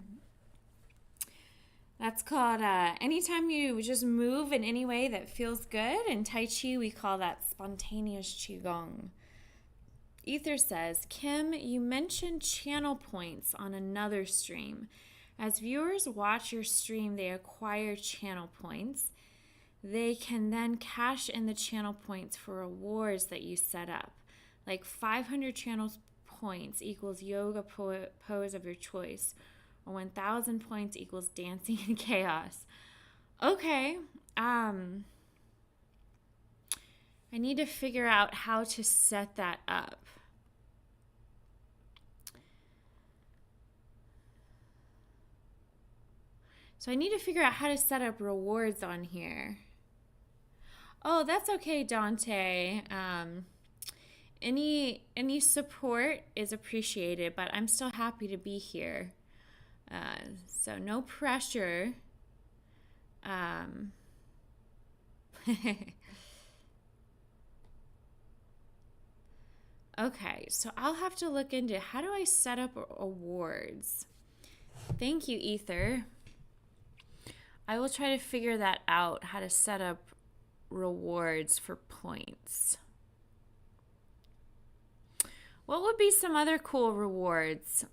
That's called, anytime you just move in any way that feels good. In Tai Chi, we call that spontaneous Qigong. Ether says, Kim, you mentioned channel points on another stream. As viewers watch your stream, they acquire channel points. They can then cash in the channel points for rewards that you set up. Like 500 channel points equals yoga pose of your choice, or 1,000 points equals dancing and chaos. Okay, I need to figure out how to set that up. So I need to figure out how to set up rewards on here. Oh, that's okay, Dante. Any support is appreciated, but I'm still happy to be here. So no pressure. Okay, so I'll have to look into how do I set up awards. Thank you, Ether. I will try to figure that out, how to set up rewards for points. What would be some other cool rewards?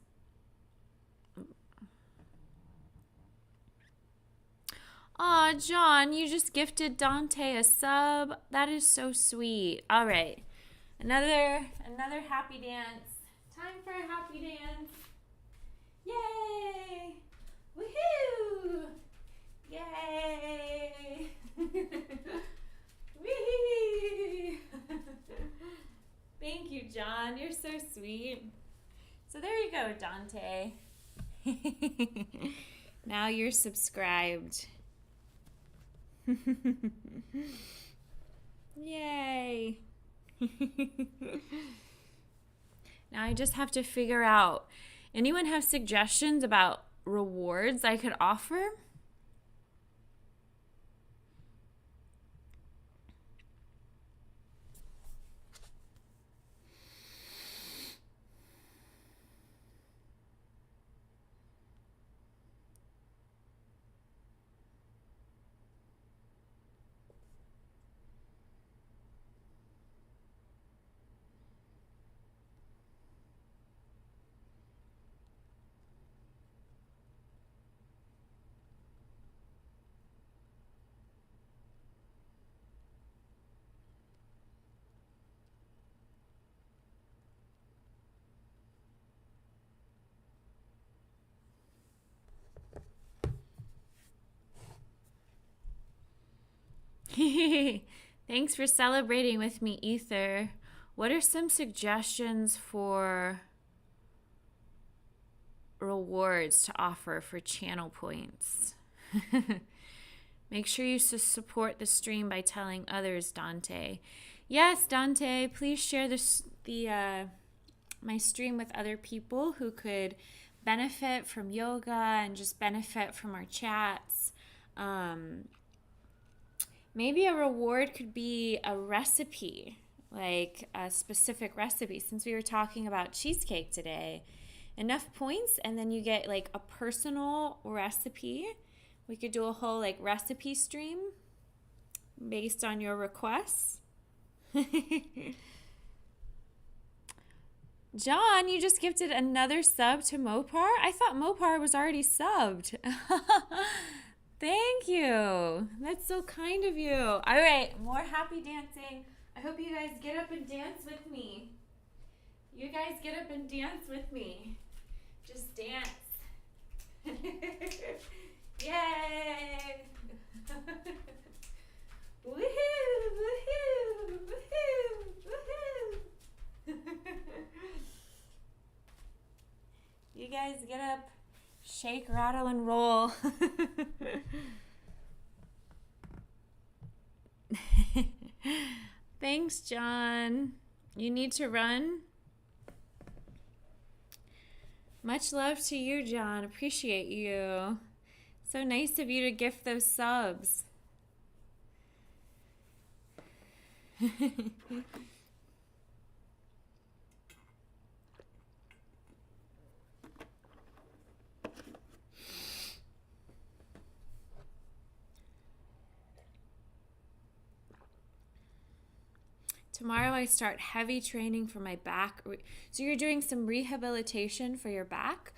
Aw, John, you just gifted Dante a sub. That is so sweet. All right, another happy dance. Time for a happy dance. Yay! Woohoo! Yay! Whee! Thank you, John. You're so sweet. So there you go, Dante. Now you're subscribed. Yay. Now I just have to figure out, anyone have suggestions about rewards I could offer? Thanks for celebrating with me, Ether. What are some suggestions for rewards to offer for channel points? Make sure you support the stream by telling others, Dante. Yes, Dante, please share my stream with other people who could benefit from yoga and just benefit from our chats. Maybe a reward could be a recipe, like a specific recipe. Since we were talking about cheesecake today, enough points and then you get like a personal recipe. We could do a whole like recipe stream based on your requests. John, you just gifted another sub to Mopar? I thought Mopar was already subbed. Thank you. That's so kind of you. All right, more happy dancing. I hope you guys get up and dance with me. You guys get up and dance with me. Just dance. Yay! Woohoo! Woohoo! Woohoo! Woohoo! You guys get up, shake, rattle, and roll. Thanks, John. You need to run? Much love to you, John. Appreciate you. So nice of you to gift those subs. Tomorrow I start heavy training for my back. So you're doing some rehabilitation for your back.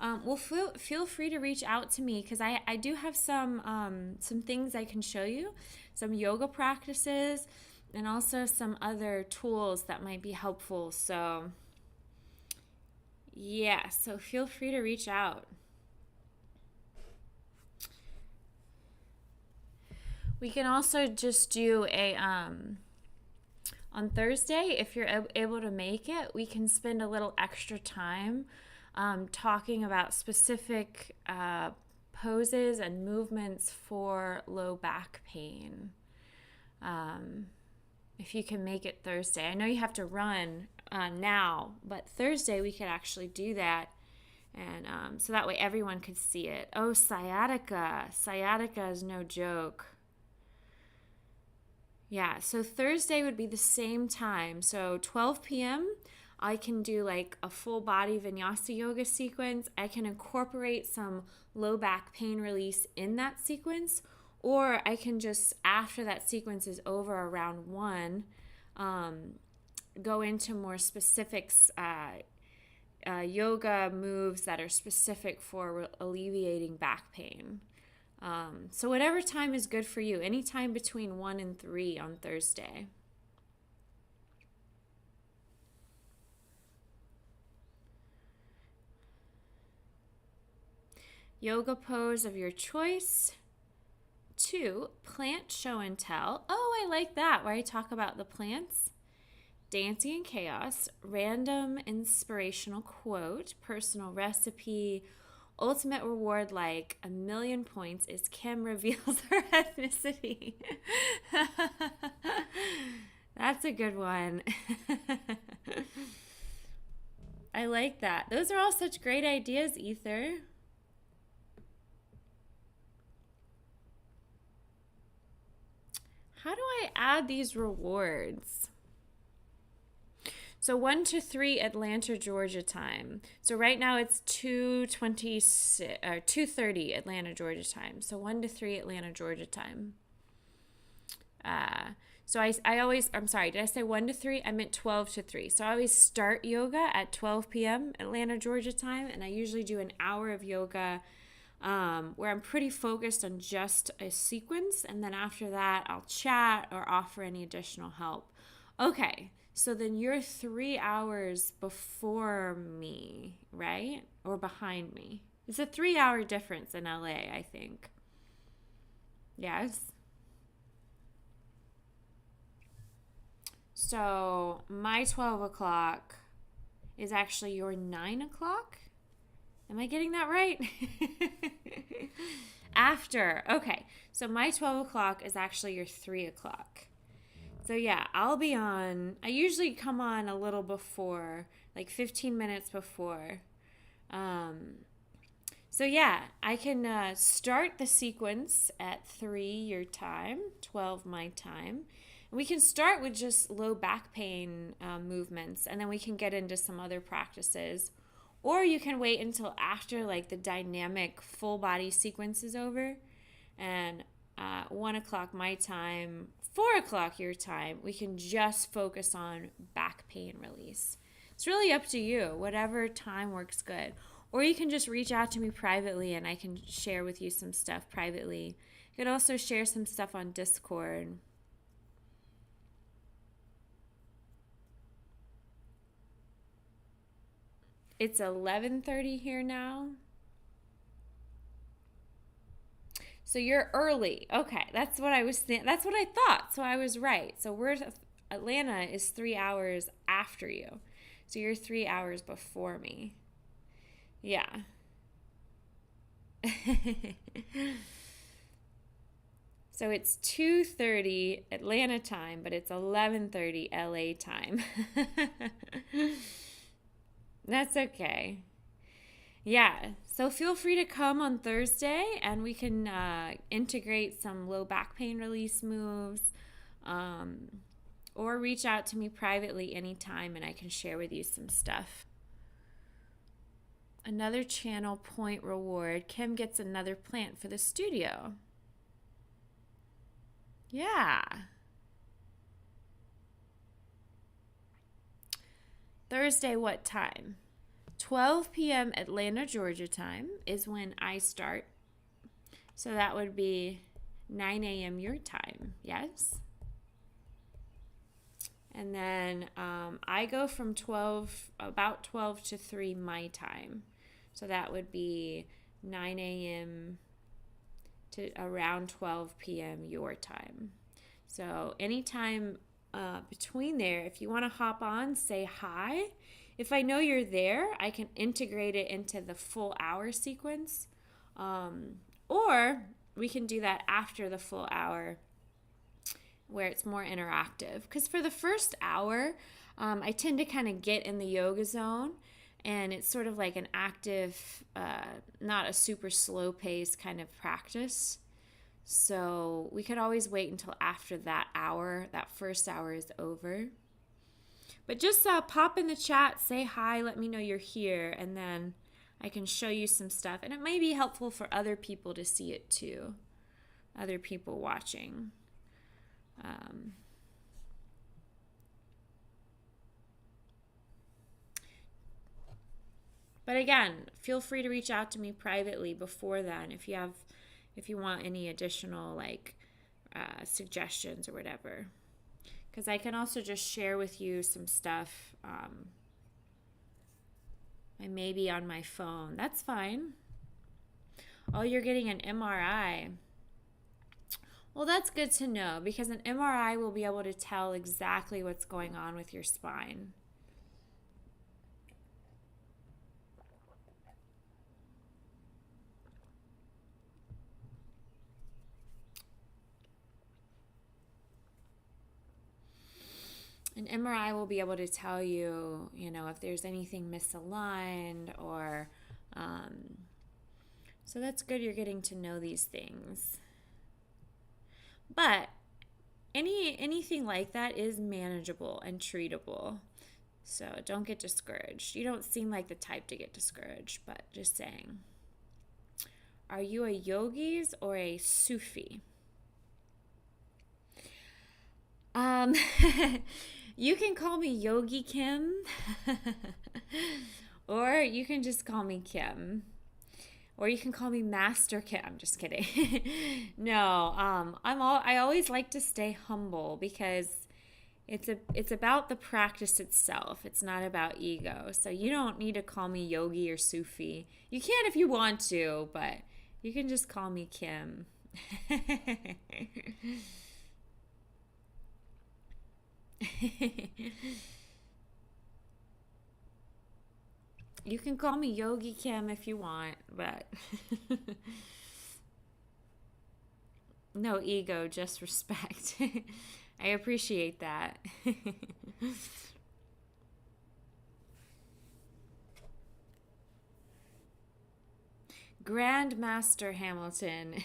Well, feel free to reach out to me because I do have some things I can show you, some yoga practices, and also some other tools that might be helpful. So yeah, so feel free to reach out. We can also just do a on Thursday, if you're able to make it, we can spend a little extra time talking about specific poses and movements for low back pain. If you can make it Thursday. I know you have to run now, but Thursday we could actually do that. And so that way everyone could see it. Oh, sciatica. Sciatica is no joke. Yeah, so Thursday would be the same time. So 12 p.m., I can do like a full body Vinyasa yoga sequence. I can incorporate some low back pain release in that sequence, or I can just, after that sequence is over around 1, go into more specifics, yoga moves that are specific for alleviating back pain. So whatever time is good for you, anytime between 1 and 3 on Thursday. Yoga pose of your choice. 2, plant show and tell. Oh, I like that, where I talk about the plants. Dancing in chaos, random inspirational quote, personal recipe. Ultimate reward, like 1,000,000 points, is Kim reveals her ethnicity. That's a good one. I like that. Those are all such great ideas, Ether. How do I add these rewards? So 1 to 3 Atlanta, Georgia time. So right now it's 2:30 Atlanta, Georgia time. So 1 to 3 Atlanta, Georgia time. So I always, I'm sorry, did I say 1 to 3? I meant 12 to 3. So I always start yoga at 12 p.m. Atlanta, Georgia time, and I usually do an hour of yoga where I'm pretty focused on just a sequence, and then after that I'll chat or offer any additional help. Okay. So then you're 3 hours before me, right? Or behind me. It's a 3-hour difference in LA, I think. Yes? So my 12 o'clock is actually your 9 o'clock. Am I getting that right? After. Okay. So my 12 o'clock is actually your 3 o'clock. So yeah, I'll be on. I usually come on a little before, like 15 minutes before. So yeah, I can start the sequence at 3 your time, 12 my time. And we can start with just low back pain movements, and then we can get into some other practices. Or you can wait until after like the dynamic full body sequence is over, and 1 o'clock my time, 4 o'clock your time, we can just focus on back pain release. It's really up to you, whatever time works good. Or you can just reach out to me privately and I can share with you some stuff privately. You could also share some stuff on Discord. It's 11:30 here now. So you're early. Okay, that's what I was that's what I thought. So I was right. So Atlanta is 3 hours after you. So you're 3 hours before me. Yeah. So it's 2:30 Atlanta time, but it's 11:30 LA time. That's okay. Yeah, so feel free to come on Thursday and we can integrate some low back pain release moves, or reach out to me privately anytime and I can share with you some stuff. Another channel point reward. Kim gets another plant for the studio. Yeah. Thursday, what time? 12 p.m. Atlanta, Georgia time is when I start. So that would be 9 a.m. your time, yes? And then I go from about 12 to 3 my time. So that would be 9 a.m. to around 12 p.m. your time. So anytime between there, if you want to hop on, say hi. If I know you're there, I can integrate it into the full hour sequence. Or we can do that after the full hour where it's more interactive. Because for the first hour, I tend to kind of get in the yoga zone. And it's sort of like an active, not a super slow pace kind of practice. So we could always wait until after that hour, that first hour is over. But just pop in the chat, say hi, let me know you're here, and then I can show you some stuff. And it may be helpful for other people to see it too, other people watching. But again, feel free to reach out to me privately before then if you want any additional suggestions or whatever. Because I can also just share with you some stuff. I may be on my phone. That's fine. Oh, you're getting an MRI. Well, that's good to know because an MRI will be able to tell exactly what's going on with your spine. An MRI will be able to tell you, if there's anything misaligned or, so that's good you're getting to know these things. But anything like that is manageable and treatable. So don't get discouraged. You don't seem like the type to get discouraged, but just saying. Are you a yogis or a Sufi? You can call me Yogi Kim, or you can just call me Kim, or you can call me Master Kim. I'm just kidding. No, I always like to stay humble because it's about the practice itself. It's not about ego. So you don't need to call me Yogi or Sufi. You can if you want to, but you can just call me Kim. You can call me Yogi Kim if you want, but no ego, just respect. I appreciate that. Grandmaster Hamilton.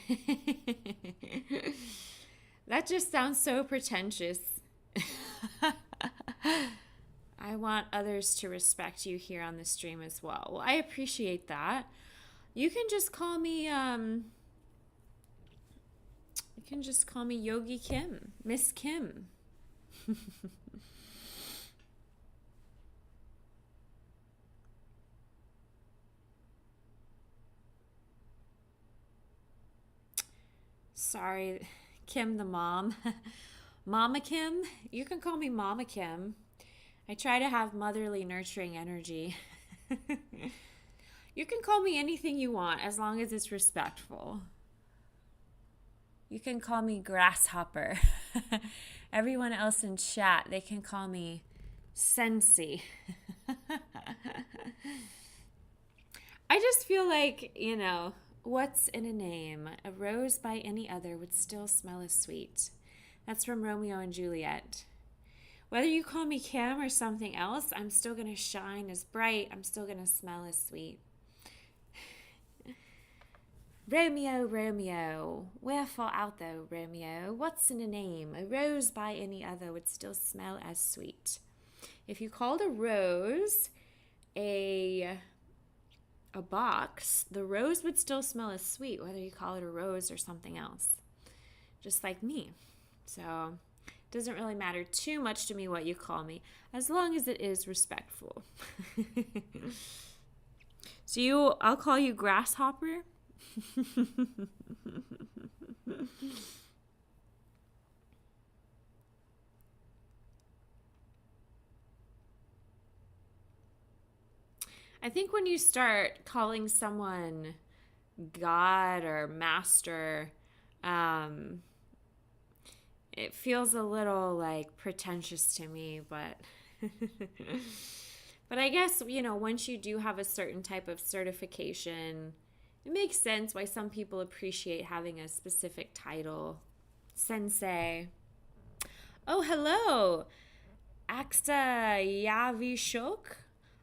That just sounds so pretentious. I want others to respect you here on the stream as well. Well, I appreciate that. You can just call me Yogi Kim, Miss Kim. Sorry, Kim the mom. Mama Kim? You can call me Mama Kim. I try to have motherly, nurturing energy. You can call me anything you want as long as it's respectful. You can call me Grasshopper. Everyone else in chat, they can call me Sensi. I just feel like, what's in a name? A rose by any other would still smell as sweet. That's from Romeo and Juliet. Whether you call me Kim or something else, I'm still going to shine as bright. I'm still going to smell as sweet. Romeo, Romeo, wherefore art thou, Romeo? What's in a name? A rose by any other would still smell as sweet. If you called a rose a box, the rose would still smell as sweet, whether you call it a rose or something else. Just like me. So it doesn't really matter too much to me what you call me, as long as it is respectful. So I'll call you Grasshopper. I think when you start calling someone God or Master, it feels a little like pretentious to me, but but I guess, once you do have a certain type of certification, it makes sense why some people appreciate having a specific title. Sensei. Oh, hello. Axta Yavishok.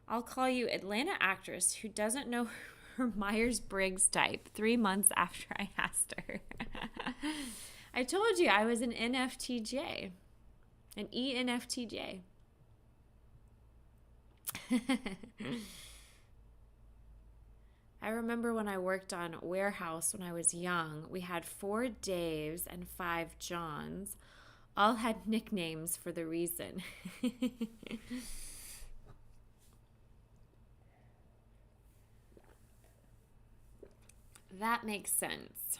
I'll call you Atlanta actress who doesn't know her Myers-Briggs type 3 months after I asked her. I told you I was an NFTJ. An ENFTJ. I remember when I worked on warehouse when I was young, we had 4 Daves and 5 Johns. All had nicknames for the reason. That makes sense.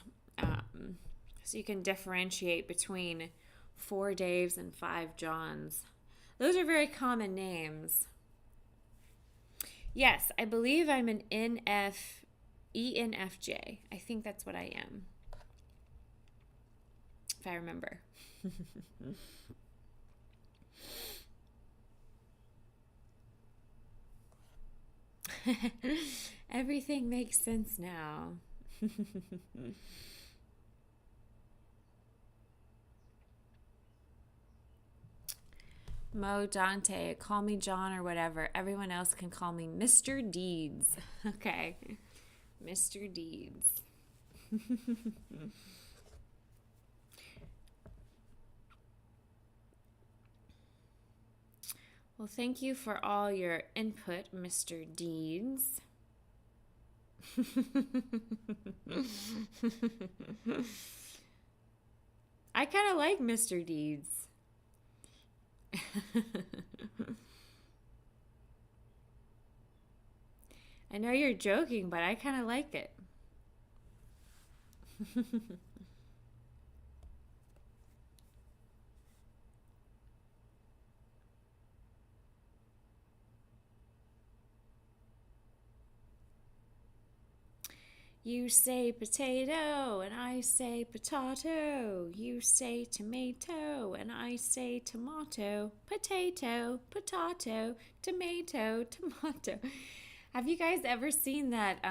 So you can differentiate between 4 Daves and 5 Johns. Those are very common names. Yes, I believe I'm an ENFJ. I think that's what I am. If I remember. Everything makes sense now. Mo, Dante, call me John or whatever. Everyone else can call me Mr. Deeds. Okay. Mr. Deeds. Well, thank you for all your input, Mr. Deeds. I kind of like Mr. Deeds. I know you're joking, but I kind of like it. You say potato and I say potato. You say tomato and I say tomato. Potato, potato, tomato, tomato. Have you guys ever seen that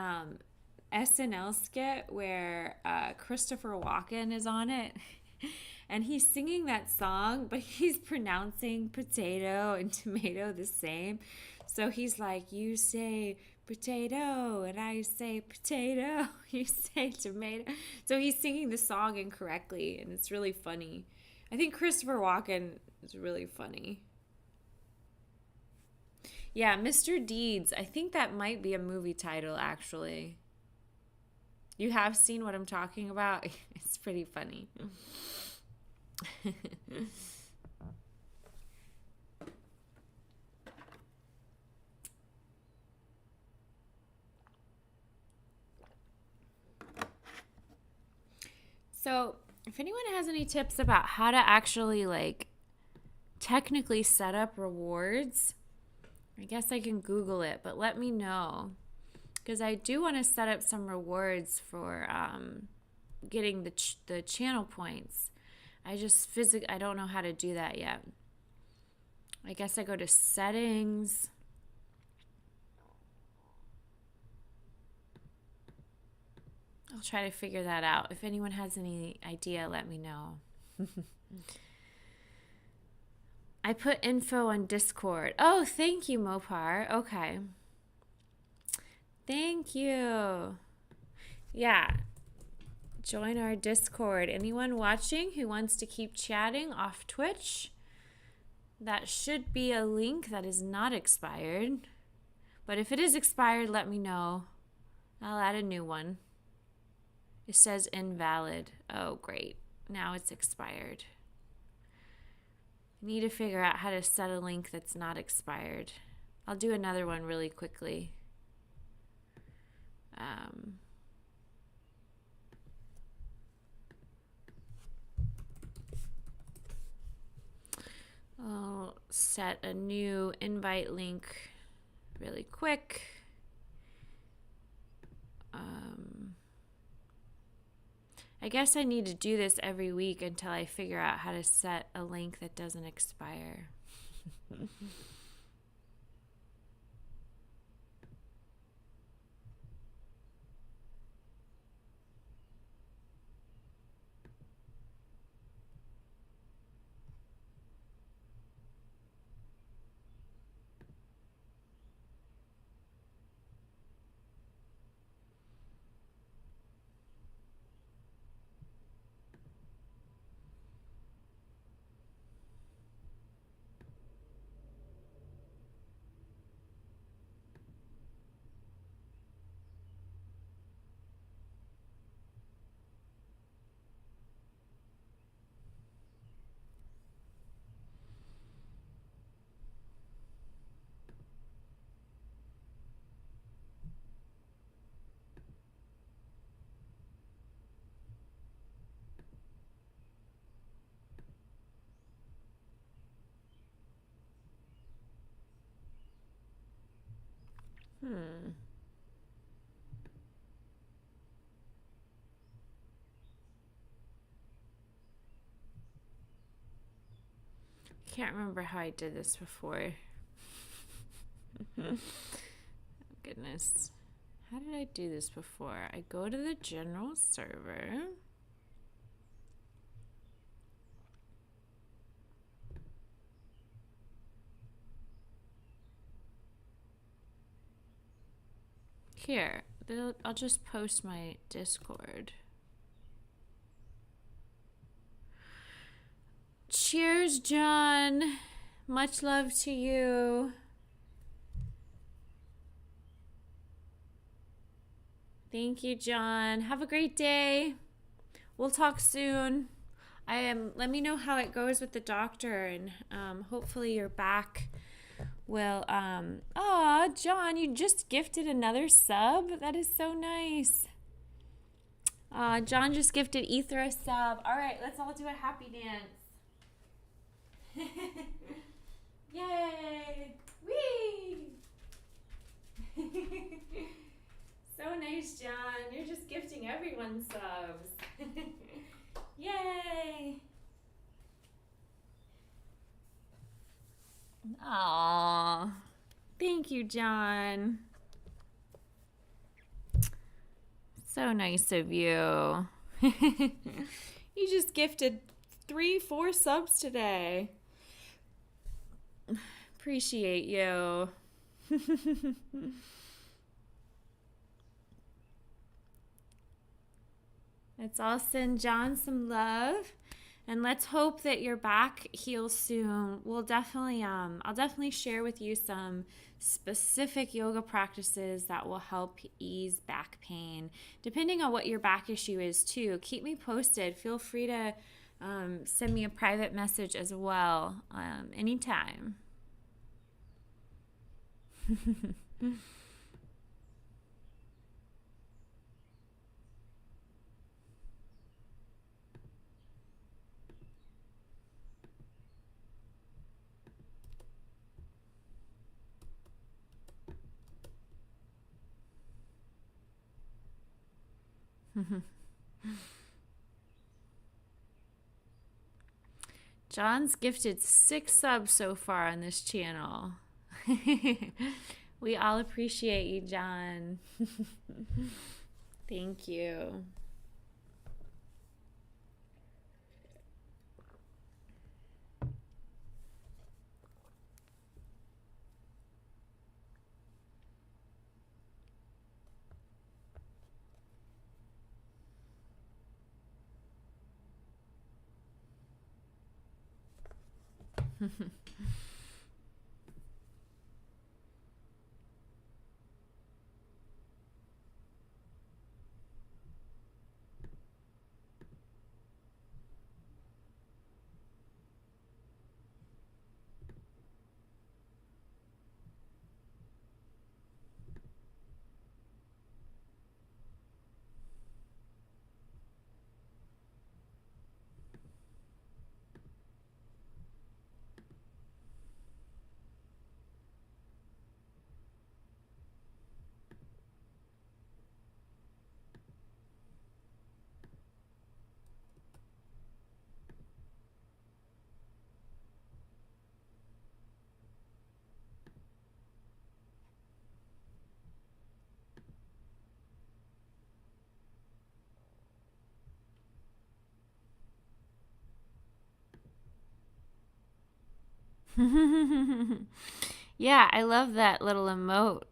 SNL skit where Christopher Walken is on it? And he's singing that song, but he's pronouncing potato and tomato the same. So he's like, you say potato and I say potato, you say tomato. So he's singing the song incorrectly, and it's really funny. I think Christopher Walken is really funny. Yeah, Mr. Deeds. I think that might be a movie title, actually. You have seen what I'm talking about? It's pretty funny. So, if anyone has any tips about how to actually technically set up rewards, I guess I can Google it, but let me know, because I do want to set up some rewards for getting the channel points. I don't know how to do that yet. I guess I go to settings. I'll try to figure that out. If anyone has any idea, let me know. I put info on Discord. Oh, thank you, Mopar. Okay. Thank you. Yeah. Join our Discord. Anyone watching who wants to keep chatting off Twitch, that should be a link that is not expired. But if it is expired, let me know. I'll add a new one. It says invalid. Oh, great. Now it's expired. I need to figure out how to set a link that's not expired. I'll do another one really quickly. I'll set a new invite link really quick. I guess I need to do this every week until I figure out how to set a link that doesn't expire. Can't remember how I did this before. Goodness. How did I do this before? I go to the general server. Here, I'll just post my Discord. Cheers, John. Much love to you. Thank you, John. Have a great day. We'll talk soon. Let me know how it goes with the doctor, and hopefully your back will John, you just gifted another sub. That is so nice. John just gifted Ether a sub. All right, let's all do a happy dance. Yay! Whee! So nice, John. You're just gifting everyone subs. Yay! Aww. Thank you, John. So nice of you. You just gifted 3-4 subs today. Appreciate you. Let's all send John some love. And let's hope that your back heals soon. I'll definitely share with you some specific yoga practices that will help ease back pain, depending on what your back issue is too. Keep me posted. Feel free to send me a private message as well, anytime. John's gifted 6 subs so far on this channel. We all appreciate you, John. Thank you. Yeah, I love that little emote.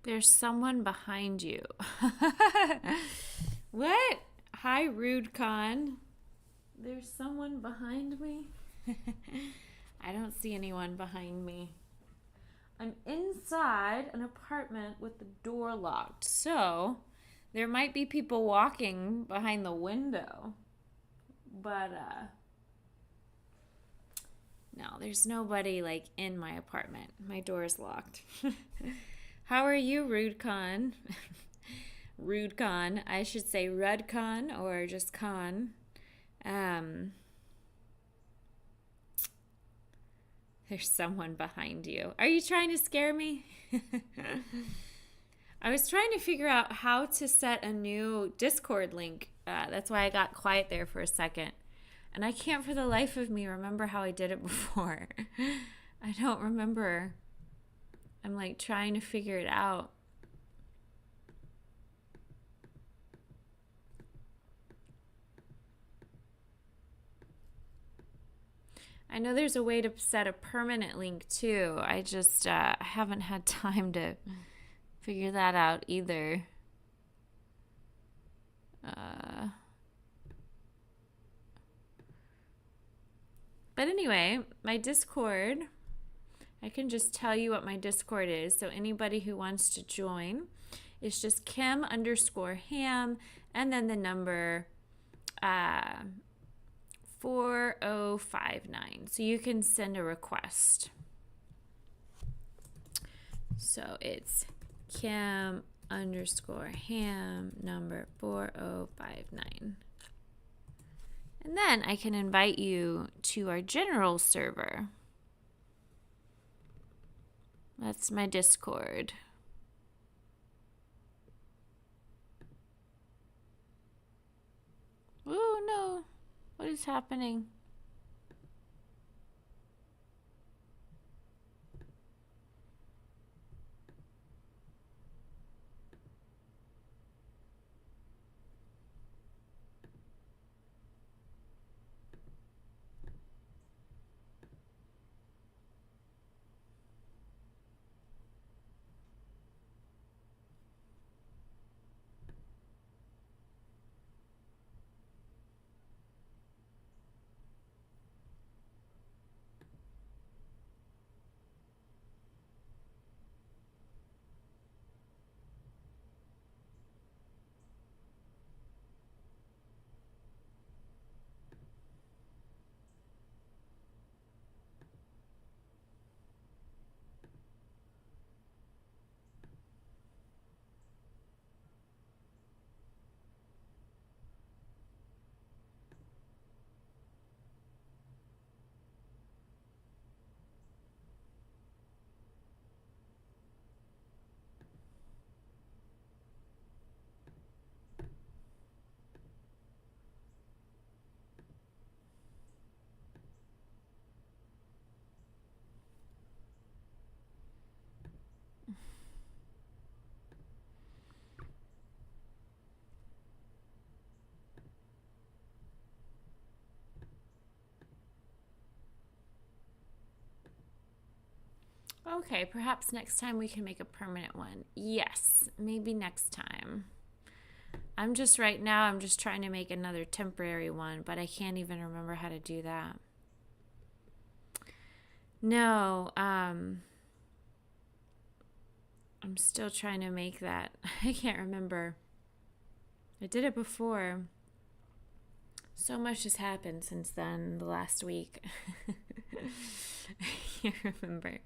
There's someone behind you. What? Hi, Rude Con. There's someone behind me? I don't see anyone behind me. I'm inside an apartment with the door locked, so there might be people walking behind the window. But no, there's nobody like in my apartment. My door is locked. How are you, Rude Con? Rude Con. I should say Rud Con or just Con. There's someone behind you. Are you trying to scare me? I was trying to figure out how to set a new Discord link. That's why I got quiet there for a second. And I can't for the life of me remember how I did it before. I don't remember. I'm like trying to figure it out. I know there's a way to set a permanent link too. I just haven't had time to figure that out either. But anyway, my Discord, I can just tell you what my Discord is. So anybody who wants to join, it's just Kim_Ham and then the number 4059. So you can send a request. So it's Kim_Ham number 4059. And then I can invite you to our general server. That's my Discord. Oh no, what is happening? Okay, perhaps next time we can make a permanent one. Yes, maybe next time. I'm just trying to make another temporary one, but I can't even remember how to do that. No, I'm still trying to make that. I can't remember. I did it before. So much has happened since then, the last week. I can't remember.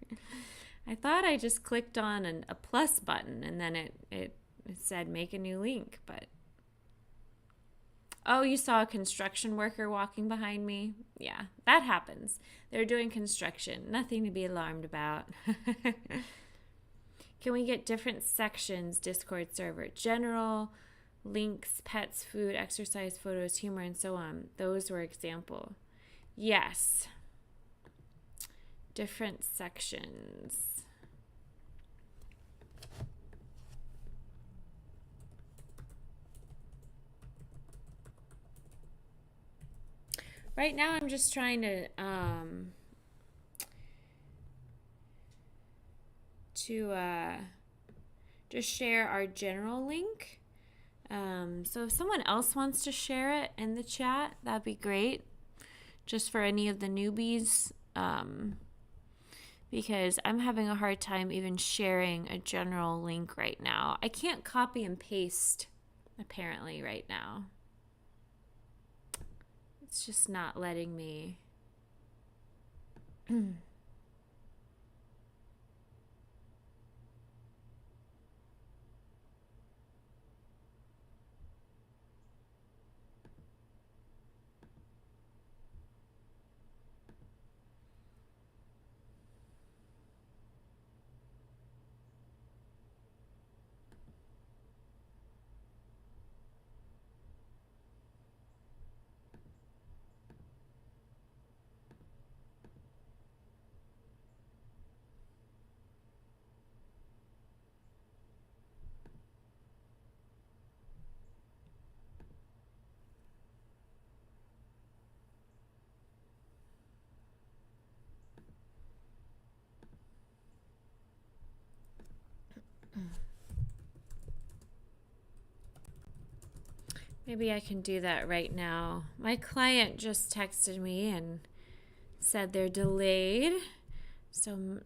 I thought I just clicked on a plus button and then it said make a new link, but oh, you saw a construction worker walking behind me? Yeah, that happens. They're doing construction. Nothing to be alarmed about. Can we get different sections, Discord server? General, links, pets, food, exercise, photos, humor, and so on. Those were example. Yes. Different sections. Right now I'm just trying to just share our general link. So if someone else wants to share it in the chat, that'd be great. Just for any of the newbies, because I'm having a hard time even sharing a general link right now. I can't copy and paste apparently right now. It's just not letting me. Maybe I can do that right now. My client just texted me and said they're delayed. So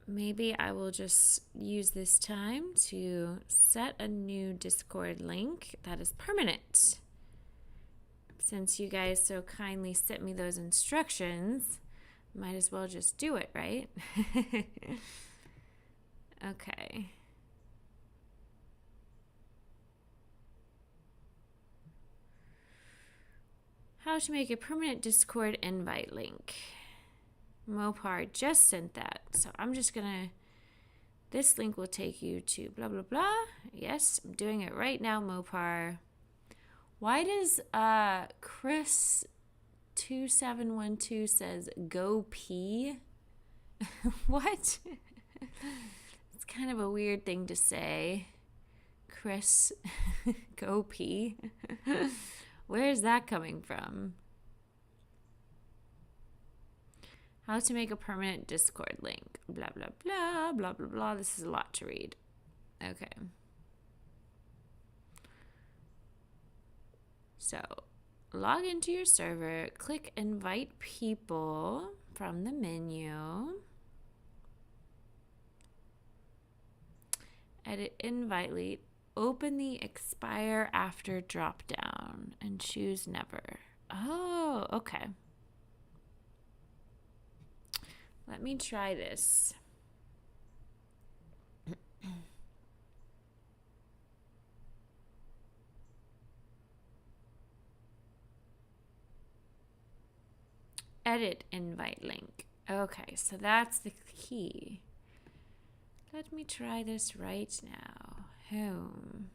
maybe I will just use this time to set a new Discord link that is permanent. Since you guys so kindly sent me those instructions, might as well just do it, right? Okay. How to make a permanent Discord invite link. Mopar just sent that. So I'm just going to, this link will take you to blah, blah, blah. Yes, I'm doing it right now, Mopar. Why does Chris 2712 says go pee? What? It's kind of a weird thing to say. Chris, go pee. Where is that coming from? How to make a permanent Discord link. Blah, blah, blah, blah, blah, blah. This is a lot to read. Okay. So, log into your server. Click invite people from the menu. Edit invite lead. Open the expire after drop down and choose never. Oh, okay. Let me try this. Edit invite link. Okay, so that's the key. Let me try this right now. Home.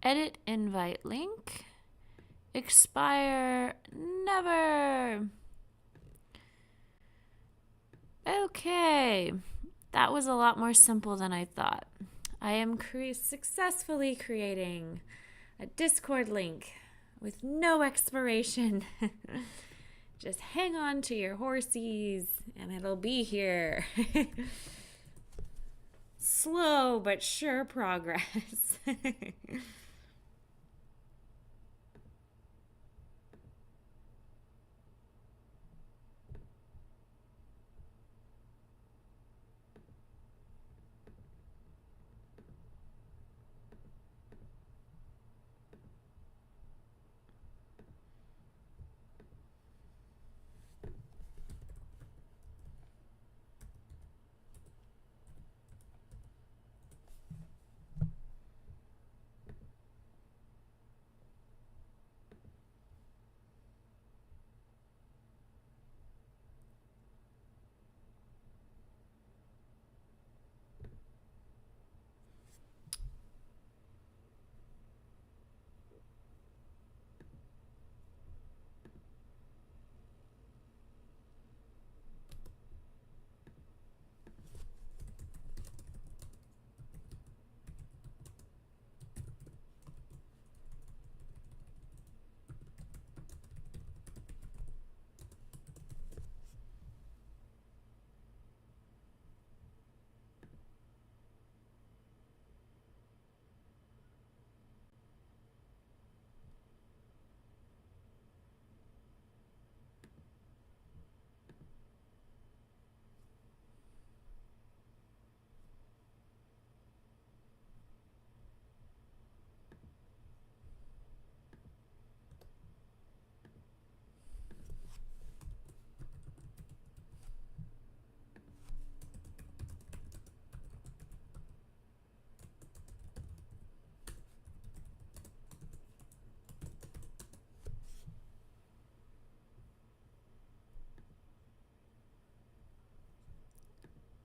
Edit invite link. Expire never. Okay. That was a lot more simple than I thought. I am successfully creating a Discord link with no expiration. Just hang on to your horsies and it'll be here. Slow but sure progress.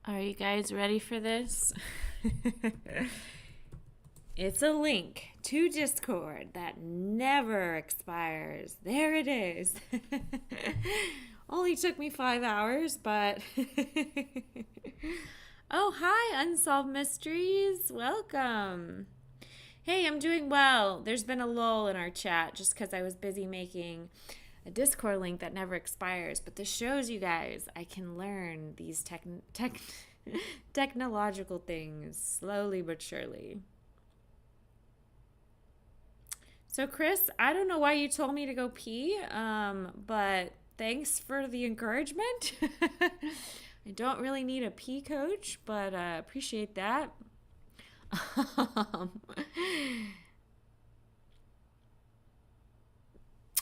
Are you guys ready for this? It's a link to Discord that never expires. There it is. Only took me 5 hours, but... Oh, hi, Unsolved Mysteries. Welcome. Hey, I'm doing well. There's been a lull in our chat just because I was busy making a Discord link that never expires. But this shows you guys I can learn these technological things slowly but surely. So, Chris, I don't know why you told me to go pee, but thanks for the encouragement. I don't really need a pee coach, but appreciate that.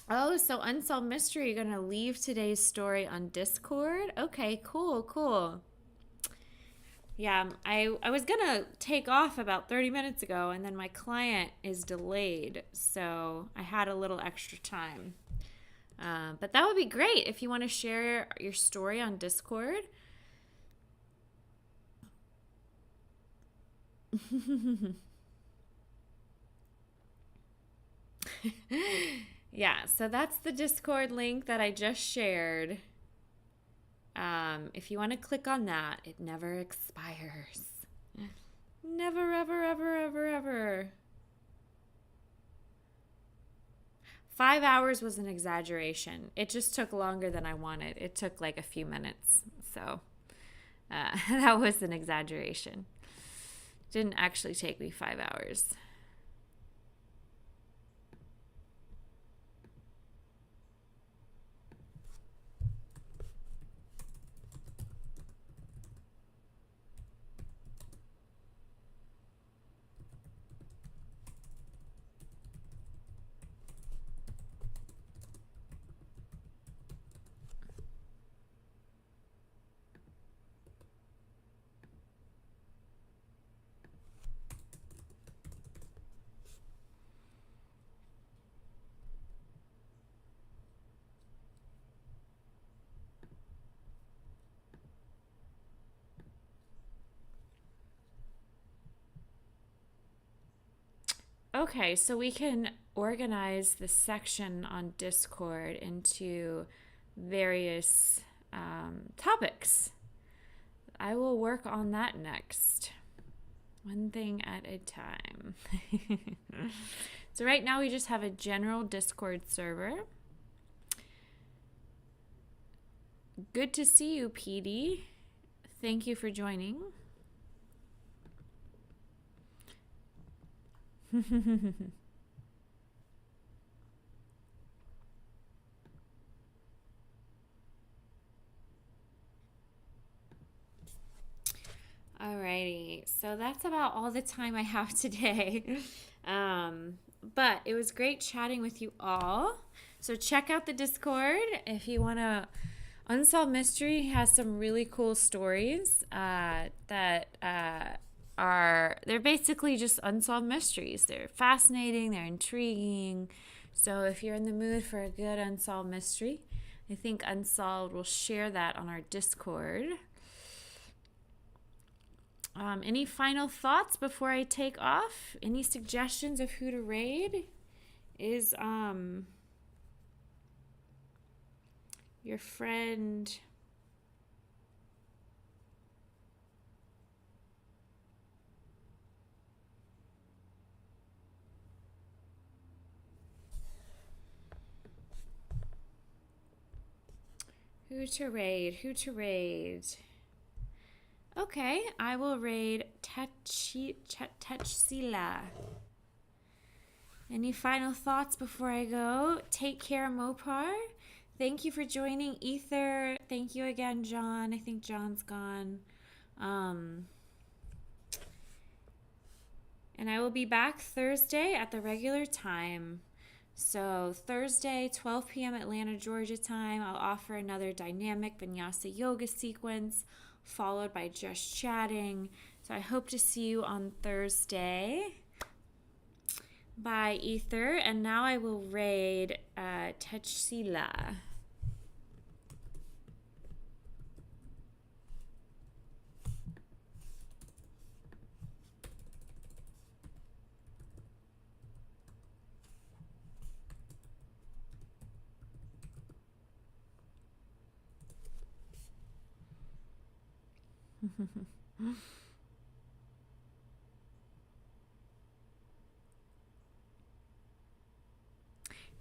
Oh, so Unsolved Mystery, you're going to leave today's story on Discord? Okay, cool. Yeah, I was going to take off about 30 minutes ago, and then my client is delayed, so I had a little extra time. But that would be great if you want to share your story on Discord. Yeah, so that's the Discord link that I just shared. If you want to click on that, it never expires. Never, ever. 5 hours was an exaggeration. It just took longer than I wanted. It took like a few minutes. So that was an exaggeration. Didn't actually take me 5 hours. Okay, so we can organize the section on Discord into various topics. I will work on that next. One thing at a time. So right now we just have a general Discord server. Good to see you, PD. Thank you for joining. Alrighty, so that's about all the time I have today. But it was great chatting with you all. So check out the Discord if you want to. Unsolved Mystery has some really cool stories that they're basically just unsolved mysteries. They're fascinating, they're intriguing. So if you're in the mood for a good unsolved mystery, I think Unsolved will share that on our Discord. Any final thoughts before I take off? Any suggestions of who to raid? Is your friend who to raid? Okay, I will raid Techsila. Any final thoughts before I go? Take care, Mopar. Thank you for joining, Ether. Thank you again, John. I think John's gone. And I will be back Thursday at the regular time. So Thursday, 12 p.m. Atlanta, Georgia time, I'll offer another dynamic Vinyasa yoga sequence, followed by just chatting. So I hope to see you on Thursday. Bye, Ether. And now I will raid Techsila.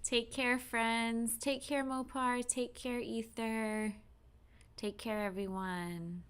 Take care, friends. Take care, Mopar. Take care, Ether. Take care, everyone.